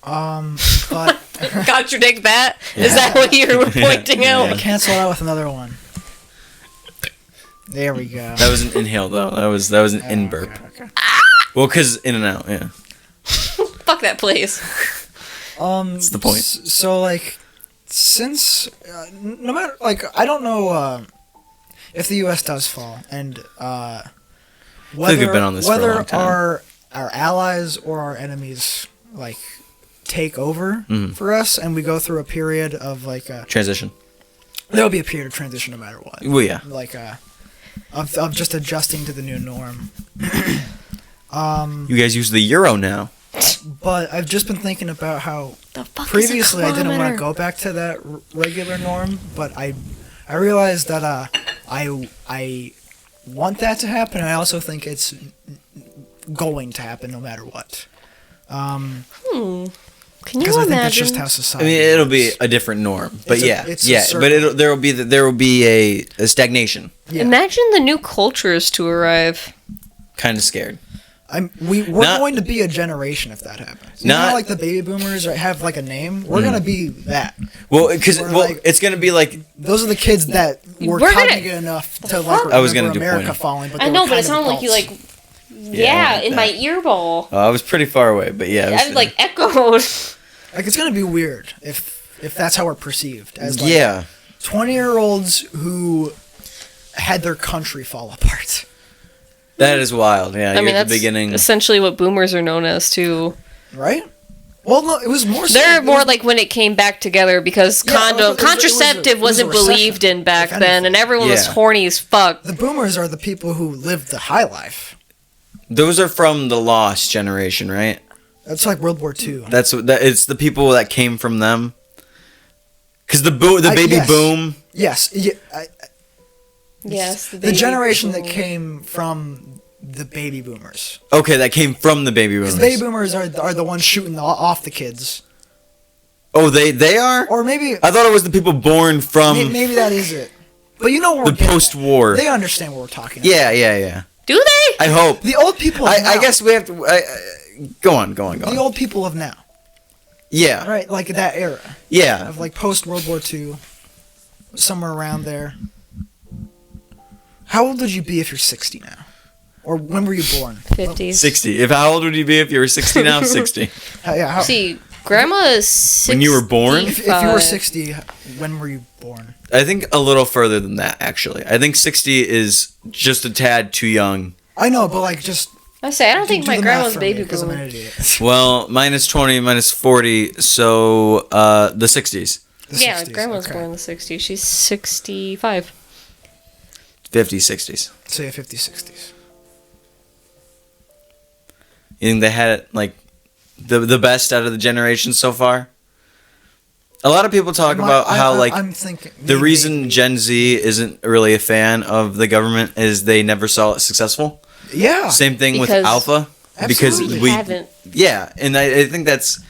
But Contradict that? Yeah. Is that what you were pointing out? Cancel it out with another one. There we go. That was an inhale though. That was an in burp. Okay. Well, cause in and out, yeah. Fuck that place. That's the point. So like, since no matter like, I don't know if the U.S. does fall, and whether we've been on this for a long time. our allies or our enemies like take over for us, and we go through a period of like transition. There'll be a period of transition no matter what. Well, yeah. Like of just adjusting to the new norm. You guys use the euro now. But I've just been thinking about how The fuck previously is a I didn't want to kilometer? go back to that regular norm, but I realized that I want that to happen, and I also think it's going to happen no matter what. Can you Because I think that's imagine? just how I society mean, it'll be works. a different norm, but It's a but circle. there will be a stagnation. Yeah. Imagine the new cultures to arrive. Kind of scared. We're Not- going to be a generation if that happens. You know how, like the baby boomers have like a name? We're going to be that. Well, because We're like- it's gonna be like Those are the kids that were We're gonna- cognizant enough to like I was gonna remember do America pointing. falling, but I they know, were but it kind of sounded like you adults. like in my ear ball. I was pretty far away, but yeah. I like echoed. Like it's gonna be weird if that's how we're perceived as like yeah. 20-year-olds who had their country fall apart. That is wild. Yeah, I you're mean, at that's the beginning. essentially what boomers are known as too. Right? Well, no, it was more. They're more like when it came back together because Yeah, it was a contraceptive wasn't recession, believed in back if then, anything. and everyone was Yeah. horny as fuck. the boomers are the people who lived the high life. Those are from the lost generation, right? That's like World War II. It's the people that came from them. Because the baby yes. boom. Yes, Yes, the generation that came from the baby boomers. Okay, that came from the baby boomers. The baby boomers are the ones shooting off the kids. Oh, they are? Or maybe I thought it was the people born from maybe that is it. But you know what the we're getting at. post-war. They understand what we're talking about. Yeah. Do they? I hope. The old people of now. I guess we have to. Go on. The old people of now. Yeah. Right, like that era. Yeah. Of like post World War II. Somewhere around there. How old would you be if you're 60 now? Or when were you born? 50s. 60. How old would you be if you were 60 now? 60. How, See, Grandma is 60. When you were born? if you were 60, when were you born? I think a little further than that, actually. I think 60 is just a tad too young. I know, but like just... I don't think do my the grandma's math for baby me, 'cause I'm an boomer. idiot. Well, minus 20, minus 40, so the 60s. The Yeah, 60s, Grandma's okay. born in the 60s. She's 65. 50s, 60s. Say 50s, 60s. You think they had it, like, the best out of the generation so far? A lot of people talk about how, like, I'm thinking... the reason Gen Z isn't really a fan of the government is they never saw it successful. Yeah. Same thing with Because- Alpha. Because Absolutely. We we haven't. Yeah, and I think that's...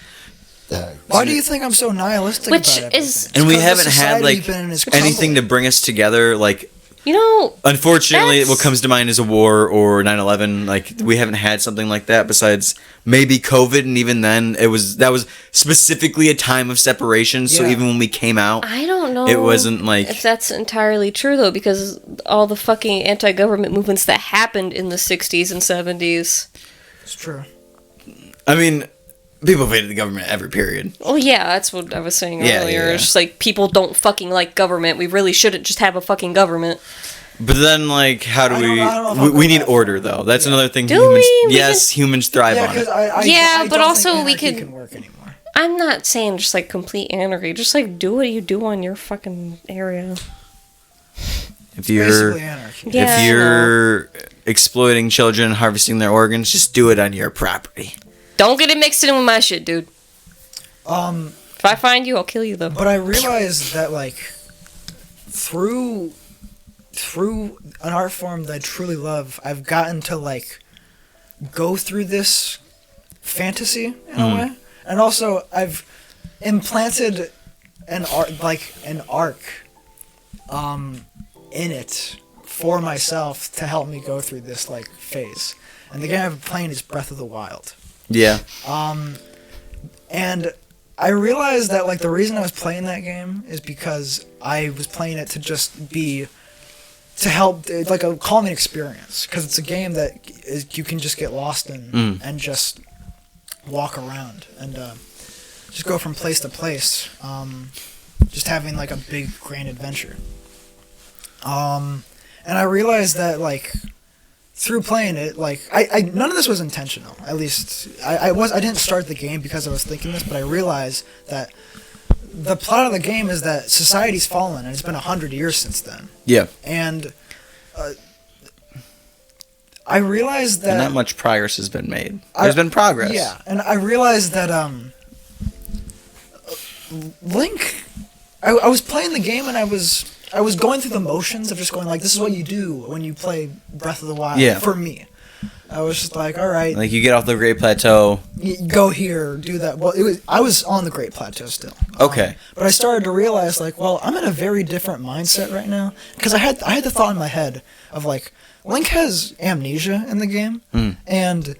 Why do you think I'm so nihilistic Which about is- everything? And we It's 'cause haven't the had, society like, been in its anything to crumble. bring us together, like, You know, Unfortunately, what comes to mind is a war or 9/11. Like, we haven't had something like that besides maybe COVID, and even then, that was specifically a time of separation. So even when we came out, I don't know. It wasn't like if that's entirely true though, because all the fucking anti-government movements that happened in the 60s and 70s. It's true. I mean, people hated the government every period. Oh yeah, that's what I was saying earlier. Yeah. It's just like people don't fucking like government. We really shouldn't just have a fucking government. But then, like, how do we need order, though. That's another thing. Do we? Humans thrive on it. Yeah, but also we could. Can work anymore. I'm not saying just like complete anarchy. Just like do what you do on your fucking area. If you're exploiting children, harvesting their organs, just do it on your property. Don't get it mixed in with my shit, dude. If I find you, I'll kill you though. But I realized that like through an art form that I truly love, I've gotten to like go through this fantasy in a way, and also I've implanted an arc in it for myself to help me go through this like phase. And the game I've been playing is Breath of the Wild. Yeah. And I realized that like the reason I was playing that game is because I was playing it to help like a calming experience, because it's a game that you can just get lost in and just walk around and just go from place to place, just having like a big grand adventure. And I realized that like through playing it, like I none of this was intentional. At least I didn't start the game because I was thinking this, but I realized that the plot of the game is that society's fallen, and it's been 100 years since then. Yeah. And I realized that not much progress has been made. There's been progress. Yeah, and I realized that Link. I was playing the game and I was going through the motions of just going like, this is what you do when you play Breath of the Wild. Yeah. For me, I was just like, all right. Like, you get off the Great Plateau. Go here, do that. Well, I was on the Great Plateau still. Okay. But I started to realize, like, well, I'm in a very different mindset right now, because I had the thought in my head of like, Link has amnesia in the game, and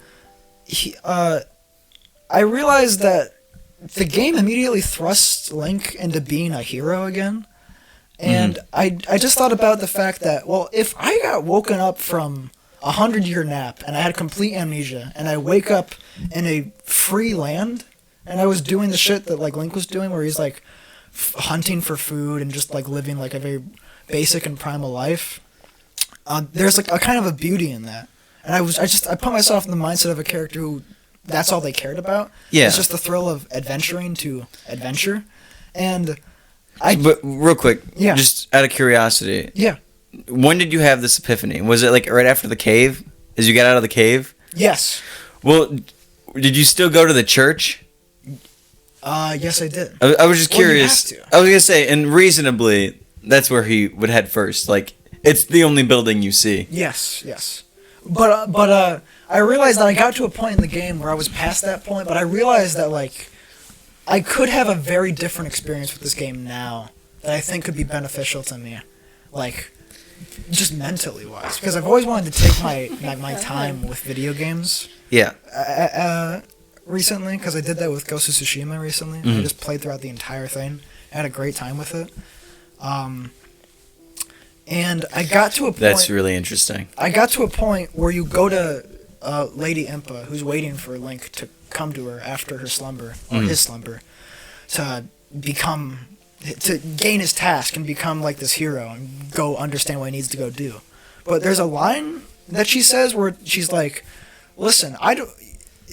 I realized that the game immediately thrusts Link into being a hero again. And I just thought about the fact that, well, if I got woken up from 100-year nap and I had complete amnesia and I wake up in a free land and I was doing the shit that like Link was doing, where he's like hunting for food and just like living like a very basic and primal life, there's like a kind of a beauty in that. And I put myself in the mindset of a character who that's all they cared about. Yeah. It's just the thrill of adventuring to adventure. And but real quick, yeah, just out of curiosity, yeah, when did you have this epiphany? Was it like right after the cave? As you got out of the cave? Yes. Well, did you still go to the church? Yes, I did. I was just curious. Well, you have to. I was gonna say, and reasonably, that's where he would head first. Like, it's the only building you see. Yes. But I realized that I got to a point in the game where I was past that point, but I realized that like I could have a very different experience with this game now that I think could be beneficial to me, like just mentally wise, because I've always wanted to take my time with video games. Yeah. Recently, because I did that with Ghost of Tsushima recently. I just played throughout the entire thing. I had a great time with it. And I got to a point... That's really interesting. I got to a point where you go to Lady Impa, who's waiting for Link to come to her after her slumber, or his slumber, to gain his task and become like this hero and go understand what he needs to go do. But there's a line that she says where she's like, listen,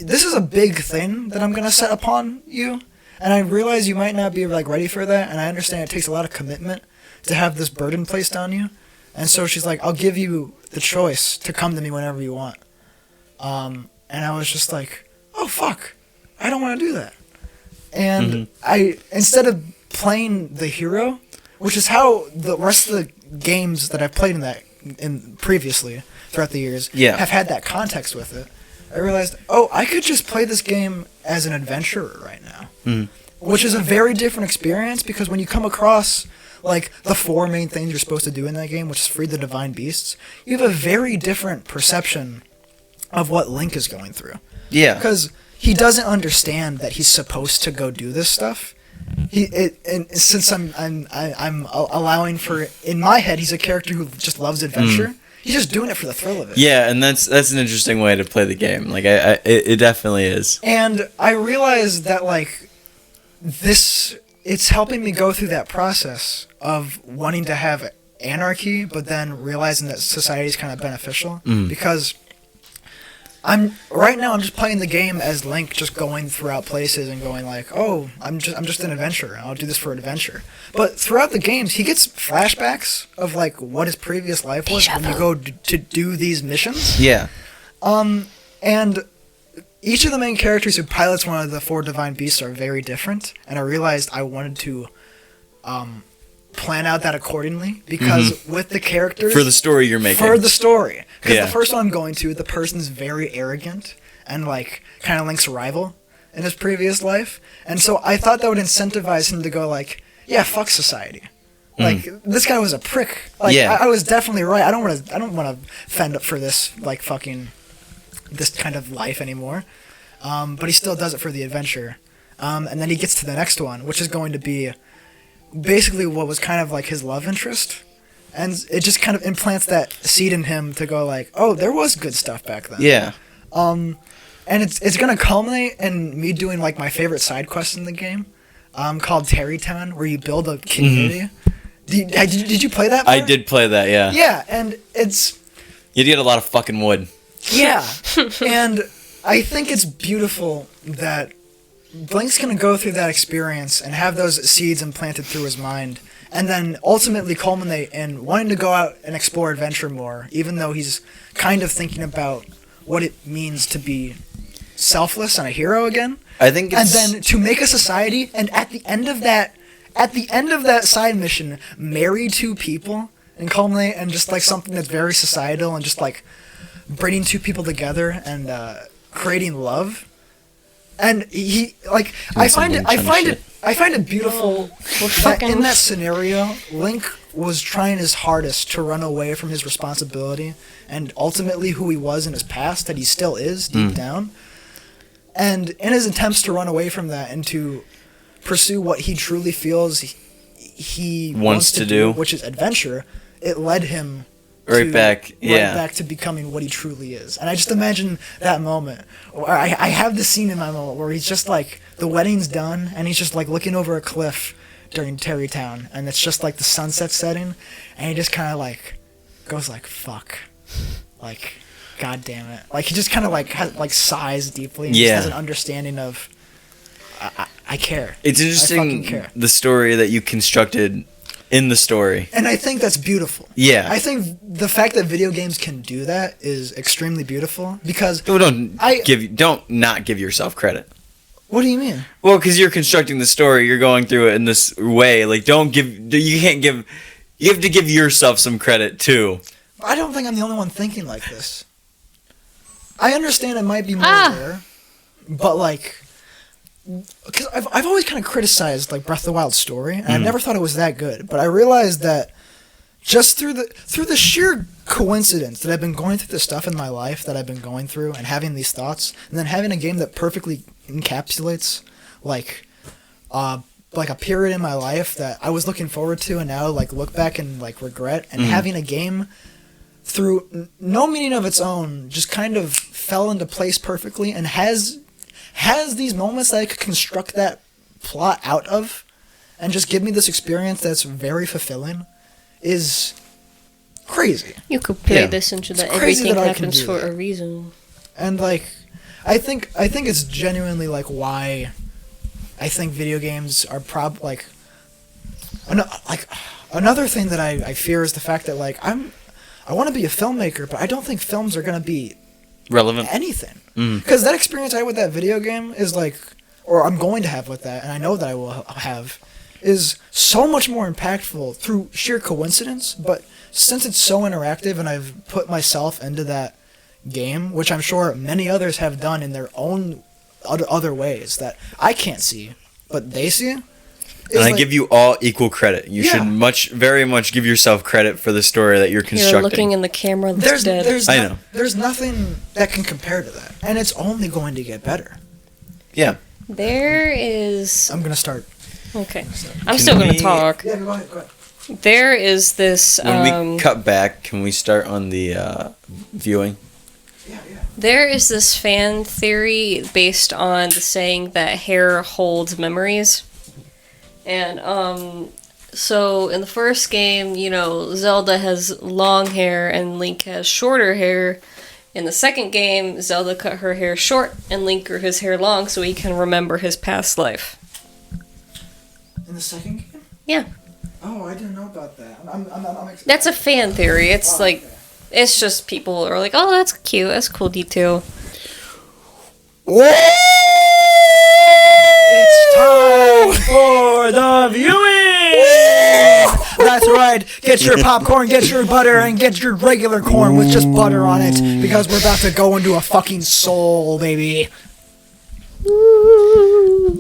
this is a big thing that I'm going to set upon you, and I realize you might not be like ready for that, and I understand it takes a lot of commitment to have this burden placed on you. And so she's like, I'll give you the choice to come to me whenever you want. And I was just like, oh fuck, I don't want to do that. And I, instead of playing the hero, which is how the rest of the games that I've played in previously throughout the years have had that context with it, I realized, I could just play this game as an adventurer right now. Which is a very different experience, because when you come across like the 4 main things you're supposed to do in that game, which is free the divine beasts, you have a very different perception of what Link is going through. Yeah. Because he doesn't understand that he's supposed to go do this stuff. And since I'm allowing for, in my head, he's a character who just loves adventure. He's just doing it for the thrill of it. Yeah, and that's an interesting way to play the game. Like it definitely is. And I realized that like it's helping me go through that process of wanting to have anarchy, but then realizing that society is kind of beneficial because I'm just playing the game as Link, just going throughout places and going like, oh, I'm just an adventurer. I'll do this for adventure. But throughout the games, he gets flashbacks of like what his previous life was when you go to do these missions. Yeah. And each of the main characters who pilots one of the 4 divine beasts are very different. And I realized I wanted to plan out that accordingly because with the characters for the story you're making. For the story. Because Yeah. the first one I'm going to, the person's very arrogant and like kind of Link's rival in his previous life. And so I thought that would incentivize him to go like, yeah, fuck society. Like this guy was a prick. Like Yeah. I was definitely right. I don't want to fend up for this like fucking this kind of life anymore. But he still does it for the adventure. And then he gets to the next one, which is going to be basically what was kind of like his love interest, and it just kind of implants that seed in him to go like, oh, there was good stuff back then. Yeah. And it's gonna culminate in me doing like my favorite side quest in the game, called Trinitea, where you build a community. Did you play that part? I did play that, yeah. Yeah, and it's You get a lot of fucking wood. yeah, and I think it's beautiful that Blink's going to go through that experience and have those seeds implanted through his mind, and then ultimately culminate in wanting to go out and explore adventure more, even though he's kind of thinking about what it means to be selfless and a hero again. I think it's... And then to make a society, and at the end of that side mission, marry 2 people and culminate in just like something that's very societal and just like bringing 2 people together and creating love. And he like I find it beautiful that in that scenario, Link was trying his hardest to run away from his responsibility and ultimately who he was in his past, that he still is deep down. And in his attempts to run away from that and to pursue what he truly feels he wants to do, which is adventure, it led him right back to becoming what he truly is. And I just imagine that moment. I have this scene in my moment where he's just like, the wedding's done, and he's just like looking over a cliff during Terrytown, and it's just like the sunset setting, and he just kind of like goes like, fuck. Like, god damn it. Like, he just kind of like sighs deeply and just has an understanding of, I care. It's interesting, I fucking care. The story that you constructed in the story. And I think that's beautiful. Yeah. I think the fact that video games can do that is extremely beautiful because Don't not give yourself credit. What do you mean? Well, because you're constructing the story, you're going through it in this way. Like, you have to give yourself some credit too. I don't think I'm the only one thinking like this. I understand it might be more rare, but like, because I've always kind of criticized like Breath of the Wild story, and I never thought it was that good. But I realized that just through the sheer coincidence that I've been going through the stuff in my life that I've been going through and having these thoughts, and then having a game that perfectly encapsulates like a period in my life that I was looking forward to, and now like look back and like regret, and having a game through no meaning of its own just kind of fell into place perfectly and has these moments that I could construct that plot out of and just give me this experience that's very fulfilling is crazy. You could play this into that everything that happens for a reason. And like I think it's genuinely like why I think video games are another thing that I fear is the fact that like I want to be a filmmaker, but I don't think films are going to be relevant anything. Because that experience I had with that video game is like, or I'm going to have with that, and I know that I will have, is so much more impactful through sheer coincidence, but since it's so interactive and I've put myself into that game, which I'm sure many others have done in their own other ways that I can't see, but they see, And I give you all equal credit. You should very much give yourself credit for the story that you're constructing. You're looking in the camera that's dead. I know. There's nothing that can compare to that. And it's only going to get better. Yeah. There is... I'm going to start. Okay. I'm still going to talk. Yeah, go ahead. There is this... When we cut back, can we start on the viewing? Yeah. There is this fan theory based on the saying that hair holds memories. And, so in the first game, Zelda has long hair and Link has shorter hair. In the second game, Zelda cut her hair short and Link grew his hair long so he can remember his past life. In the second game? Yeah. Oh, I didn't know about that. I'm That's a fan theory. It's it's just people are like, oh, that's cute. That's a cool detail. It's time for the viewing! That's right. Get your popcorn, get your butter, and get your regular corn with just butter on it. Because we're about to go into a fucking soul, baby.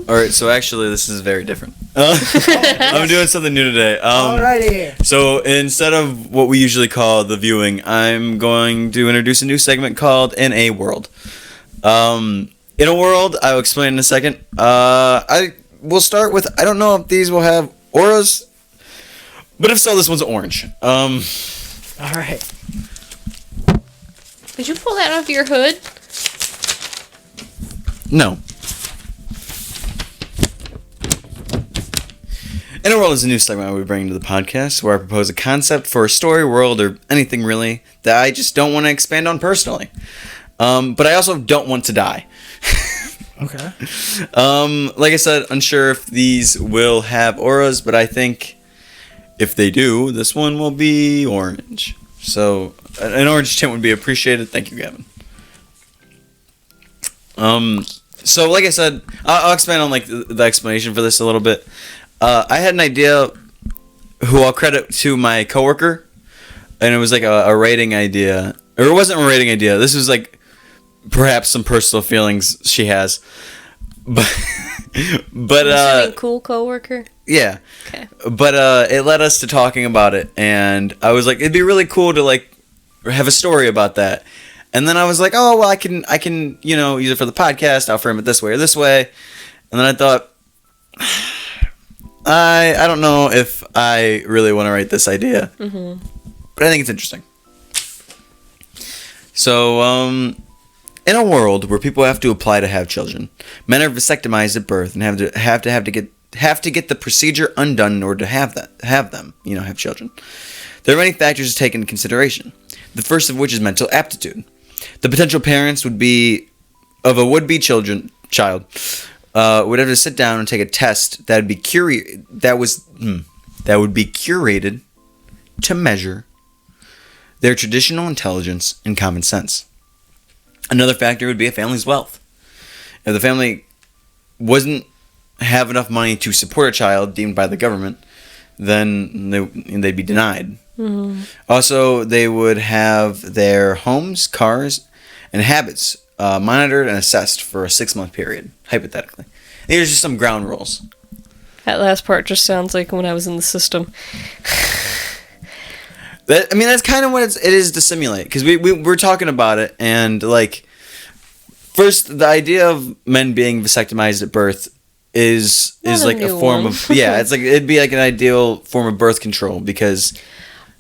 Alright, so actually this is very different. I'm doing something new today. Alrighty. So instead of what we usually call the viewing, I'm going to introduce a new segment called In a World. In a World, I'll explain in a second. I will start with, I don't know if these will have auras, but if so, this one's orange. Alright. Did you pull that off your hood? No. In a World is a new segment we bring to the podcast where I propose a concept for a story, world, or anything really that I just don't want to expand on personally. But I also don't want to die. Okay. Like I said, unsure if these will have auras, but I think if they do, this one will be orange. So an orange tint would be appreciated. Thank you, Gavin. So like I said, I'll expand on the explanation for this a little bit. I had an idea who I'll credit to my coworker, and it was a rating idea, or it wasn't a rating idea. This was perhaps some personal feelings she has, but Cool coworker. Yeah. Okay. But it led us to talking about it, and I was like, it'd be really cool to have a story about that. And then I was like, oh well, I can use it for the podcast. I'll frame it this way or this way. And then I thought, I don't know if I really want to write this idea, but I think it's interesting. So, in a world where people have to apply to have children, men are vasectomized at birth and have to get the procedure undone in order to have them, have children. There are many factors to take into consideration. The first of which is mental aptitude. The potential parents of a would-be child would have to sit down and take a test that would be curated to measure their traditional intelligence and common sense. Another factor would be a family's wealth. If the family wasn't have enough money to support a child deemed by the government, then they'd be denied. Mm-hmm. Also, they would have their homes, cars, and habits monitored and assessed for a 6-month period, hypothetically. These are just some ground rules. That last part just sounds like when I was in the system. That's kind of what it is to simulate, because we're talking about it, and first, the idea of men being vasectomized at birth is a form of it'd be an ideal form of birth control, because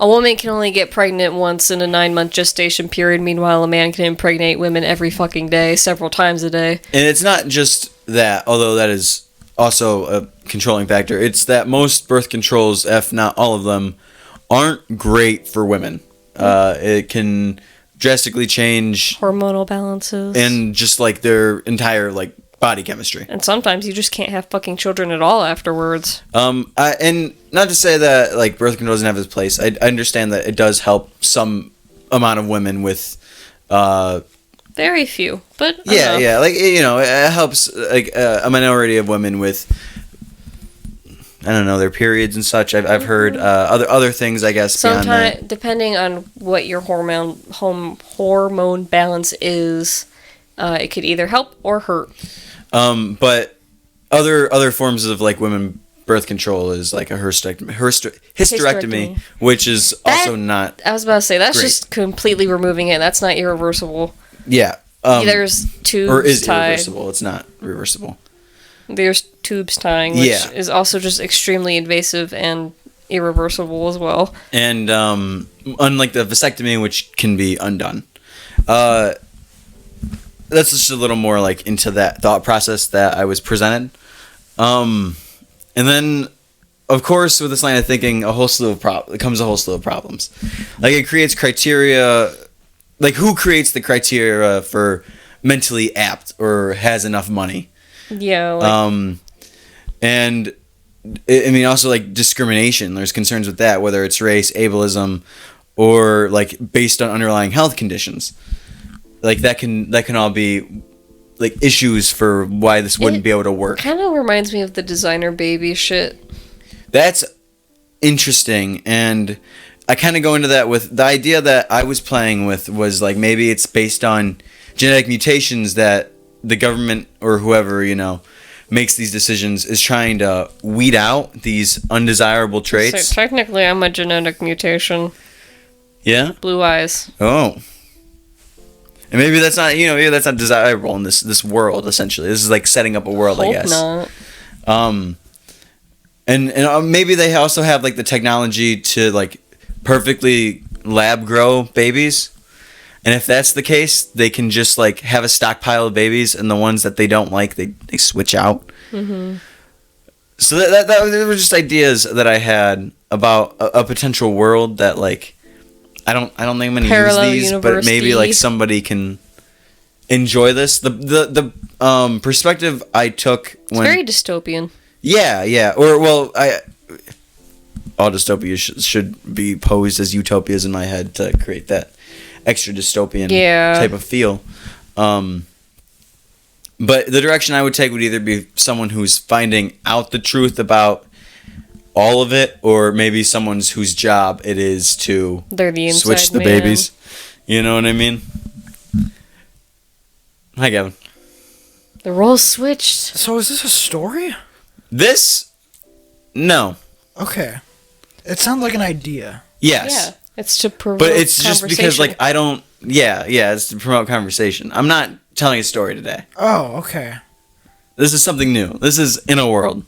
a woman can only get pregnant once in a 9-month gestation period. Meanwhile, a man can impregnate women every fucking day, several times a day. And it's not just that, although that is also a controlling factor. It's that most birth controls, if not all of them, aren't great for women. It can drastically change hormonal balances and just their entire body chemistry. And sometimes you just can't have fucking children at all afterwards. And not to say that birth control doesn't have its place. I understand that it does help some amount of women with very few, but it helps a minority of women with their periods and such. I've heard other things, I guess. Sometimes, depending on what your hormone balance is, it could either help or hurt. But other forms of women birth control is like a hysterectomy, which is also not. I was about to say that's great. just completely removing it. That's not irreversible. Yeah. There's tubes or is tied. irreversible. It's not reversible. There's tubes tying, which is also just extremely invasive and irreversible as well. And unlike the vasectomy, which can be undone. That's just a little more like into that thought process that I was presented. And then, of course, with this line of thinking, it comes a whole slew of problems. Like, it creates criteria. Like, who creates the criteria for mentally apt or has enough money? Yeah. Like, and I mean, also like discrimination. There's concerns with that, whether it's race, ableism, or like based on underlying health conditions. Like that can all be like issues for why this wouldn't be able to work. Kind of reminds me of the designer baby shit. That's interesting, and I kind of go into that with the idea that I was playing with was like maybe it's based on genetic mutations that the government or whoever, makes these decisions is trying to weed out these undesirable traits. So technically, I'm a genetic mutation. Yeah? Blue eyes. Oh. And maybe that's not, maybe that's not desirable in this world, essentially. This is like setting up a world, I guess. Not. And maybe they also have like the technology to like perfectly lab grow babies. And if that's the case, they can just like have a stockpile of babies, and the ones that they don't like, they switch out. Mm-hmm. So that were just ideas that I had about a potential world that like I don't think I'm gonna Parallel use these, university. but maybe like somebody can enjoy this. The perspective I took when It's very dystopian. Yeah, or all dystopias should be posed as utopias in my head to create that extra dystopian type of feel. But the direction I would take would either be someone who's finding out the truth about all of it, or maybe someone whose job it is to switch the babies. You know what I mean? Hi, Gavin. The roles switched. So is this a story? No. Okay. It sounds like an idea. Yes. Yeah. It's to promote But it's just because, like, I don't... Yeah, it's to promote conversation. I'm not telling a story today. Oh, okay. This is something new. This is in a world.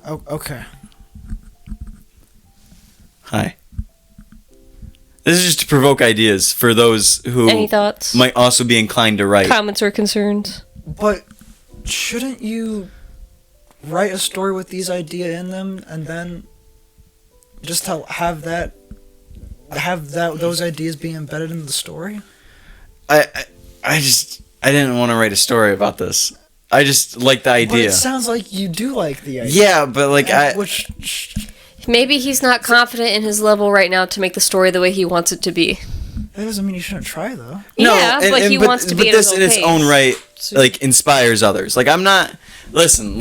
Oh, okay. Hi. This is just to provoke ideas for those who... Any thoughts? Might also be inclined to write. Comments or concerns? But shouldn't you write a story with these ideas in them, and then just have those ideas be embedded in the story? I didn't want to write a story about this. I just like the idea. But it sounds like you do like the idea. Yeah, but like Maybe he's not confident in his level right now to make the story the way he wants it to be. That doesn't mean you shouldn't try, though. No, yeah, but he wants to be but at this his own in its pace. own right, like, inspires others. Like, I'm not... Listen.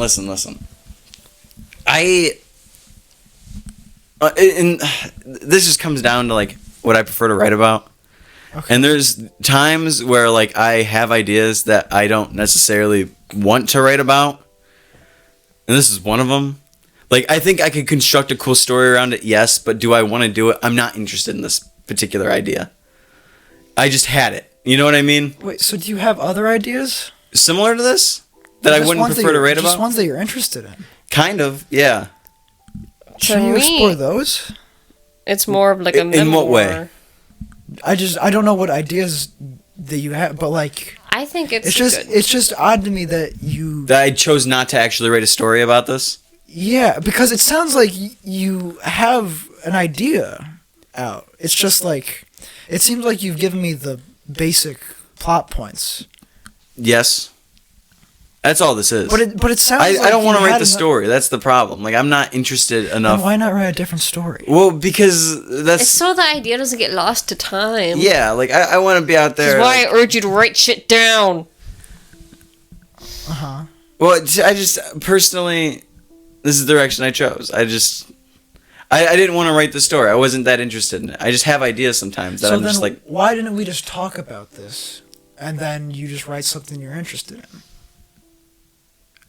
This just comes down to, like, what I prefer to write about. Okay. And there's times where, like, I have ideas that I don't necessarily want to write about. And this is one of them. Like, I think I could construct a cool story around it, yes, but do I want to do it? I'm not interested in this particular idea. I just had it. You know what I mean? Wait, so do you have other ideas? Similar to this? That I wouldn't prefer to write about? Just ones that you're interested in. Kind of, yeah. Should you explore those? It's more of like a memoir. In what way? I don't know what ideas that you have, but like... I think it's just odd to me that you... That I chose not to actually write a story about this? Yeah, because it sounds like you have an idea out. It's just like... It seems like you've given me the basic plot points. Yes. That's all this is. But it sounds like I don't want to write the story. That's the problem. Like, I'm not interested enough. Then why not write a different story? Well, because that's... It's so the idea doesn't get lost to time. Yeah, like, I want to be out there... That's why I urge you to write shit down. Uh-huh. Well, I just... Personally, this is the direction I chose. I didn't want to write the story. I wasn't that interested in it. I just have ideas sometimes that I'm just like... why didn't we just talk about this, and then you just write something you're interested in?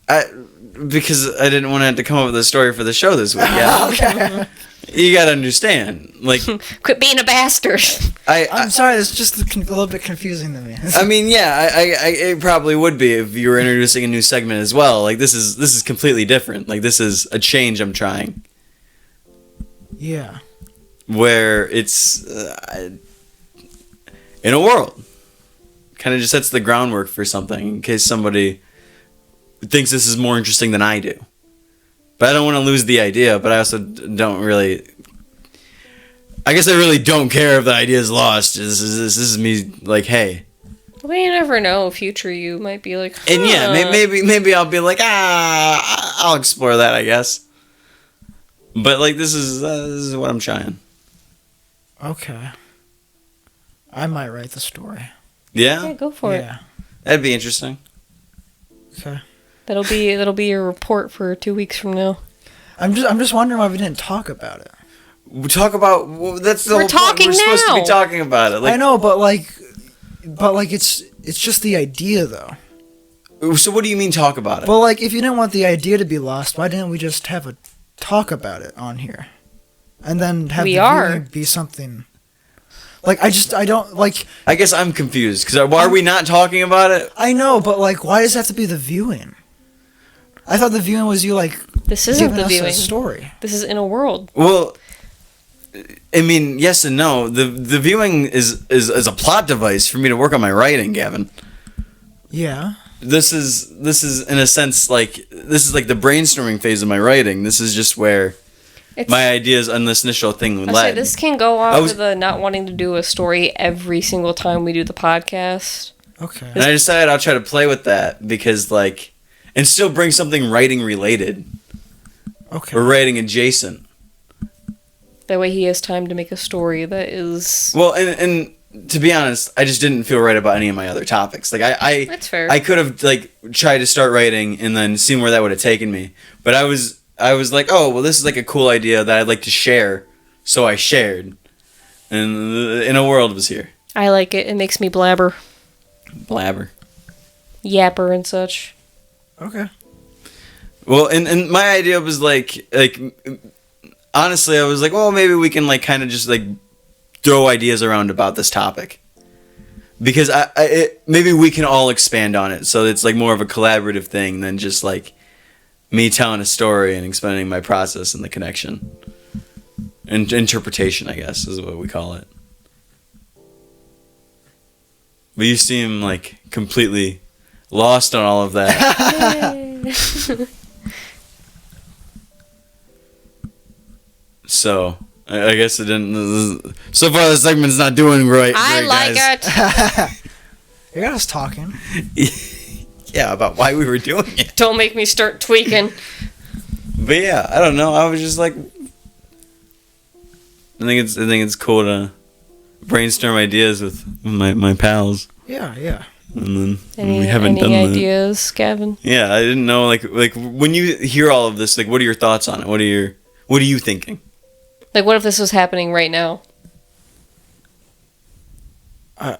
Because I didn't want to have to come up with a story for the show this week. Yeah. Okay. You gotta understand, like, Quit being a bastard. I'm sorry, it's just a little bit confusing to me. I mean, yeah, it probably would be if you were introducing a new segment as well. Like, this is completely different. Like, this is a change I'm trying. Yeah. Where it's in a world, kind of just sets the groundwork for something in case somebody thinks this is more interesting than I do. But I don't want to lose the idea, but I also don't really... I guess I really don't care if the idea is lost. This is me, like, hey. Well, you never know. Future you might be like, huh. And yeah, maybe I'll be like, I'll explore that, I guess. But, like, this is what I'm trying. Okay. I might write the story. Yeah? Yeah, go for it. Yeah. That'd be interesting. Okay. That'll be your report for 2 weeks from now. I'm just wondering why we didn't talk about it. We talk about... Well, that's the We're whole talking point. We're supposed to now. be talking about it. Like, I know, but it's just the idea though. So what do you mean talk about it? Well, like if you didn't want the idea to be lost, why didn't we just have a talk about it on here, and then have the viewing be something? Like I don't like. I guess I'm confused because why are we not talking about it? I know, but like, why does it have to be the viewing? I thought the viewing was you like. This isn't giving the us viewing. a story. This is in a world. Well, I mean, yes and no. The viewing is a plot device for me to work on my writing, Gavin. Yeah. This is in a sense like the brainstorming phase of my writing. This is just where my ideas on this initial thing I led. say this can go off of the not wanting to do a story every single time we do the podcast. Okay. And I decided I'll try to play with that because like, and still bring something writing related. Okay. Or writing adjacent. That way he has time to make a story that is... Well, and to be honest, I just didn't feel right about any of my other topics. Like That's fair. I could have like tried to start writing and then seen where that would have taken me. But I was like, oh well, this is like a cool idea that I'd like to share, so I shared, and In a World was here. I like it. It makes me blabber, yapper, and such. Okay. Well, and my idea was like honestly, I was like, well, maybe we can like kind of just like throw ideas around about this topic. Because maybe we can all expand on it, so it's like more of a collaborative thing than just like me telling a story and explaining my process and the connection. And interpretation, I guess, is what we call it. But you seem like completely lost on all of that. So, I guess it didn't... So far, the segment's not doing great. I like it. You got us talking. Yeah, about why we were doing it. Don't make me start tweaking. But yeah, I don't know. I was just like... I think it's cool to brainstorm ideas with my pals. Yeah. And then we haven't done any ideas, Gavin? Yeah, I didn't know like when you hear all of this, like what are your thoughts on it? What are you thinking? Like, what if this was happening right now? I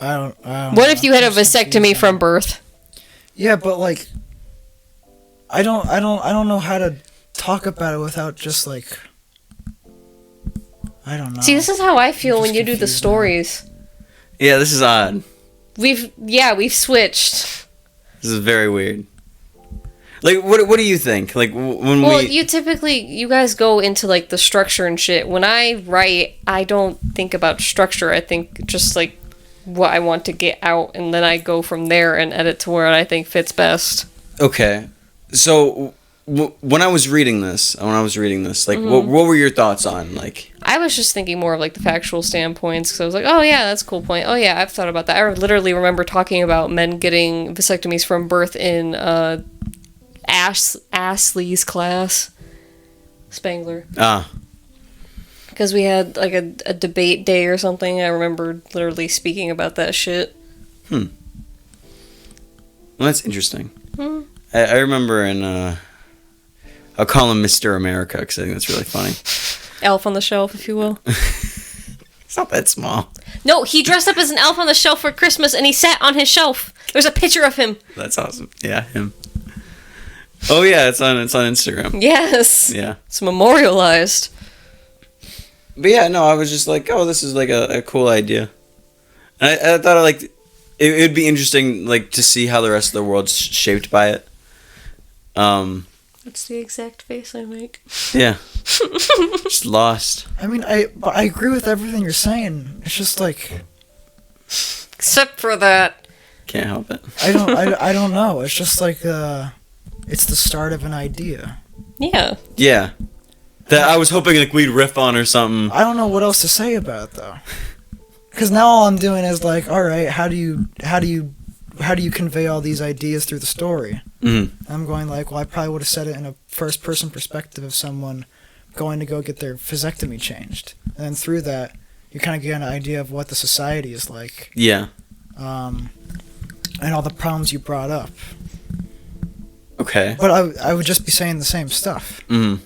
don't what if you had a vasectomy from birth? Yeah, but like, I don't know how to talk about it without just like, I don't know. See, this is how I feel when you do the stories. Yeah, this is odd. We've switched. This is very weird. Like, what do you think? Like, when you guys go into, like, the structure and shit. When I write, I don't think about structure. I think just, like, what I want to get out, and then I go from there and edit to where I think fits best. Okay. So, when I was reading this, like, what were your thoughts on, like... I was just thinking more of, like, the factual standpoints, because I was like, oh, yeah, that's a cool point. Oh, yeah, I've thought about that. I literally remember talking about men getting vasectomies from birth in, Ashley's class. Spangler. Ah. Because we had, like, a debate day or something. I remember literally speaking about that shit. Well, that's interesting. I remember in, I'll call him Mr. America, because I think that's really funny. Elf on the shelf, if you will. It's not that small. No, he dressed up as an elf on the shelf for Christmas, and he sat on his shelf. There's a picture of him. That's awesome. Yeah, him. Oh yeah, it's on Instagram. Yes. Yeah. It's memorialized. But yeah, no, I was just like, oh, this is like a cool idea. And I thought it'd be interesting like to see how the rest of the world's shaped by it. That's the exact face I make. Yeah. Just lost. I mean, I agree with everything you're saying. It's just like, Except for that. Can't help it. I don't know. It's just like it's the start of an idea. Yeah. Yeah. That I was hoping like we'd riff on or something. I don't know what else to say about it though. Because now all I'm doing is like, all right, how do you convey all these ideas through the story? Mm-hmm. I'm going like, well, I probably would have said it in a first-person perspective of someone going to go get their vasectomy changed, and then through that, you kind of get an idea of what the society is like. Yeah. And all the problems you brought up. Okay. But I would just be saying the same stuff. Mm-hmm.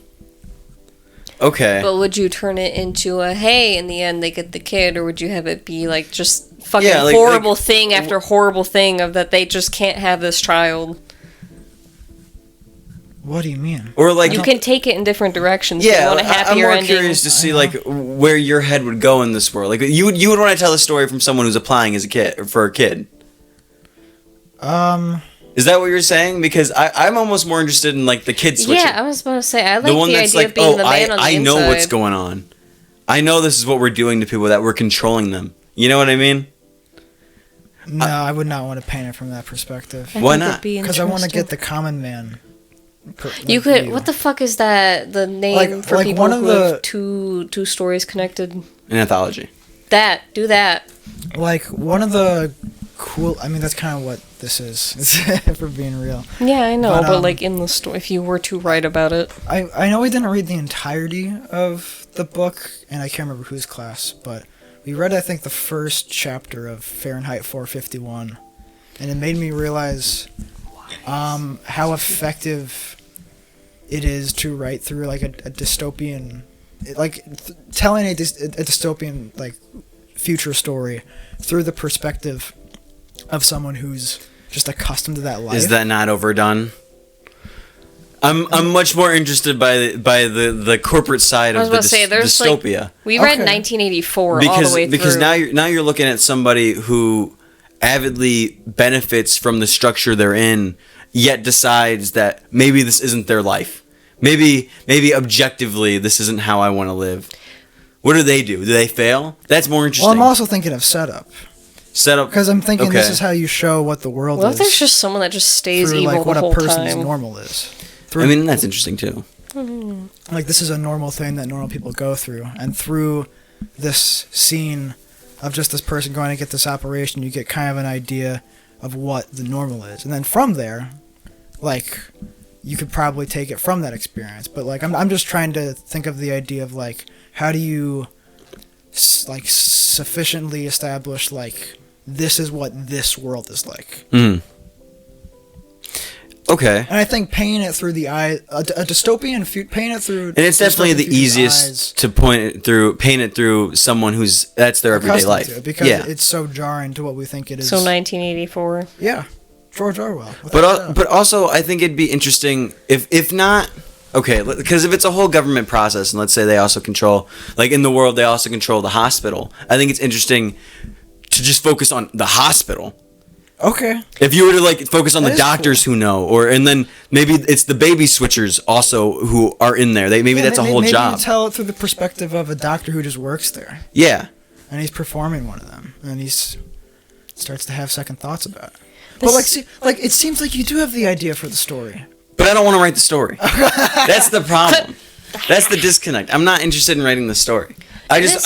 Okay. But would you turn it into a, hey, in the end they get the kid, or would you have it be like just fucking horrible thing after horrible thing of that they just can't have this child? What do you mean? Or like you can take it in different directions. Yeah, you want a happier I'm more ending. curious to see like where your head would go in this world. Like you would want to tell a story from someone who's applying as a kid or for a kid. Is that what you're saying? Because I'm almost more interested in like the kid switching. Yeah, I was about to say I like the one the that's idea like, of being oh, the man on the I inside. know what's going on. I know this is what we're doing to people, that we're controlling them. You know what I mean? No, I would not want to paint it from that perspective. Why not? Because I want to get the common man. You could. What the fuck is that? The name for people one of who the have two stories connected. An anthology. Do that. Like one of the cool. I mean, that's kind of what this is. For being real. Yeah, I know, but like in the story, if you were to write about it, I know we didn't read the entirety of the book, and I can't remember whose class, but we read I think the first chapter of Fahrenheit 451, and it made me realize how effective it is to write through like a dystopian, like telling a dystopian like future story through the perspective of someone who's just accustomed to that life. Is that not overdone? I'm much more interested by the corporate side of the dystopia. Like, we read 1984 all the way through. Because now you're looking at somebody who avidly benefits from the structure they're in, yet decides that maybe this isn't their life. Maybe objectively this isn't how I want to live. What do? Do they fail? That's more interesting. Well, I'm also thinking of setup. Because I'm thinking this is how you show what the world is. What if there's just someone that just stays through, evil like, what the whole a person's time? normal is. I mean, that's interesting too. Like, this is a normal thing that normal people go through. And through this scene of just this person going to get this operation, you get kind of an idea of what the normal is. And then from there, like, you could probably take it from that experience. But, like, I'm just trying to think of the idea of, like, how do you, like, sufficiently establish, like, this is what this world is like. Mm. Okay. And I think painting it through the eye, a dystopian, painting it through. And it's definitely the easiest to paint it through someone that's their everyday life. To it because it's so jarring to what we think it is. So 1984. Yeah, George Orwell. But also, I think it'd be interesting if not. Okay, because if it's a whole government process, and let's say they also control, like in the world, they also control the hospital. I think it's interesting to just focus on the hospital. Okay. If you were to like focus on the doctors who know, and then maybe it's the baby switchers also who are in there. That's a whole job. Maybe you tell it through the perspective of a doctor who just works there. Yeah. And he's performing one of them, and he starts to have second thoughts about it. But it seems like you do have the idea for the story. But I don't want to write the story. That's the problem. That's the disconnect. I'm not interested in writing the story. I just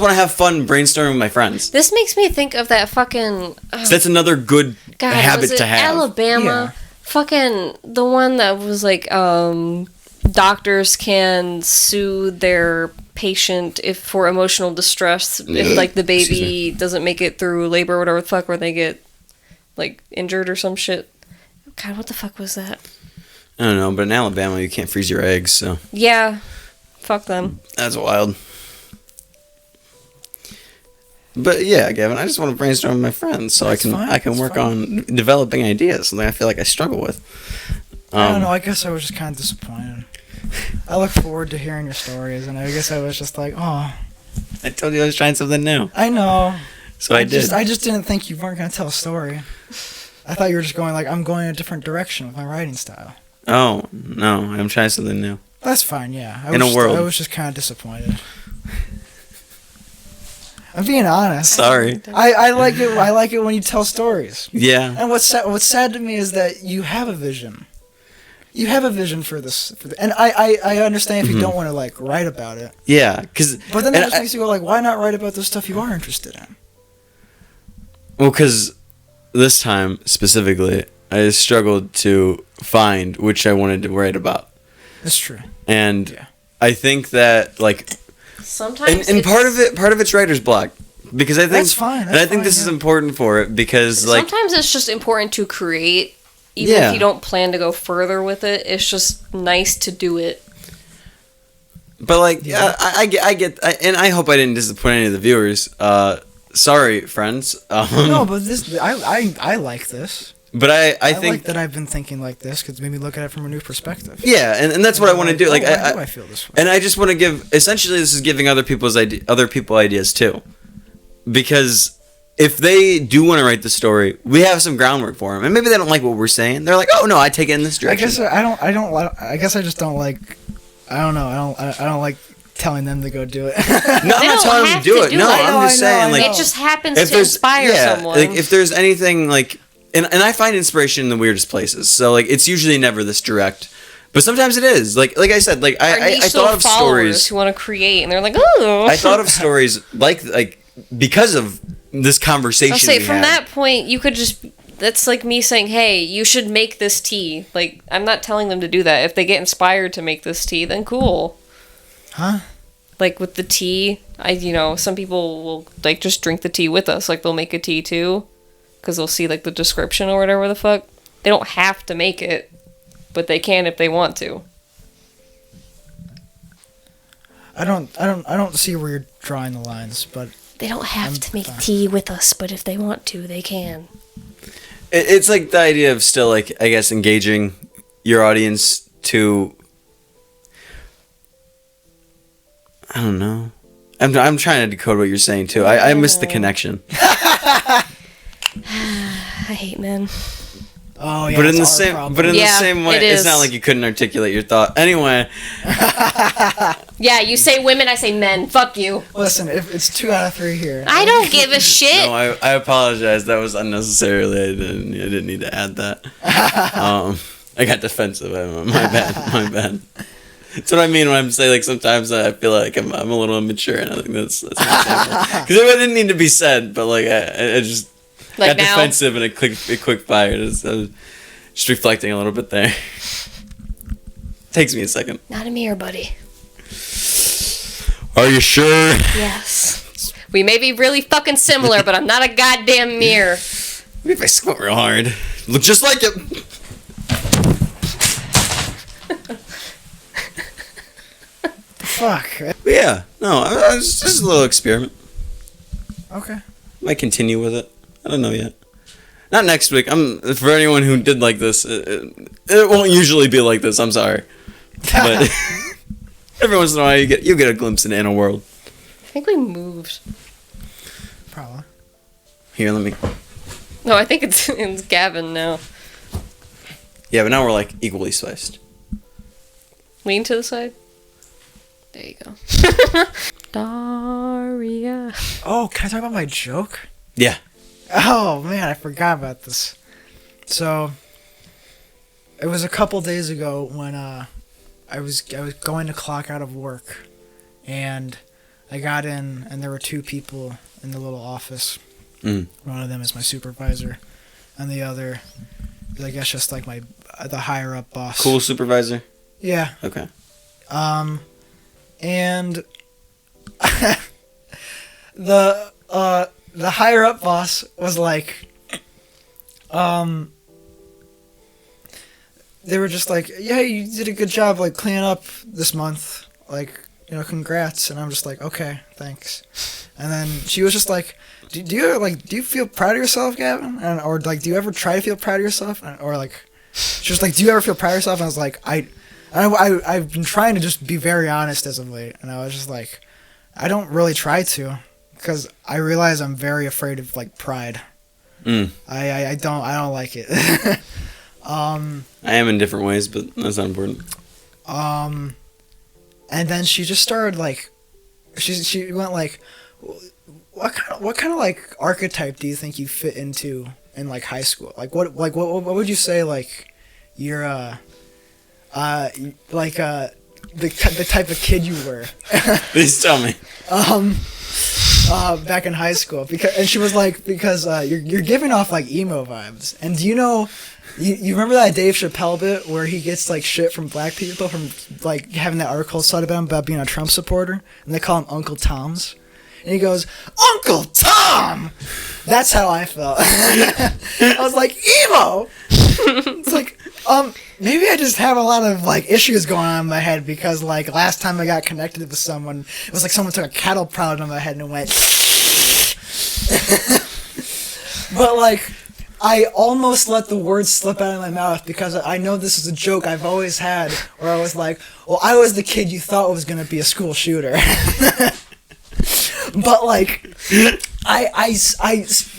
want to have fun brainstorming with my friends. This makes me think of that fucking. So that's another good habit to have. Alabama, Yeah. fucking the one that was like, doctors can sue their patient if for emotional distress if like the baby doesn't make it through labor or whatever the fuck, where they get like injured or some shit. God, what the fuck was that? I don't know, but in Alabama you can't freeze your eggs, so Yeah, fuck them. that's wild. But yeah, Gavin, I just want to brainstorm with my friends so I can work on developing ideas, something I feel like I struggle with. I don't know. I guess I was just kind of disappointed. I look forward to hearing your stories, and I guess I was just like, oh. I told you I was trying something new. I know. So I did. I just didn't think you weren't going to tell a story. I thought you were just going like, I'm going in a different direction with my writing style. Oh, no. I'm trying something new. That's fine, yeah. I was just kind of disappointed. I'm being honest. Sorry. I like it. I like it when you tell stories. Yeah. And what's sad to me is that you have a vision. You have a vision for this, and I understand if you don't want to like write about it. Yeah, but then that just makes you go like, why not write about the stuff you are interested in? Well, because this time specifically, I struggled to find which I wanted to write about. That's true. And I think that like sometimes and part of it's writer's block, because I think that's fine. I think this is important for it, because like sometimes it's just important to create. Even if you don't plan to go further with it, it's just nice to do it. But like, I get, and I hope I didn't disappoint any of the viewers. Sorry, friends. No, but I like this. But I think like that I've been thinking like this, because it made me look at it from a new perspective. Yeah, and that's what I want to do. Like, why do I feel this way? And I just want to give. Essentially, this is giving other people ideas too, because if they do want to write the story, we have some groundwork for them, and maybe they don't like what we're saying. They're like, "Oh no, I take it in this direction." I guess I just don't like. I don't know. I don't like telling them to go do it. No, I'm not telling them to do it. No, I'm just saying like it just happens to inspire someone. Like if there's anything like, and I find inspiration in the weirdest places. So like it's usually never this direct. But sometimes it is. Like I said, like I thought of stories who want to create, and they're like, "Oh." I thought of stories like because of this conversation. I'll say from that point, you could just. That's like me saying, "Hey, you should make this tea." Like I'm not telling them to do that. If they get inspired to make this tea, then cool. Huh? Like with the tea, some people will like just drink the tea with us. Like they'll make a tea too, because they'll see like the description or whatever the fuck. They don't have to make it, but they can if they want to. I don't see where you're drawing the lines, but they don't have to make tea with us, but if they want to, they can. It's like the idea of still like, I guess, engaging your audience to, I don't know. I'm trying to decode what you're saying too. I missed the connection. I hate men. Oh yeah. But in the same way, it's not like you couldn't articulate your thought. Anyway. Yeah, you say women, I say men. Fuck you. Listen, if it's 2 out of 3 here. I don't give a shit. No, I apologize. That was unnecessarily. I didn't need to add that. I got defensive. My bad. That's what I mean when I'm saying like sometimes I feel like I'm a little immature, and I think that's an example. Because it didn't need to be said, but like I just got defensive and it quick fired. I was just reflecting a little bit there. Takes me a second. Not a mirror, buddy. Are you sure? Yes. We may be really fucking similar, but I'm not a goddamn mirror. Maybe if I squint real hard. Look just like it. Fuck. But yeah. No, it's just a little experiment. Okay. Might continue with it. I don't know yet. Not next week. For anyone who did like this, it won't usually be like this. I'm sorry. But every once in a while you get a glimpse into inner world. I think we moved. Probably. Here, let me. No, I think it's Gavin now. Yeah, but now we're like equally spaced. Lean to the side. There you go. Daria. Oh, can I talk about my joke? Yeah. Oh man, I forgot about this. So it was a couple days ago when I was going to clock out of work, and I got in, and there were 2 people in the little office. One of them is my supervisor, and the other is, I guess, just like the higher up boss. Cool supervisor. Yeah. Okay. And the higher up boss was like, they were just like, yeah, you did a good job, like, cleaning up this month, like, congrats. And I'm just like, okay, thanks. And then she was just like, do you feel proud of yourself, Gavin? Or like, do you ever try to feel proud of yourself? Or like, She was like, "Do you ever feel proud of yourself?" And I was like, I've been trying to just be very honest as of late, and I was just like, I don't really try to, because I realize I'm very afraid of like pride. I don't like it. I am in different ways, but that's not important. And then she just started like, she went like, what kind of like archetype do you think you fit into in like high school? Like what would you say like you're the type of kid you were? Please tell me. Back in high school, and she was like, because you're giving off like emo vibes. And do you know, you remember that Dave Chappelle bit where he gets like shit from black people from like having that article said about him about being a Trump supporter, and they call him Uncle Tom's, and he goes, Uncle Tom. That's how I felt. I was like, emo. It's like, maybe I just have a lot of like issues going on in my head, because like last time I got connected with someone, it was like someone took a cattle prod on my head and it went. But like, I almost let the words slip out of my mouth, because I know this is a joke I've always had, where I was like, well, I was the kid you thought was gonna be a school shooter. But like, I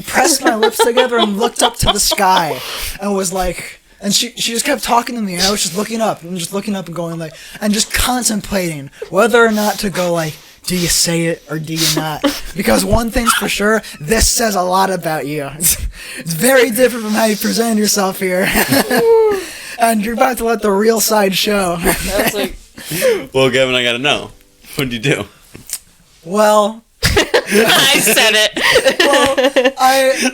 pressed my lips together and looked up to the sky and was like, and she just kept talking to me, and I was just looking up and going like, and just contemplating whether or not to go like, do you say it or do you not? Because one thing's for sure, this says a lot about you. It's very different from how you present yourself here. And you're about to let the real side show. That's like, Well, Gavin, I gotta know. What did you do? Well, I said it. well,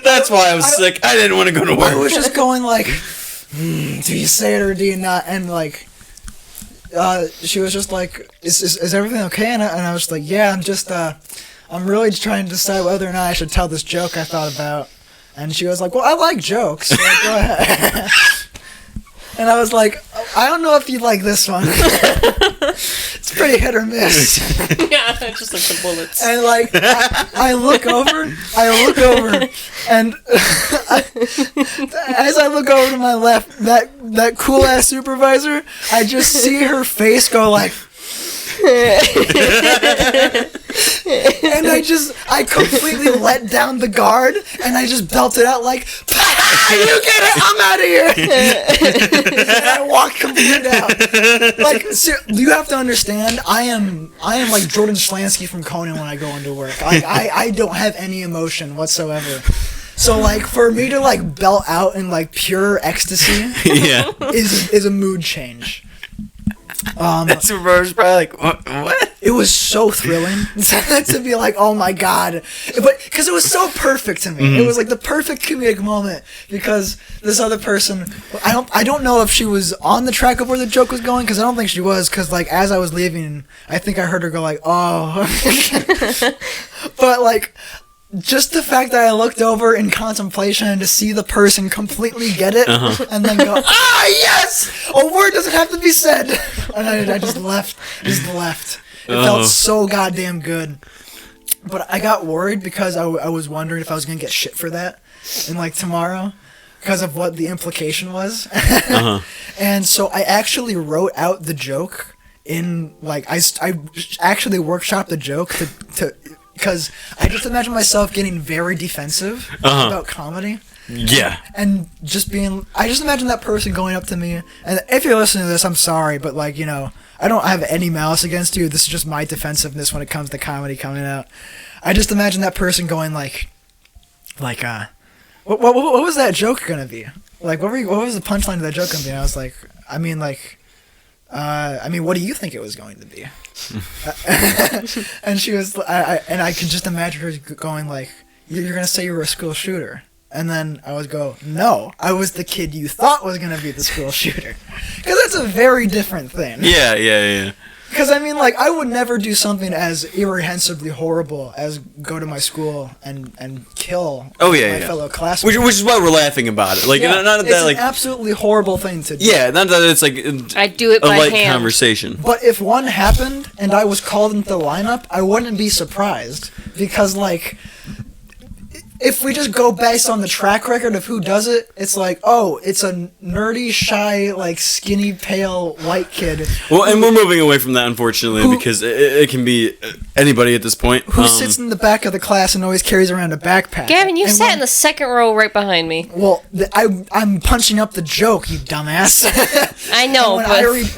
That's why I was sick. I didn't want to go to work. I was just going like, do you say it or do you not? And like, she was just like, is everything okay? And I was like, yeah, I'm really trying to decide whether or not I should tell this joke I thought about. And she was like, well, I like jokes, so go ahead. And I was like, I don't know if you like this one. It's pretty hit or miss. Yeah, just like the bullets. And like, I look over, and as I look over to my left, that cool ass supervisor, I just see her face go like, and I completely let down the guard, and I just belted out like, you get it, I'm out of here. And I walked completely out. Like, you have to understand, I am like Jordan Schlansky from Conan when I go into work. I don't have any emotion whatsoever. So like, for me to like belt out in like pure ecstasy, Yeah. is a mood change. That supervisor's probably like, what? It was so thrilling to be like, oh my god, but because it was so perfect to me. It was like the perfect comedic moment, because this other person, I don't know if she was on the track of where the joke was going, because I don't think she was, because like as I was leaving, I think I heard her go like, oh. But like, just the fact that I looked over in contemplation and to see the person completely get it, and then go, yes! A word doesn't have to be said! And I just left. It felt so goddamn good. But I got worried, because I was wondering if I was going to get shit for that in like tomorrow, because of what the implication was. And so I actually wrote out the joke in, like, I actually workshopped the joke to because I just imagine myself getting very defensive about comedy. Yeah. And I just imagine that person going up to me, and if you're listening to this, I'm sorry, but like, you know, I don't have any malice against you. This is just my defensiveness when it comes to comedy coming out. I just imagine that person going like, what was that joke gonna be? Like, what was the punchline of that joke gonna be? And I was like, I mean, what do you think it was going to be? And she was, and I could just imagine her going like, you're gonna say you were a school shooter. And then I would go, no, I was the kid you thought was going to be the school shooter. Because that's a very different thing. Yeah. Because, I mean, like, I would never do something as irrehensibly horrible as go to my school and kill my fellow classmates. Which is why we're laughing about it. Like, not it's that, like, an absolutely horrible thing to do. Yeah, not that it's like I do it by a light hand. conversation. But if one happened and I was called into the lineup, I wouldn't be surprised. Because, like, if we just go based on the track record of who does it, it's like, oh, it's a nerdy, shy, like skinny, pale white kid. Well, and we're moving away from that, unfortunately, because it can be anybody at this point. Who sits in the back of the class and always carries around a backpack. Gavin, you sat in the second row right behind me. Well, I'm punching up the joke, you dumbass. I know,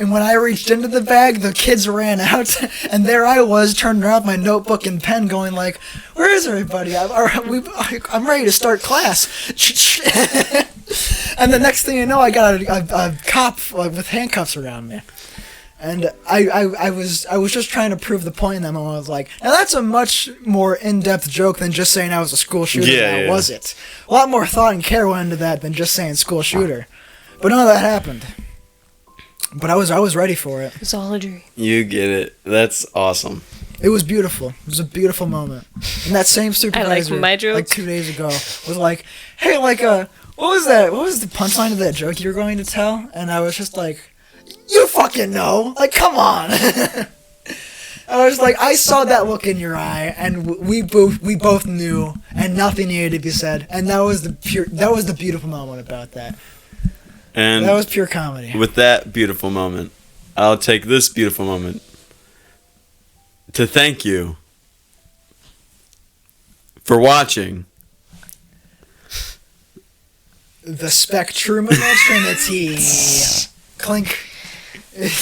and when I reached into the bag, the kids ran out, and there I was, turning around with my notebook and pen, going like, "Where is everybody? I'm ready to start class." And the next thing you know, I got a cop with handcuffs around me. And I was just trying to prove the point in that moment. I was like, now that's a much more in-depth joke than just saying I was a school shooter. Yeah. Was it? A lot more thought and care went into that than just saying school shooter. But none of that happened. But I was ready for it. It's all a dream. You get it. That's awesome. It was beautiful. It was a beautiful moment. And that same supervisor, I like my jokes. like 2 days ago, was like, "Hey, like, what was that? What was the punchline of that joke you were going to tell?" And I was just like, "You fucking know! Like, come on!" I was like, I saw that look in your eye, and we both knew, and nothing needed to be said. And that was the beautiful moment about that. And that was pure comedy. With that beautiful moment, I'll take this beautiful moment to thank you for watching The Spectruminal Trinity. Clink.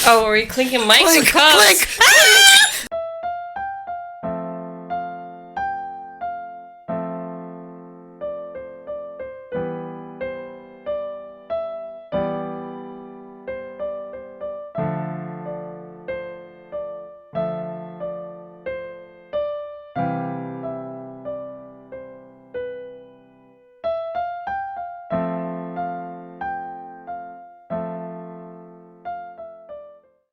Oh, are we clinking mics or Clink, cups? clink, clink.